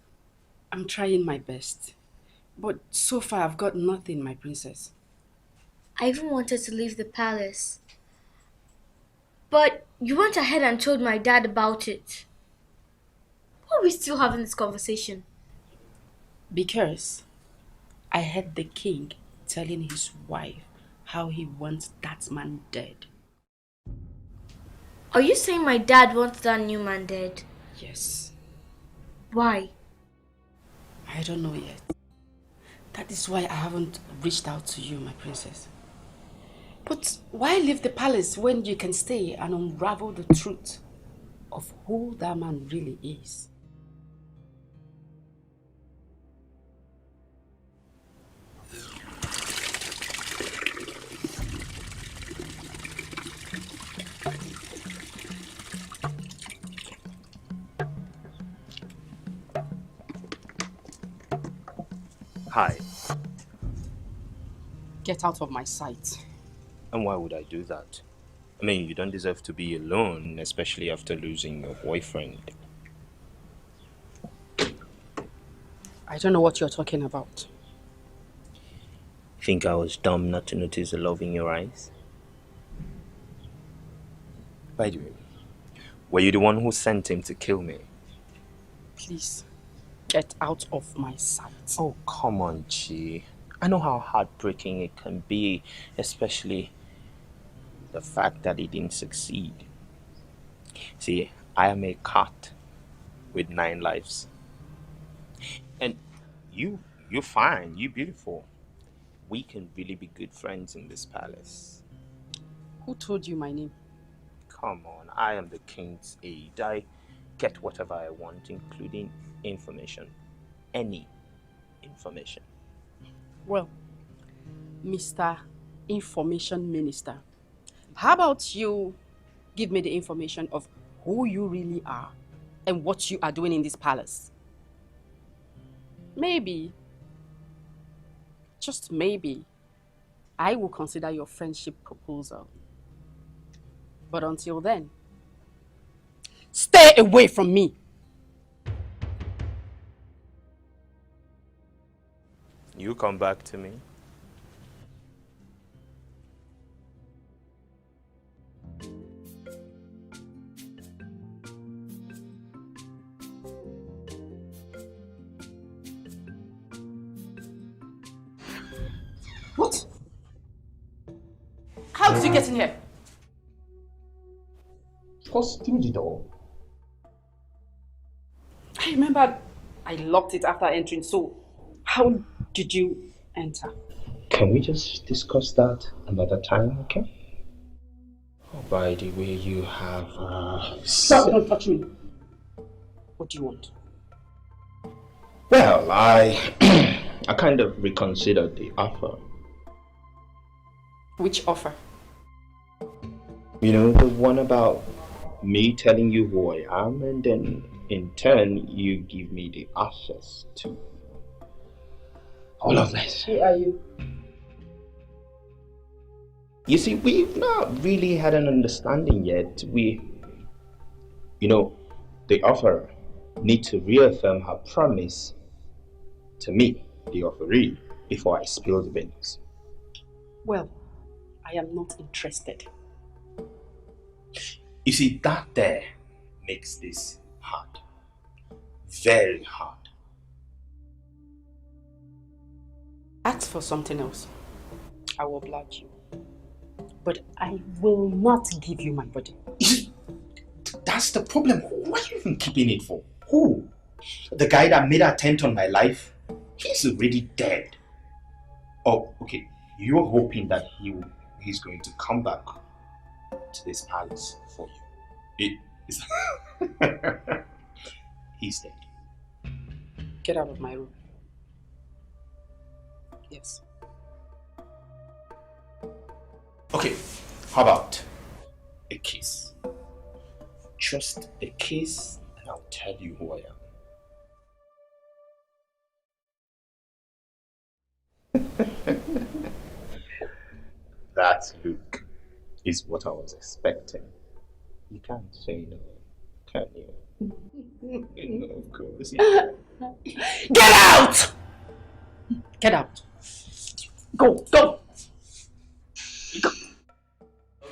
I'm trying my best. But so far, I've got nothing, my princess. I even wanted to leave the palace. But you went ahead and told my dad about it. Why are we still having this conversation? Because I heard the king telling his wife how he wants that man dead. Are you saying my dad wants that new man dead? Yes. Why? I don't know yet. That is why I haven't reached out to you, my princess. But why leave the palace when you can stay and unravel the truth of who that man really is? Hi. Get out of my sight. And why would I do that? I mean, you don't deserve to be alone, especially after losing your boyfriend. I don't know what you're talking about. Think I was dumb not to notice the love in your eyes? By the way, were you the one who sent him to kill me? Please, get out of my sight. Oh, come on, Chi. I know how heartbreaking it can be, especially the fact that he didn't succeed. See, I am a cat with 9 lives. And you're fine, you're beautiful. We can really be good friends in this palace. Who told you my name? Come on, I am the king's aide. I get whatever I want, including information. Any information. Well, Mr. Information Minister, how about you give me the information of who you really are and what you are doing in this palace? Maybe, just maybe, I will consider your friendship proposal. But until then, stay away from me. You come back to me. What? How did you get in here? Of course, through the door. I remember I locked it after entering, so how did you enter? Can we just discuss that another time, okay? Oh, by the way, you have... Stop! Don't touch me. What do you want? Well, I I kind of reconsidered the offer. Which offer? You know, the one about me telling you who I am, and then in turn you give me the access to all of this. Who are you? You see, we've not really had an understanding yet. You know, the offerer need to reaffirm her promise to me, the offeree, before I spill the beans. Well, I am not interested. You see, that there makes this hard. Very hard. Ask for something else. I will oblige you. But I will not give you my body. That's the problem. What are you even keeping it for? Who? The guy that made an attempt on my life? He's already dead. Oh, okay. You're hoping that he's going to come back to this palace for you. He's dead. Get out of my room. Yes. Okay, how about a kiss? Just a kiss and I'll tell you who I am. That look is what I was expecting. You can't say no, can you? No, of course. Get out! Get out. Go, go. Go.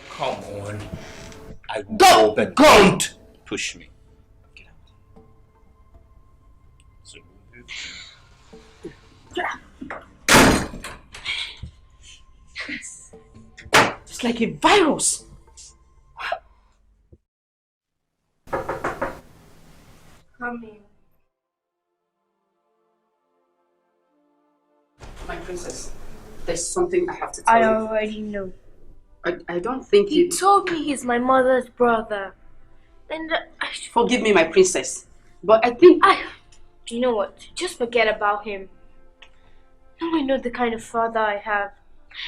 Come on. I will Go, but go. don't push me. Get out. So, It's like a virus. Come in. My princess, there's something I have to tell I you. already know. I don't think He you... told me he's my mother's brother. And Forgive me, my princess. But I think... You know what? Just forget about him. Now I know the kind of father I have.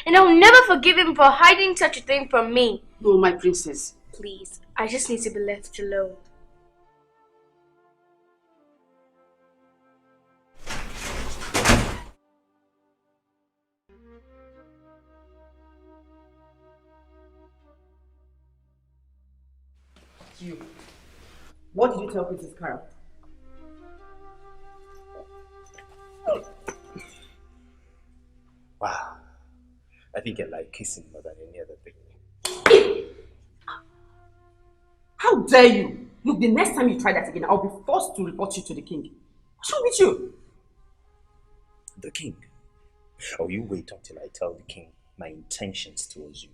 And I'll never forgive him for hiding such a thing from me. No, my princess. Please, I just need to be left alone. You. What did you tell Princess Cara? Wow. I think I like kissing more than any other thing. How dare you! Look, the next time you try that again, I'll be forced to report you to the king. What's wrong with you? The king? Or you wait until I tell the king my intentions towards you.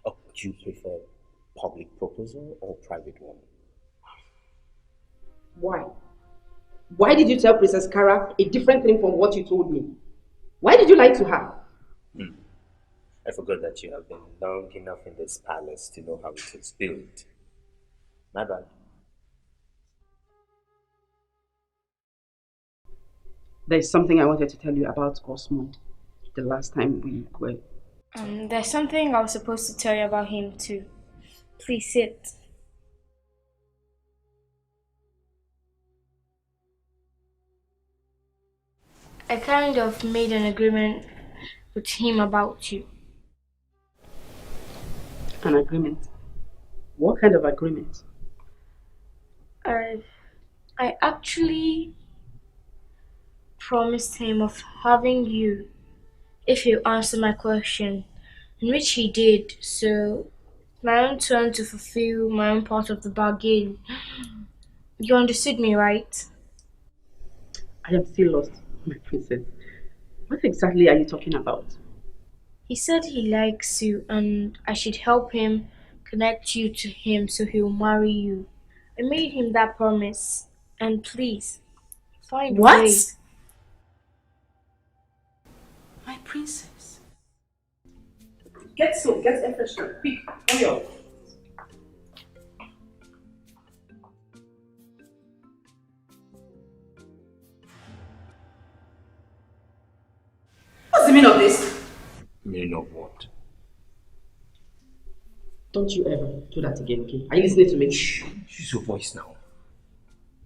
Or do you prefer public proposal or private one? Why? Why did you tell Princess Cara a different thing from what you told me? Why did you lie to her? I forgot that you have been long enough in this palace to know how it is built. My bad. There's something I wanted to tell you about Osmond. The last time we were... There's something I was supposed to tell you about him too. Please sit. I kind of made an agreement with him about you. An agreement? What kind of agreement? I actually promised him of having you if you answer my question, in which he did, so my own turn to fulfill my own part of the bargain. You understood me, right? I am still lost, my princess. What exactly are you talking about? He said he likes you and I should help him connect you to him so he'll marry you. I made him that promise, and please, find a way. My princess. Get infection. Quick, hurry up. What's the meaning of this? Meaning of what? Don't you ever do that again, okay? Are you listening to me? Shh, use your voice now.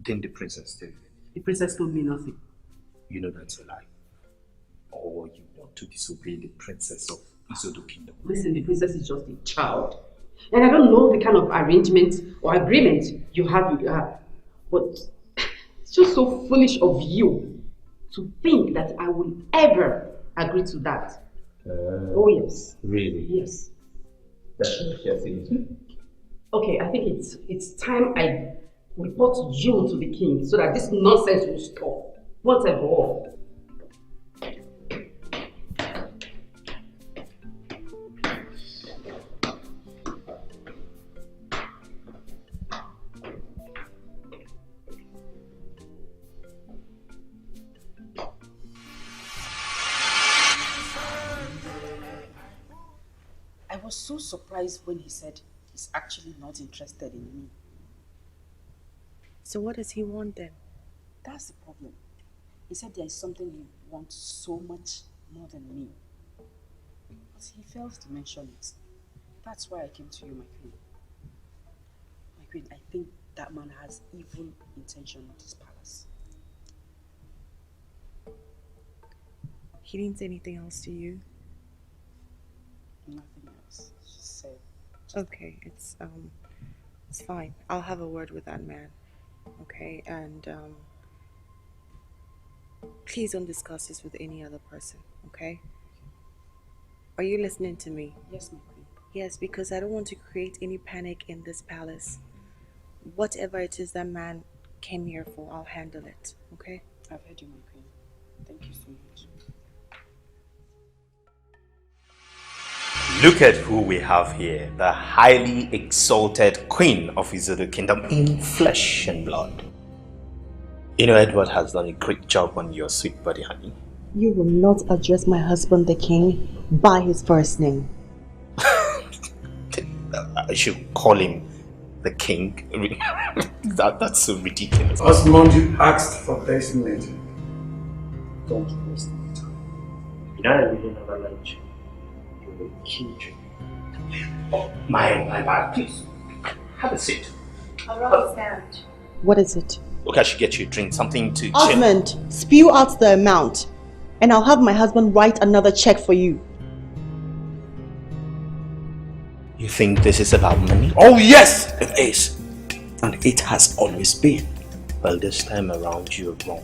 Didn't the princess tell you? The princess told me nothing. You know that's a lie. Or you want to disobey the princess of Izodo Kingdom. Listen, the princess is just a child. And I don't know the kind of arrangement or agreement you have with her. But it's just so foolish of you to think that I will ever agree to that. Oh yes. Really? Yes. That's what you're saying. Okay, I think it's time I report you to the king so that this nonsense will stop once and for all. I was so surprised when he said he's actually not interested in me. So what does he want then? That's the problem. He said there is something he wants so much more than me. But he fails to mention it. That's why I came to you, my queen. My queen, I think that man has evil intention with this palace. He didn't say anything else to you? Nothing else. Just said. Okay, it's fine. I'll have a word with that man. Okay, and please don't discuss this with any other person, okay? Are you listening to me? Yes, my queen. Yes, because I don't want to create any panic in this palace. Whatever it is that man came here for, I'll handle it, okay? I've heard you, my queen. Thank you so much. Look at who we have here, the highly exalted Queen of Izodo Kingdom in flesh and blood. You know, Edward has done a great job on your sweet body, honey. You will not address my husband, the king, by his first name. I should call him the king. That's so ridiculous. Osmond, you asked for this meeting. Don't waste my time. You know, I really never liked you. You were a kid. Oh, my bad. Please, have a seat. I'll rather stand. What is it? Look, I should get you a drink, something to chill. Osmond, spew out the amount. and I'll have my husband write another check for you. You think this is about money? Oh yes, it is. And it has always been. Well, this time around you're wrong.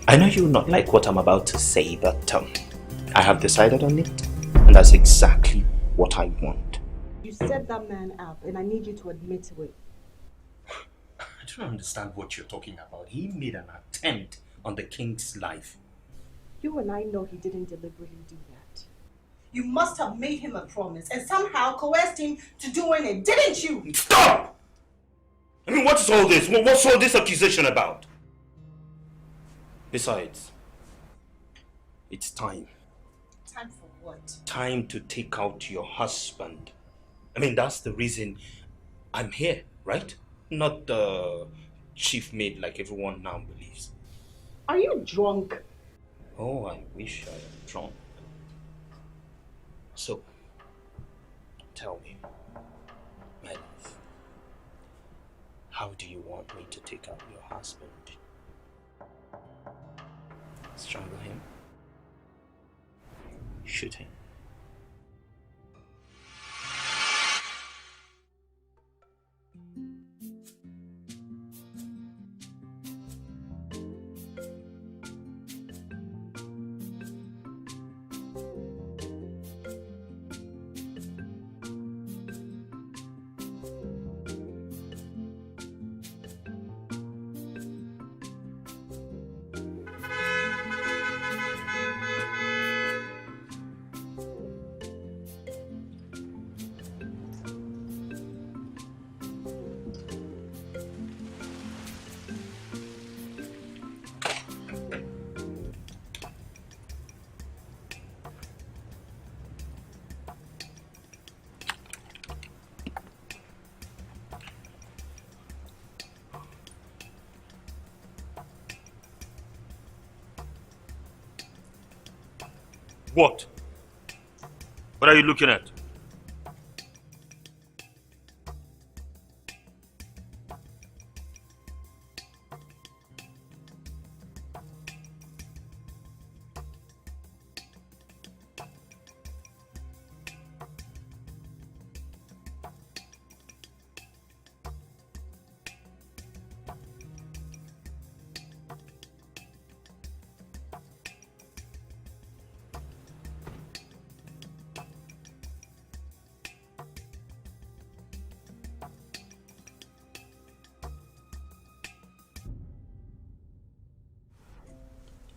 I know you will not like what I'm about to say, but I have decided on it, and that's exactly what I want. You set that man up, and I need you to admit to it. I don't understand what you're talking about. He made an attempt on the king's life. You and I know he didn't deliberately do that. You must have made him a promise and somehow coerced him to doing it, didn't you? Stop! I mean, what is all this? What's all this accusation about? Besides, it's time. Time for what? Time to take out your husband. I mean, that's the reason I'm here, right? Not the chief maid like everyone now believes. Are you drunk? Oh, I wish I am drunk. So, tell me, my love, how do you want me to take out your husband? Strangle him? Shoot him? What? What are you looking at?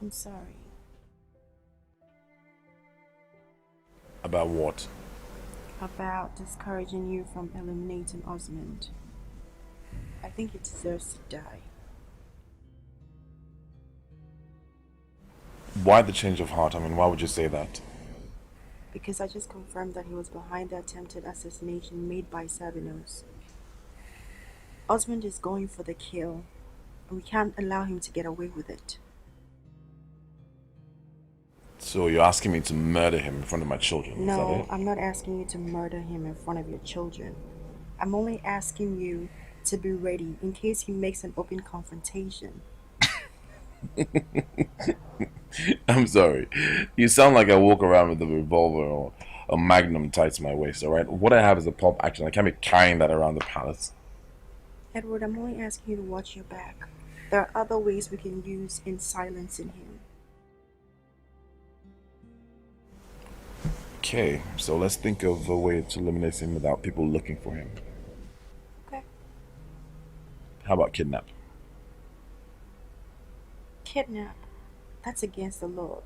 I'm sorry. About what? About discouraging you from eliminating Osmond. I think he deserves to die. Why the change of heart? I mean, why would you say that? Because I just confirmed that he was behind the attempted assassination made by Sabinos. Osmond is going for the kill, and we can't allow him to get away with it. So you're asking me to murder him in front of my children? Is that No, it? I'm not asking you to murder him in front of your children. I'm only asking you to be ready in case he makes an open confrontation. I'm sorry. You sound like I walk around with a revolver or a magnum tied to my waist, alright? What I have is a pulp action. I can't be carrying that around the palace. Edward, I'm only asking you to watch your back. There are other ways we can use in silencing him. Okay, so let's think of a way to eliminate him without people looking for him. Okay. How about kidnap? Kidnap. That's against the law.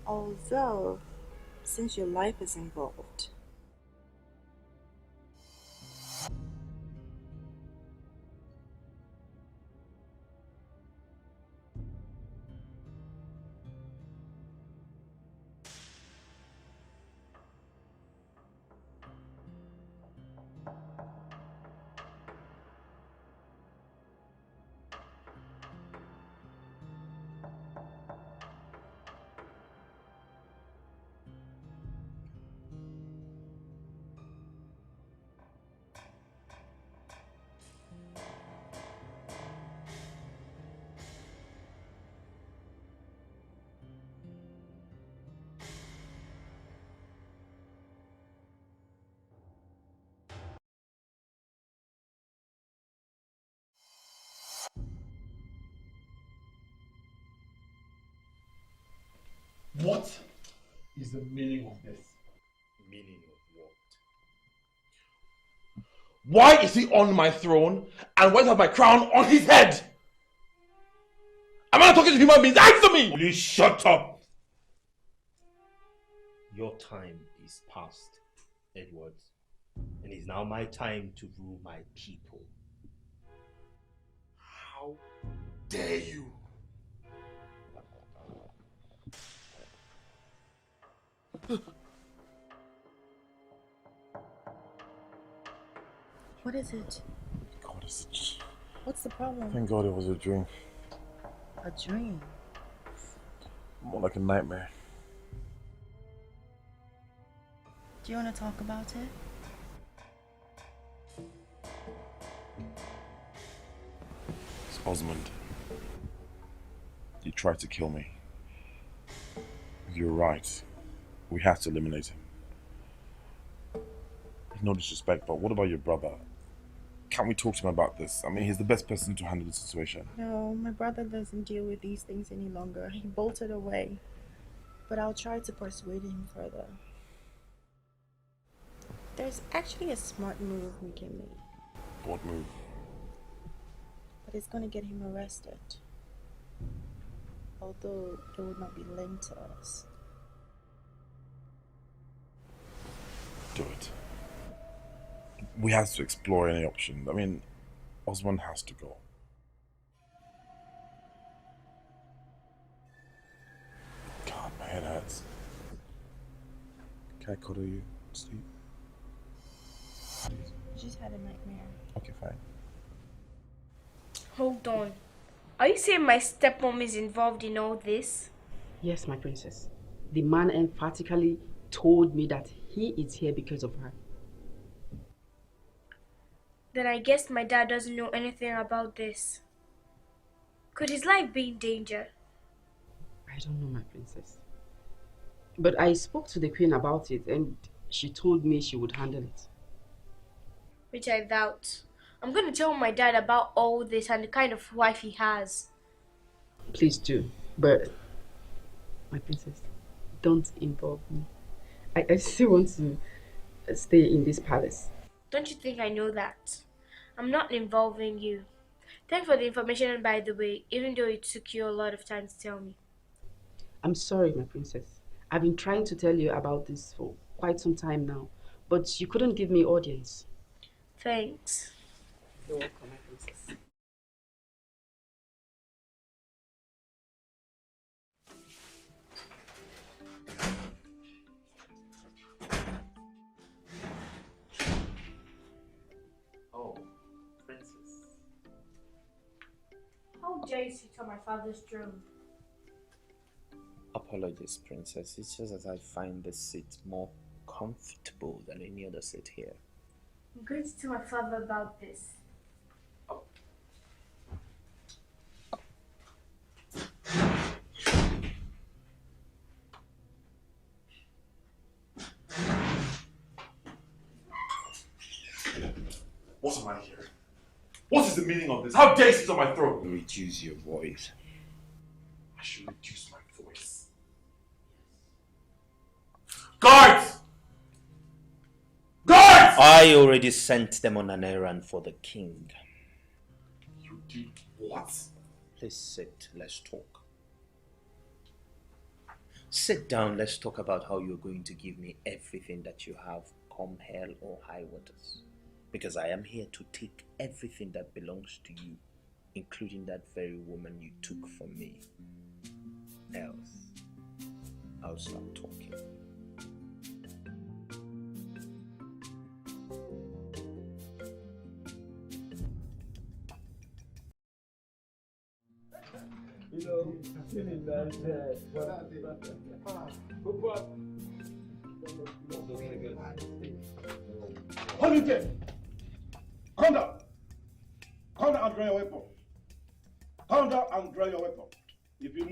Although, since your life is involved. What is the meaning of this? Meaning of what? Why is he on my throne and why do I have my crown on his head? Am I not talking to human beings? Answer me! Will you shut up? Your time is past, Edward. And it's now my time to rule my people. How dare you? What is it? God, What's the problem? thank God it was a dream. A dream? More like a nightmare. Do you want to talk about it? It's Osmond. He tried to kill me. You're right. We have to eliminate him. No disrespect, but what about your brother? Can't we talk to him about this? I mean, he's the best person to handle the situation. No, my brother doesn't deal with these things any longer. He bolted away. But I'll try to persuade him further. There's actually a smart move we can make. What move? But it's gonna get him arrested. Although it would not be linked to us. Do it. We have to explore any option. I mean, Osmond has to go. God, my head hurts. Can I cuddle you? Sleep? I just had a nightmare. Okay, fine. Hold on. Are you saying my stepmom is involved in all this? Yes, my princess. The man emphatically told me that he is here because of her. Then I guess my dad doesn't know anything about this. Could his life be in danger? I don't know, my princess. But I spoke to the queen about it and she told me she would handle it. Which I doubt. I'm going to tell my dad about all this and the kind of wife he has. Please do. But, my princess, don't involve me. I still want to stay in this palace. Don't you think I know that? I'm not involving you. Thanks for the information, by the way, even though it took you a lot of time to tell me. I'm sorry, my princess. I've been trying to tell you about this for quite some time now, but you couldn't give me audience. Thanks. You're welcome, my princess. Oh, princess. How dare you sit on my father's throne? Apologies, princess. It's just that I find this seat more comfortable than any other seat here. I'm going to tell my father about this. What am I hearing? What is the meaning of this? How dare you sit on my throne? Reduce your voice. I should reduce my voice. Guards! Guards! I already sent them on an errand for the king. You did what? Please sit, let's talk. Sit down, let's talk about how you're going to give me everything that you have, come hell or high waters. Because I am here to take everything that belongs to you, including that very woman you took from me. Else, I'll stop talking. You know, feeling very sad. Oguike! Come down! Come down and draw your weapon. Come down and draw your weapon. If you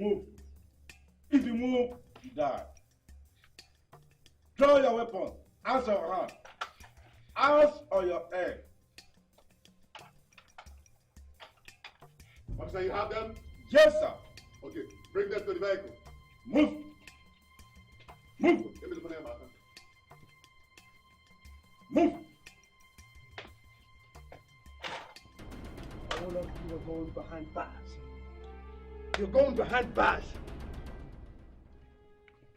move, you die. Draw your weapon. Hands on your hand. Hands on your head. Officer, you have them? Yes, sir. Okay, bring them to the vehicle. Move. Move! Move! All of you are going behind bars. You're going behind bars.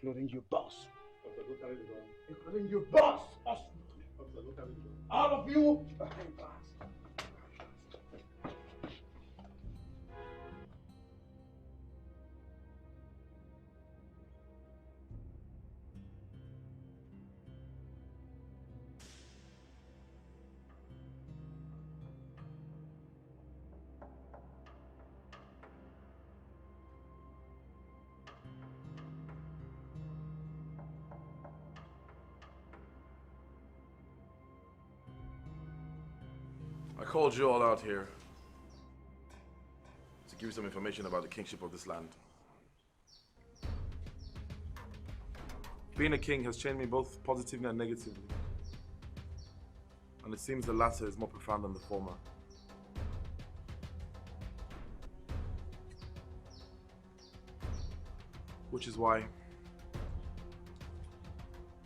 Including your boss. Including your boss. All of you behind bars. I called you all out here to give you some information about the kingship of this land. Being a king has changed me both positively and negatively. And it seems the latter is more profound than the former. Which is why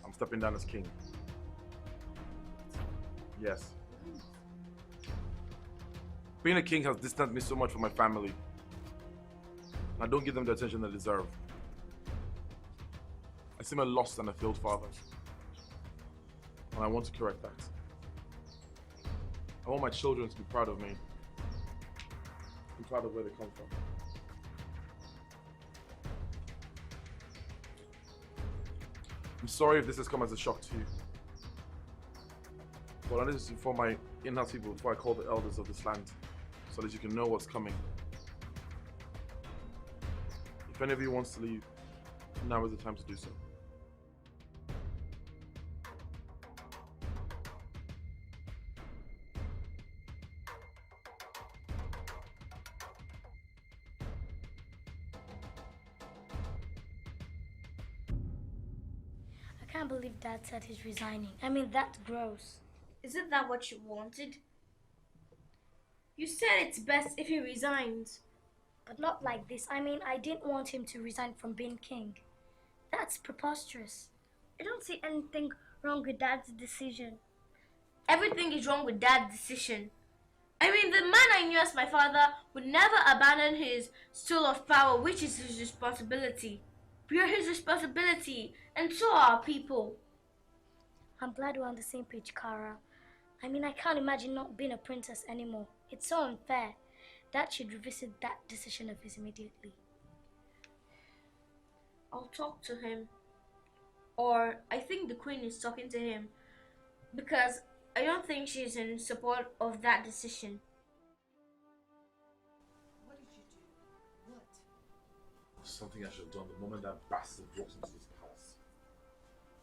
I'm stepping down as king. Yes. Being a king has distanced me so much from my family. I don't give them the attention they deserve. I seem a lost and a failed father. And I want to correct that. I want my children to be proud of me. Be proud of where they come from. I'm sorry if this has come as a shock to you. But I need to inform my in-house people before I call the elders of this land, so that you can know what's coming. If any of you wants to leave, now is the time to do so. I can't believe Dad said he's resigning. I mean, that's gross. Isn't that what you wanted? You said it's best if he resigns. But not like this. I mean, I didn't want him to resign from being king. That's preposterous. I don't see anything wrong with Dad's decision. Everything is wrong with Dad's decision. I mean, the man I knew as my father would never abandon his stool of power, which is his responsibility. We are his responsibility, and so are our people. I'm glad we're on the same page, Kara. I mean, I can't imagine not being a princess anymore. It's so unfair. Dad should revisit that decision of his immediately. I'll talk to him. Or I think the queen is talking to him. Because I don't think she's in support of that decision. What did you do? What? Something I should have done the moment that bastard walks into this palace.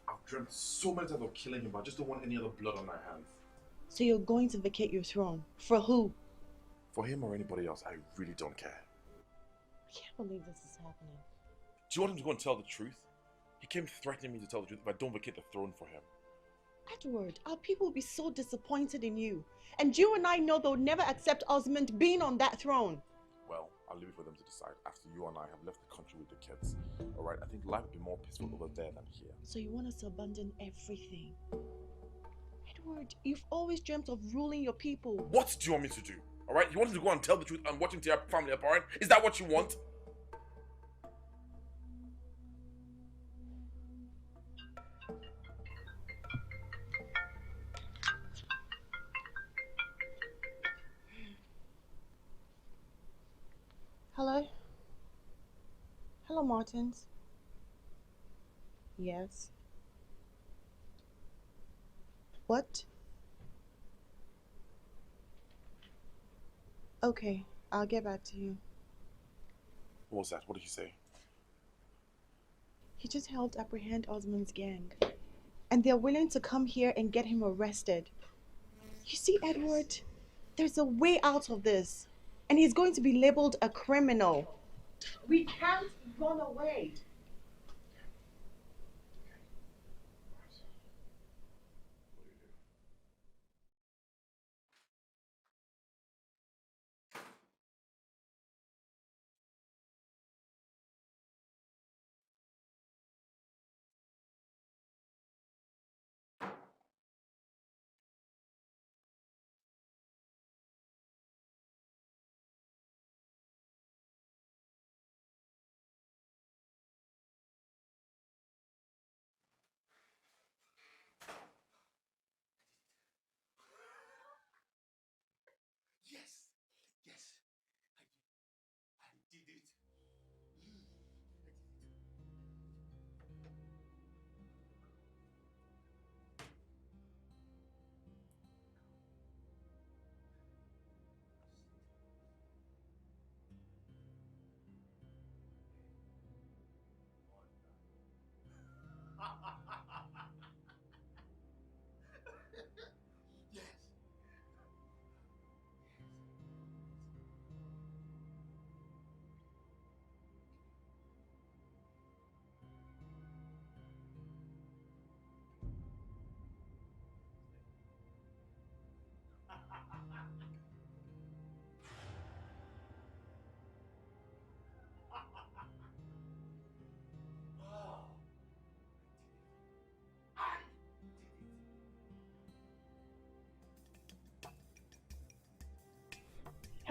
I've dreamt so many times of killing him, but I just don't want any other blood on my hands. So you're going to vacate your throne? For who? For him or anybody else, I really don't care. I can't believe this is happening. Do you want him to go and tell the truth? He came threatening me to tell the truth if I don't vacate the throne for him. Edward, our people will be so disappointed in you. And you and I know they'll never accept Osmond being on that throne. Well, I'll leave it for them to decide after you and I have left the country with the kids. Alright, I think life would be more peaceful over there than here. So you want us to abandon everything? Edward, you've always dreamt of ruling your people. What do you want me to do? Alright, you want him to go and tell the truth and watch him tear your family apart? Is that what you want? Hello? Hello, Martins. Yes. What? Okay, I'll get back to you. What was that? What did he say? He just helped apprehend Osmond's gang. And they're willing to come here and get him arrested. You see, Edward, there's a way out of this. And he's going to be labeled a criminal. We can't run away.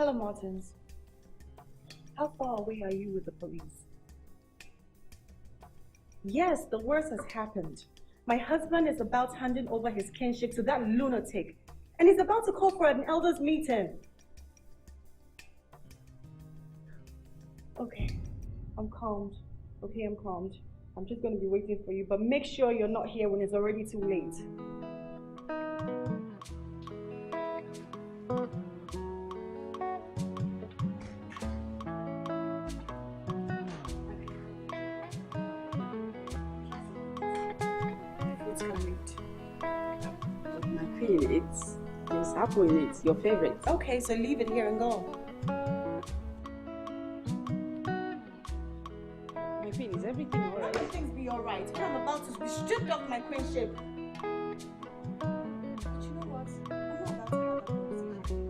Hello, Martins. How far away are you with the police? Yes, the worst has happened. My husband is about handing over his kinship to that lunatic, and he's about to call for an elders meeting. Okay, I'm calmed. Okay, I'm calmed. I'm just going to be waiting for you, but make sure you're not here when it's already too late. It's coming. My queen, there's apple in it. Your favorite. Okay, so leave it here and go. My queen, is everything alright? Everything's be alright. I'm about to be stripped of my queenship. But you know what? I'm not about to have a conversation.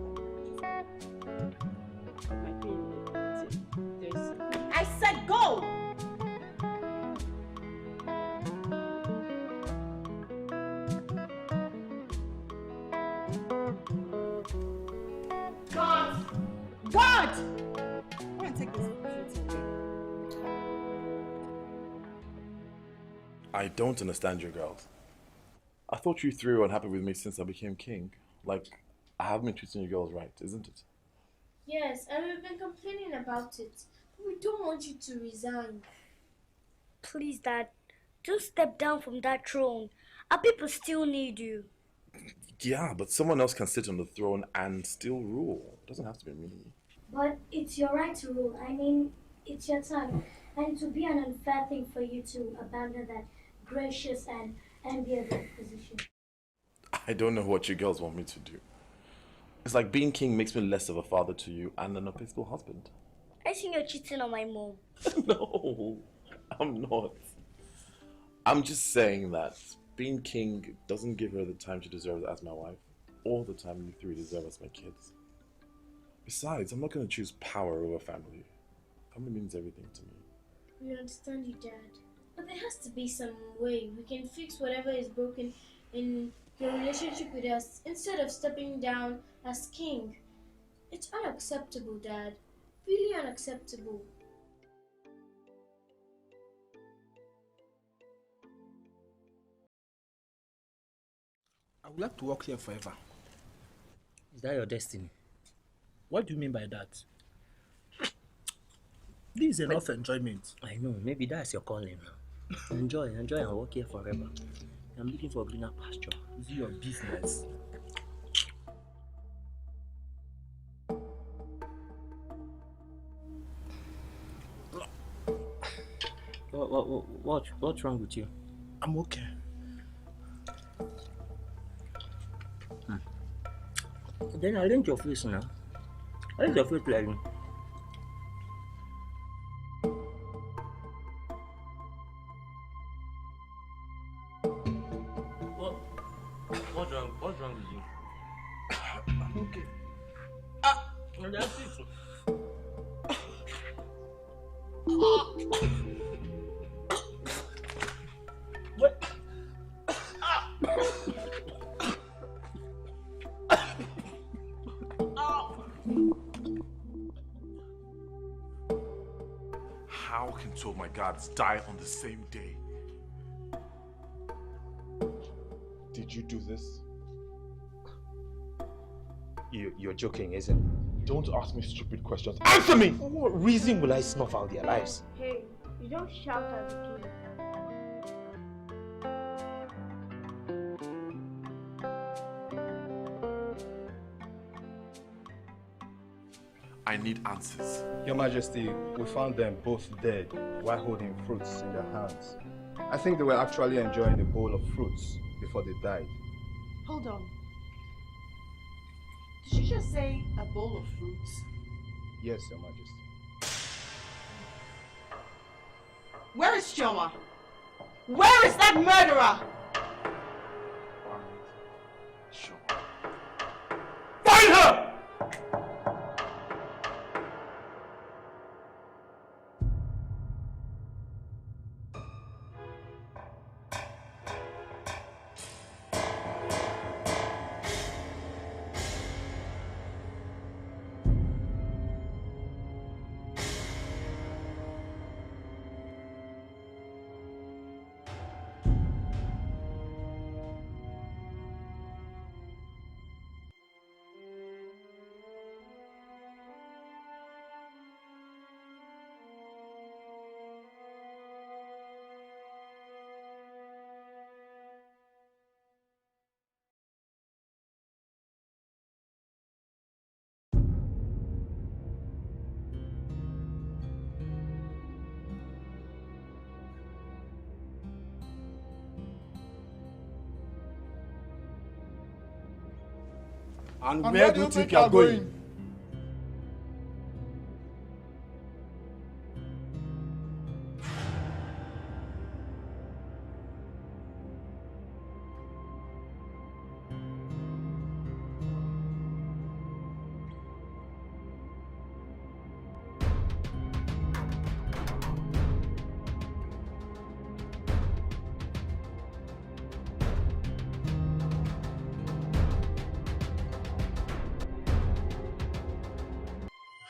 My queen, there's... I said go! God! God! I'm gonna take this shit away. I don't understand you girls. I thought you three were unhappy with me since I became king. Like, I haven't been treating you girls right, isn't it? Yes, and we've been complaining about it. But we don't want you to resign. Please, Dad, don't step down from that throne. Our people still need you. Yeah, but someone else can sit on the throne and still rule. It doesn't have to be me. But it's your right to rule. I mean, it's your time. And it would be an unfair thing for you to abandon that gracious and enviable position. I don't know what you girls want me to do. It's like being king makes me less of a father to you and an unfaithful husband. I think you're cheating on my mom. No, I'm not. I'm just saying that being king doesn't give her the time she deserves as my wife, or the time you three deserve as my kids. Besides, I'm not going to choose power over family. Family means everything to me. We understand you, Dad. But there has to be some way we can fix whatever is broken in your relationship with us instead of stepping down as king. It's unacceptable, Dad. Really unacceptable. I would like to work here forever. Is that your destiny? What do you mean by that? This is enough enjoyment. I know, maybe that's your calling now. Enjoy and work here forever. I'm looking for a greener pasture. Is it your business? What's wrong with you? I'm okay. Then arrange your face now. Arrange your face, like. What's wrong with you? I'm okay. That's it. What? How can two of my gods die on the same day? Did you do this? You're joking, isn't it? Don't ask me stupid questions. Answer me! For what reason will I snuff out their lives? Hey, you don't shout at the king. I need answers. Your Majesty, we found them both dead while holding fruits in their hands. I think they were actually enjoying a bowl of fruits before they died. Hold on. Did you just say a bowl of fruits? Yes, Your Majesty. Where is Chioma? Where is that murderer? Find her! And where do you think you are going?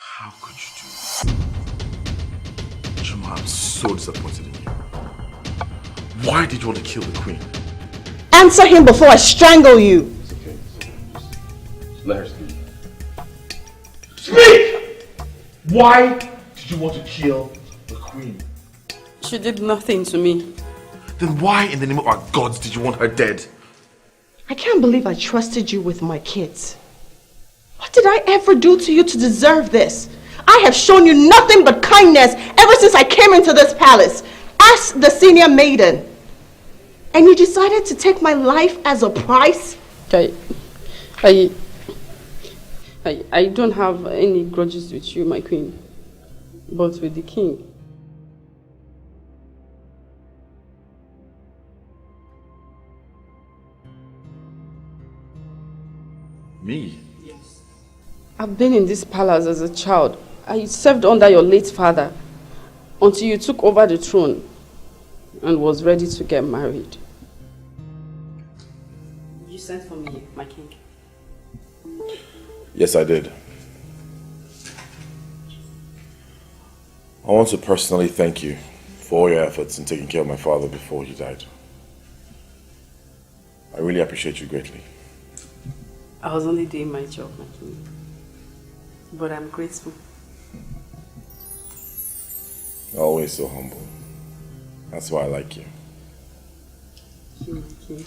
How could you do this? Chima, I'm so disappointed in you. Why did you want to kill the queen? Answer him before I strangle you. It's okay. Just let her speak. Speak! Why did you want to kill the queen? She did nothing to me. Then why in the name of our gods did you want her dead? I can't believe I trusted you with my kids. What did I ever do to you to deserve this? I have shown you nothing but kindness ever since I came into this palace. Ask the senior maiden. And you decided to take my life as a price? I don't have any grudges with you, my queen, but with the king. Me? I've been in this palace as a child. I served under your late father until you took over the throne and was ready to get married. You sent for me, my king. Yes, I did. I want to personally thank you for all your efforts in taking care of my father before he died. I really appreciate you greatly. I was only doing my job, my king. But I'm grateful. Always so humble. That's why I like you. King.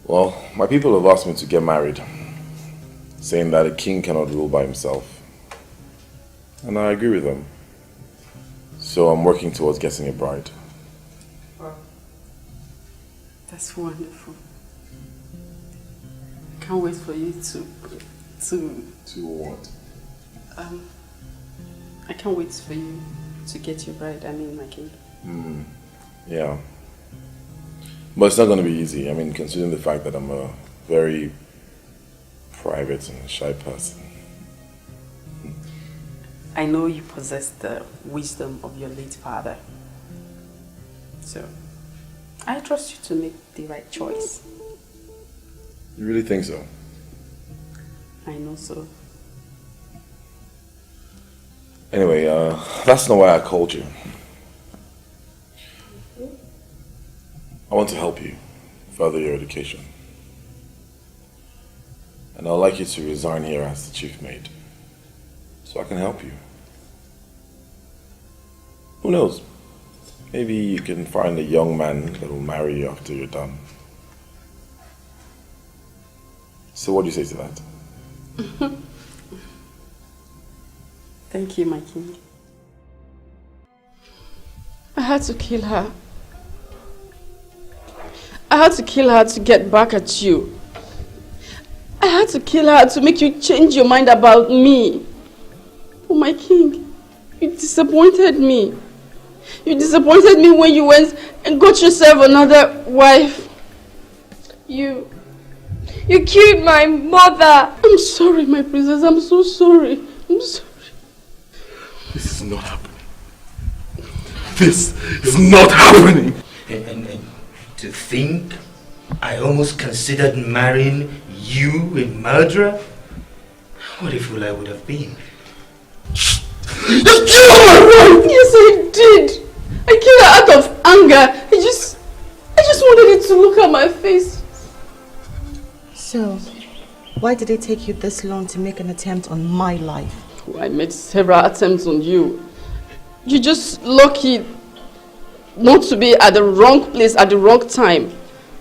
Well, my people have asked me to get married, saying that a king cannot rule by himself. And I agree with them. So I'm working towards getting a bride. Wow. That's wonderful. Can't wait for you to what? I can't wait for you to get your bride, my king. Yeah. But it's not going to be easy. Considering the fact that I'm a very private and shy person. I know you possess the wisdom of your late father. So, I trust you to make the right choice. You really think so? I know so. Anyway, that's not why I called you. I want to help you further your education. And I'd like you to resign here as the chief maid, so I can help you. Who knows? Maybe you can find a young man that will marry you after you're done. So what do you say to that? Thank you, my king. I had to kill her. I had to kill her to get back at you. I had to kill her to make you change your mind about me. Oh, my king, you disappointed me. You disappointed me when you went and got yourself another wife. You killed my mother. I'm sorry, my princess. I'm so sorry. I'm sorry. This is not happening. This is not happening. And to think I almost considered marrying you, a murderer? What a fool I would have been. You killed my wife! Yes, I did. I killed her out of anger. I just wanted it to look at my face. So, why did it take you this long to make an attempt on my life? Oh, I made several attempts on you. You're just lucky not to be at the wrong place at the wrong time.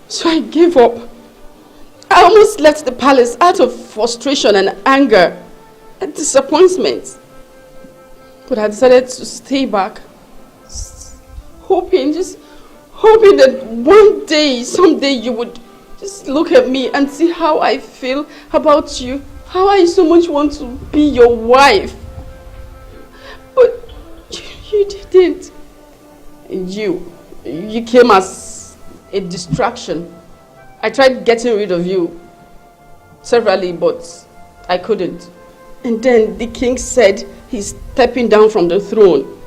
So I gave up. I almost left the palace out of frustration and anger and disappointment. But I decided to stay back, hoping that one day, someday you would Just look at me and see how I feel about you. How I so much want to be your wife. But you didn't. You came as a distraction. I tried getting rid of you severally, but I couldn't. And then the king said he's stepping down from the throne.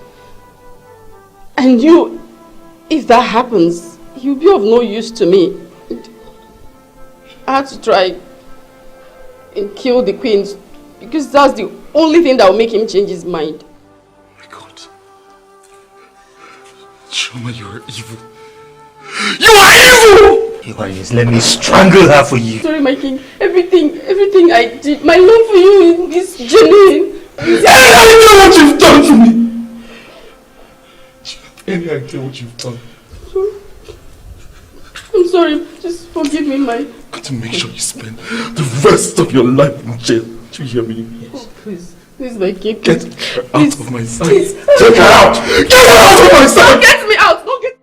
And you, if that happens, you'll be of no use to me. I had to try and kill the queens because that's the only thing that will make him change his mind. My God. Choma, you are evil. You are evil! Your Highness, let me strangle her for you. Sorry, my king. Everything I did, my love for you is genuine. I know what you've done for me. Any idea what you've done? I'm sorry. Just forgive me, my... I've got to make sure you spend the rest of your life in jail. Do you hear me? Yes. Oh, please, my king. Get her out of my sight. Please. Take her out. Get her out of my sight. Don't get me out. Don't get...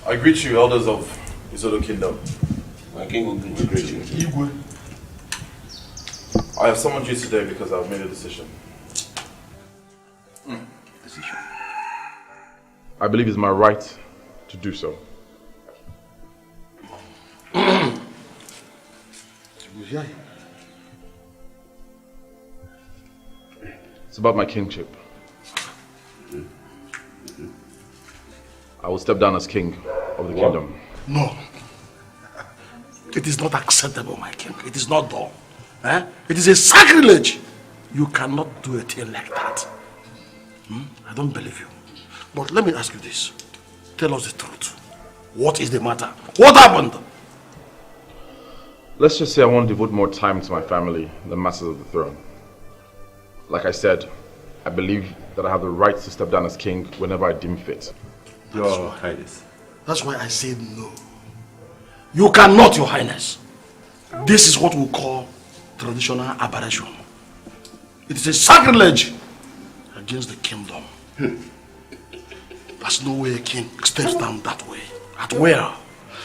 I greet you, elders of Izodo Kingdom. My king will greet you. Igwe. I have summoned you today because I've made a decision. Decision? I believe it's my right to do so. It's about my kingship. I will step down as king of the kingdom. No. It is not acceptable, my king. It is not done. Eh? It is a sacrilege. You cannot do a thing like that. I don't believe you. But let me ask you this. Tell us the truth. What is the matter? What happened? Let's just say I want to devote more time to my family than masters of the throne. Like I said, I believe that I have the right to step down as king whenever I deem fit. Your Highness. That's why I said no. You cannot, Your Highness. This is what we call traditional aberration. It is a sacrilege against the kingdom. There's no way a king steps down that way. At where?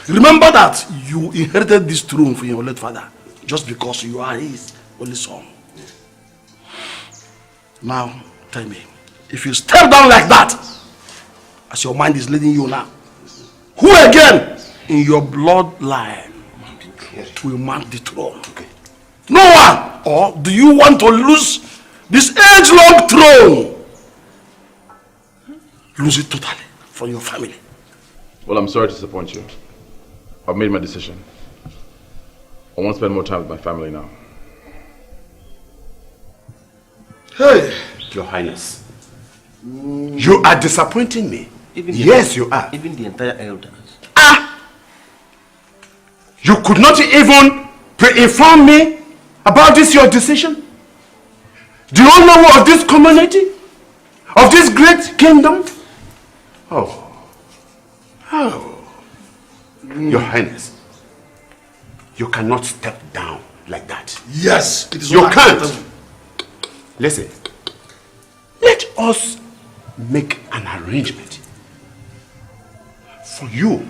Remember that you inherited this throne from your late father just because you are his only son. Now, tell me, if you step down like that, as your mind is leading you now, who again in your bloodline will mount the throne? Okay. No one! Or do you want to lose this age-long throne? Lose it totally from your family. Well, I'm sorry to disappoint you. I've made my decision. I want to spend more time with my family now. Hey! Your Highness. You are disappointing me. Yes, you are. Even the entire elders. You could not even pre-inform me about this your decision? Do you all know of this community? Of this great kingdom? Oh. Your Highness, you cannot step down like that. Yes, it is you can't. Listen, let us make an arrangement for you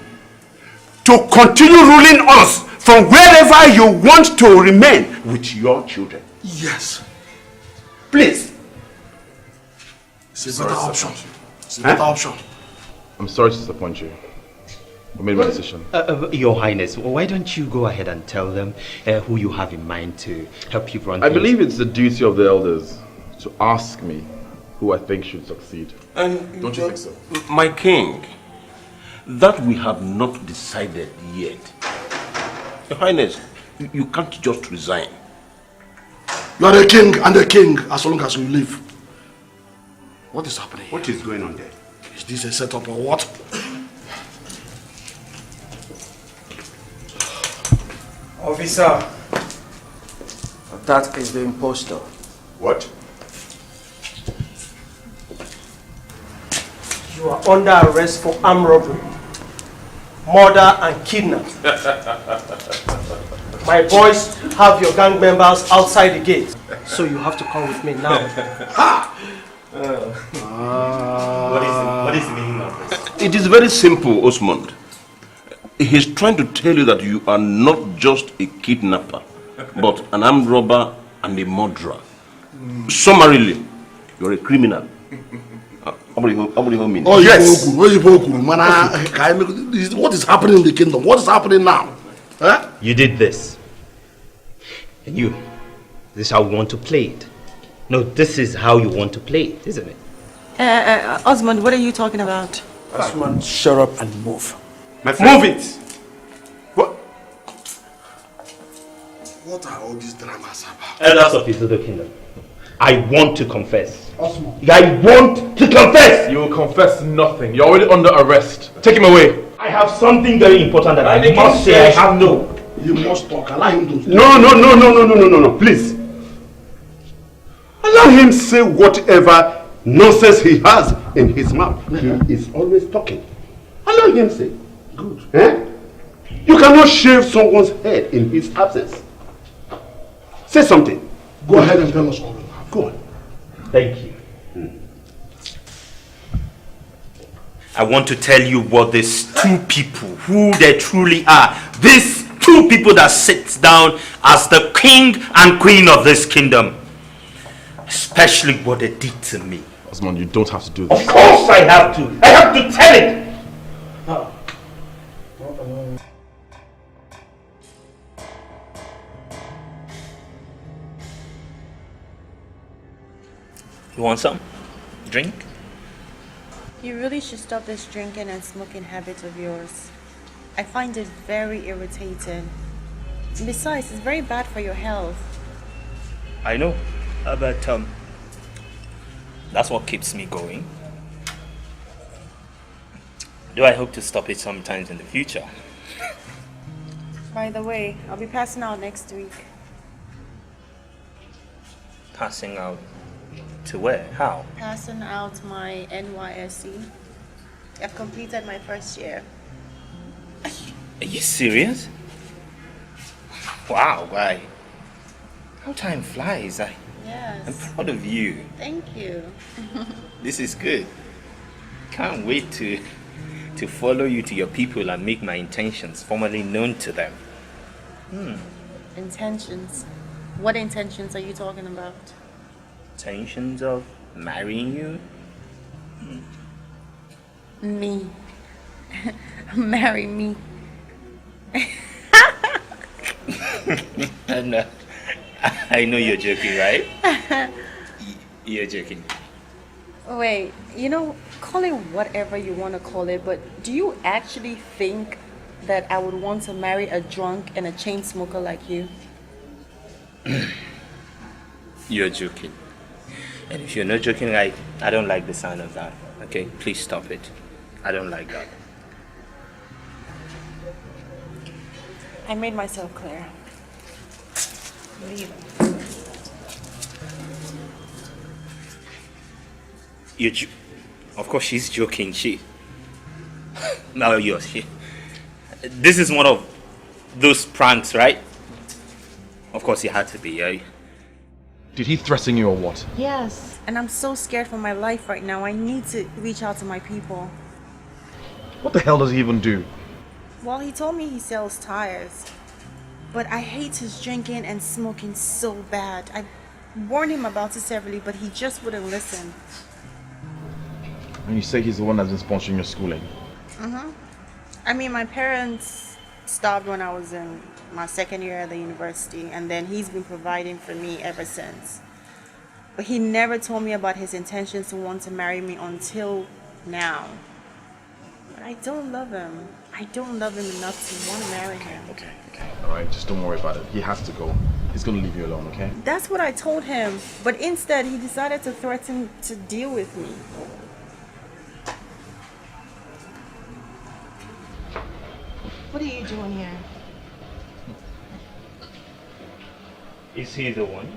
to continue ruling us from wherever you want to remain with your children. Yes. Please. It's a better option. It's a better option. I'm sorry to disappoint you. I made my decision. Your Highness, why don't you go ahead and tell them who you have in mind to help you run I believe it's the duty of the elders to ask me who I think should succeed. And don't you think so? My king, that we have not decided yet. Your Highness, you can't just resign. You are a king and a king as long as you live. What is happening here? What is going on there? Is this a setup or what? Officer, that is the imposter. What? You are under arrest for armed robbery, murder and kidnapping. My boys have your gang members outside the gate, so you have to come with me now. What is the meaning of this? It is very simple, Osmond. He's trying to tell you that you are not just a kidnapper, but an armed robber and a murderer. Summarily, you're a criminal. How do you mean? Oh, yes. What is happening in the kingdom? What is happening now? Huh? You did this. And this is how you want to play it. No, this is how you want to play it, isn't it? Osmond, what are you talking about? Osmond, shut up and move. Move it! What are all these dramas about? Elders of Izodo Kingdom, I want to confess. Osmond. I want to confess! You will confess nothing. You're already under arrest. Take him away. I have something very important that I must say. I have no. You must talk. Allow him to. No, please. Allow him say whatever nonsense he has in his mouth. He is always talking. Allow him say. Good. You cannot shave someone's head in his absence. Say something. Go ahead and tell us all. Go on. Thank you. I want to tell you what these two people, who they truly are. These two people that sit down as the king and queen of this kingdom. Especially what they did to me. Osmond, you don't have to do this. Of course I have to. I have to tell it. You want some? Drink? You really should stop this drinking and smoking habit of yours. I find it very irritating. Besides, it's very bad for your health. I know, but that's what keeps me going. Do I hope to stop it sometimes in the future? By the way, I'll be passing out next week. Passing out to where? How? Passing out my NYSC. I've completed my first year. Are you serious? Wow, why? How time flies. I'm Yes. proud of you. Thank you. This is good. Can't wait to follow you to your people and make my intentions formally known to them. Intentions. What intentions are you talking about? Intentions of marrying you? Me. Marry me. And I know you're joking, right? You're joking. Wait, call it whatever you want to call it, but do you actually think that I would want to marry a drunk and a chain smoker like you? You're joking. And if you're not joking, I don't like the sound of that. Okay, please stop it. I don't like that. I made myself clear. Leave. Of course, she's joking. Now this is one of those pranks, right? Of course, it had to be, eh? Did he threaten you or what? Yes, and I'm so scared for my life right now. I need to reach out to my people. What the hell does he even do? Well, he told me he sells tires, but I hate his drinking and smoking so bad. I warned him about it severally, but he just wouldn't listen. And you say he's the one that's been sponsoring your schooling? I mean, my parents stopped when I was in my second year at the university, and then he's been providing for me ever since. But he never told me about his intentions to want to marry me until now. But I don't love him. I don't love him enough to want to marry him. Okay. Alright, just don't worry about it. He has to go. He's gonna leave you alone, okay? That's what I told him. But instead, he decided to threaten to deal with me. What are you doing here? Is he the one?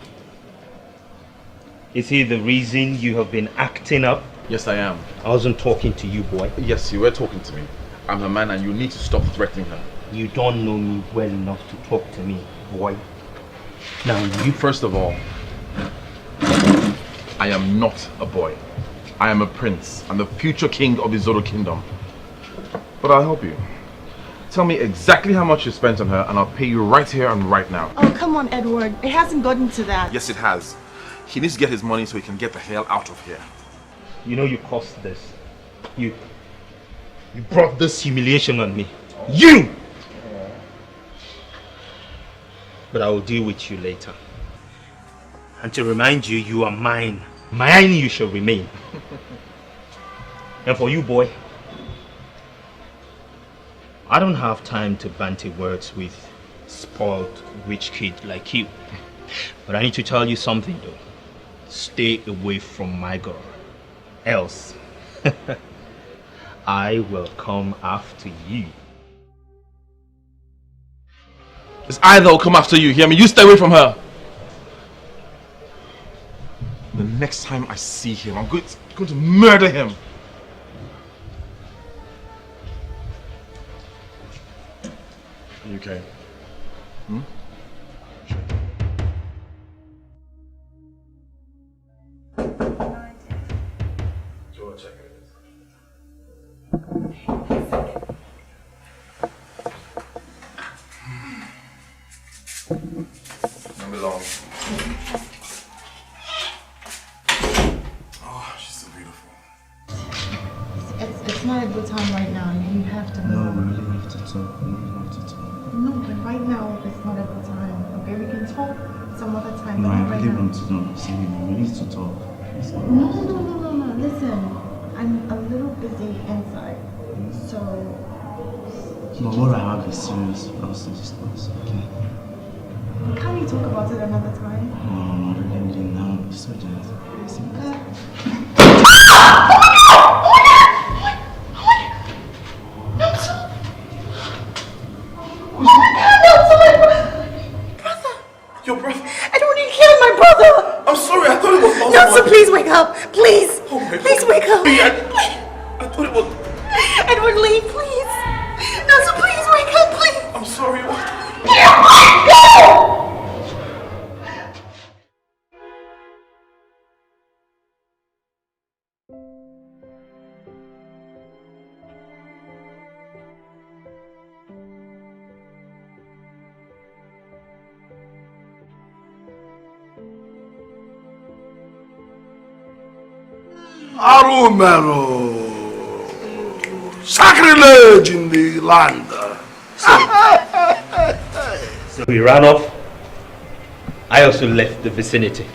Is he the reason you have been acting up? Yes, I am. I wasn't talking to you, boy. Yes, you were talking to me. I'm her man and you need to stop threatening her. You don't know me well enough to talk to me, boy. Now you... First of all, I am not a boy. I am a prince and the future king of Izodo Kingdom. But I'll help you. tell me exactly how much you spent on her and I'll pay you right here and right now. Oh, come on, Edward. It hasn't gotten to that. Yes, it has. He needs to get his money so he can get the hell out of here. You know you caused this. You brought this humiliation on me. You! But I will deal with you later. And to remind you, you are mine. Mine you shall remain. And for you, boy, I don't have time to banter words with spoiled rich kid like you. But I need to tell you something though. Stay away from my girl. Else, I will come after you. It's I that will come after you, hear me? You stay away from her. The next time I see him, I'm going to murder him. Are you okay? Hmm? Not long. Oh, she's so beautiful. It's not a good time right now. You have to No, we really have to talk. We really have to talk. No, but right now it's not a good time. Okay, we can talk some other time. No, but I not right really now. want to know. See, we need to talk. No. Listen, I'm a little busy inside. So. No, what I have is serious for us to discuss, okay? Can we talk about it another time? No, really now. It's urgent. Your brother? Edward, you killed my brother! I'm sorry, I thought it was Osman. Nelson, please wake up! Please! Oh my Please God. wake up! I thought it was... Edward, leave, please! Nelson, please wake up, please! I'm sorry. Go! Arumero! Sacrilege in the land. So he ran off. I also left the vicinity.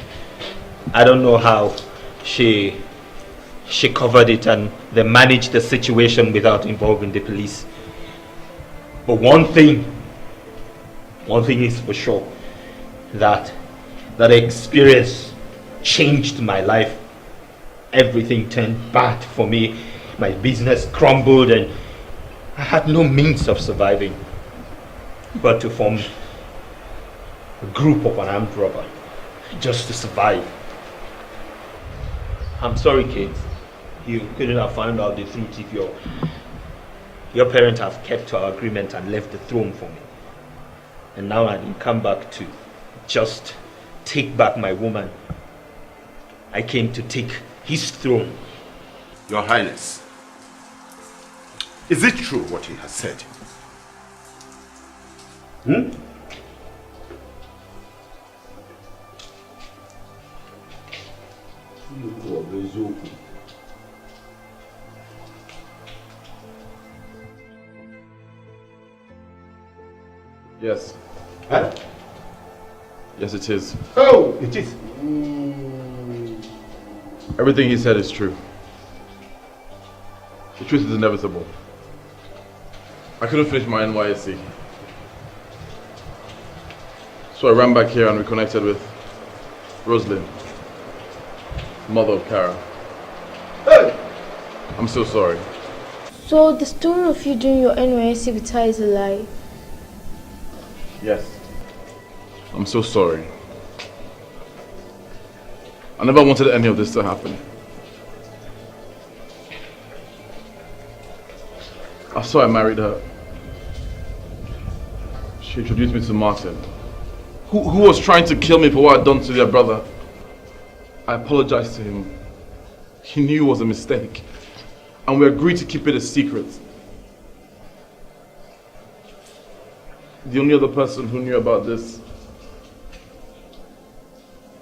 I don't know how she covered it and they managed the situation without involving the police. But one thing is for sure, that experience changed my life. Everything turned bad for me. My business crumbled and I had no means of surviving but to form a group of an armed robber just to survive. I'm sorry, kids. You couldn't have found out the truth if your parents have kept to our agreement and left the throne for me. And now I didn't come back to just take back my woman. I came to take his throne. Your Highness, is it true what he has said? Hmm? Yes. Huh? Yes, it is. Oh, it is. Everything he said is true. The truth is inevitable. I couldn't finish my NYSC. So I ran back here and reconnected with Rosalind, mother of Kara. Hey! I'm so sorry. So the story of you doing your NYSC with her is a lie? Yes. I'm so sorry. I never wanted any of this to happen. After I married her, she introduced me to Martin, who was trying to kill me for what I'd done to their brother. I apologized to him. He knew it was a mistake, and we agreed to keep it a secret. The only other person who knew about this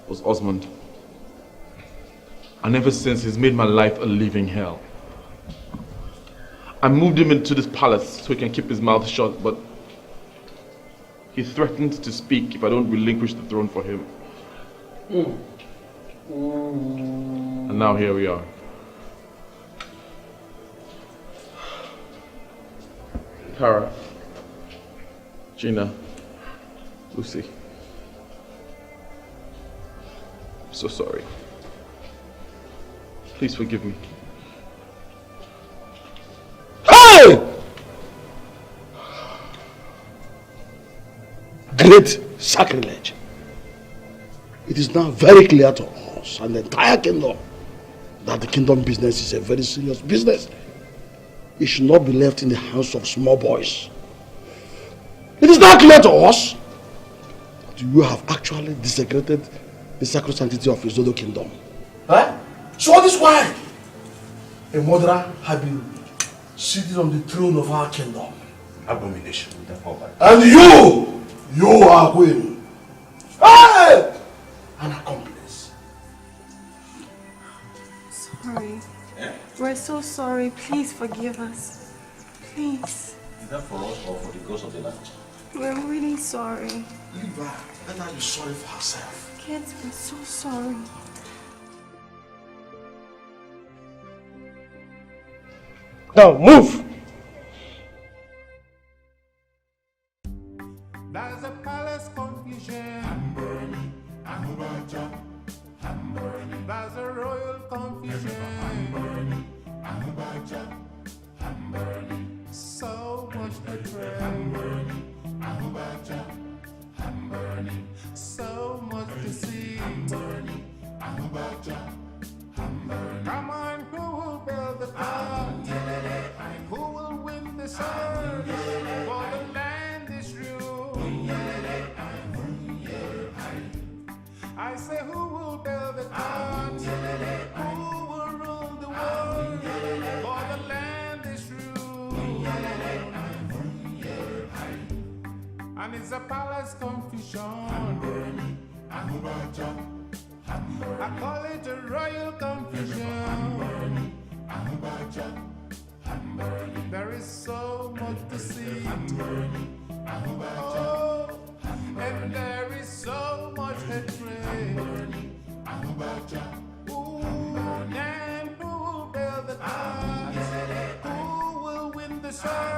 was Osmond. And ever since, he's made my life a living hell. I moved him into this palace so he can keep his mouth shut, but he threatens to speak if I don't relinquish the throne for him. And now here we are. Kara, Gina, Lucy. I'm so sorry. Please forgive me. Hey! Great sacrilege. It is now very clear to us and the entire kingdom that the kingdom business is a very serious business. It should not be left in the hands of small boys. It is now clear to us that you have actually desecrated the sacred sanctity of Izodo kingdom. Right? So that is why a murderer has been seated on the throne of our kingdom. Abomination. And you are queen. Hey! An accomplice. Sorry. We're so sorry. Please forgive us. Please. Is that for us or for the ghost of the land? We're really sorry. Leave her. Let her be sorry for herself. Kids, we're so sorry. Now move! There's a palace confusion. I'm burning. I'm burning. There's a royal confusion. I'm burning. I'm burning. So much betrayal. I'm burning. I'm burning. So much deceit. I'm burning. I'm burning. Come on, who will build the tower? Who will win the sun? For the land is ruined. I say, who will build the tower? Who will rule the world? For the land is ruined. And it's a palace confusion. I call it a royal confusion. There is so much to see. Oh, and there is so much hatred. Ooh, and who will build the tower? Who will win the sun?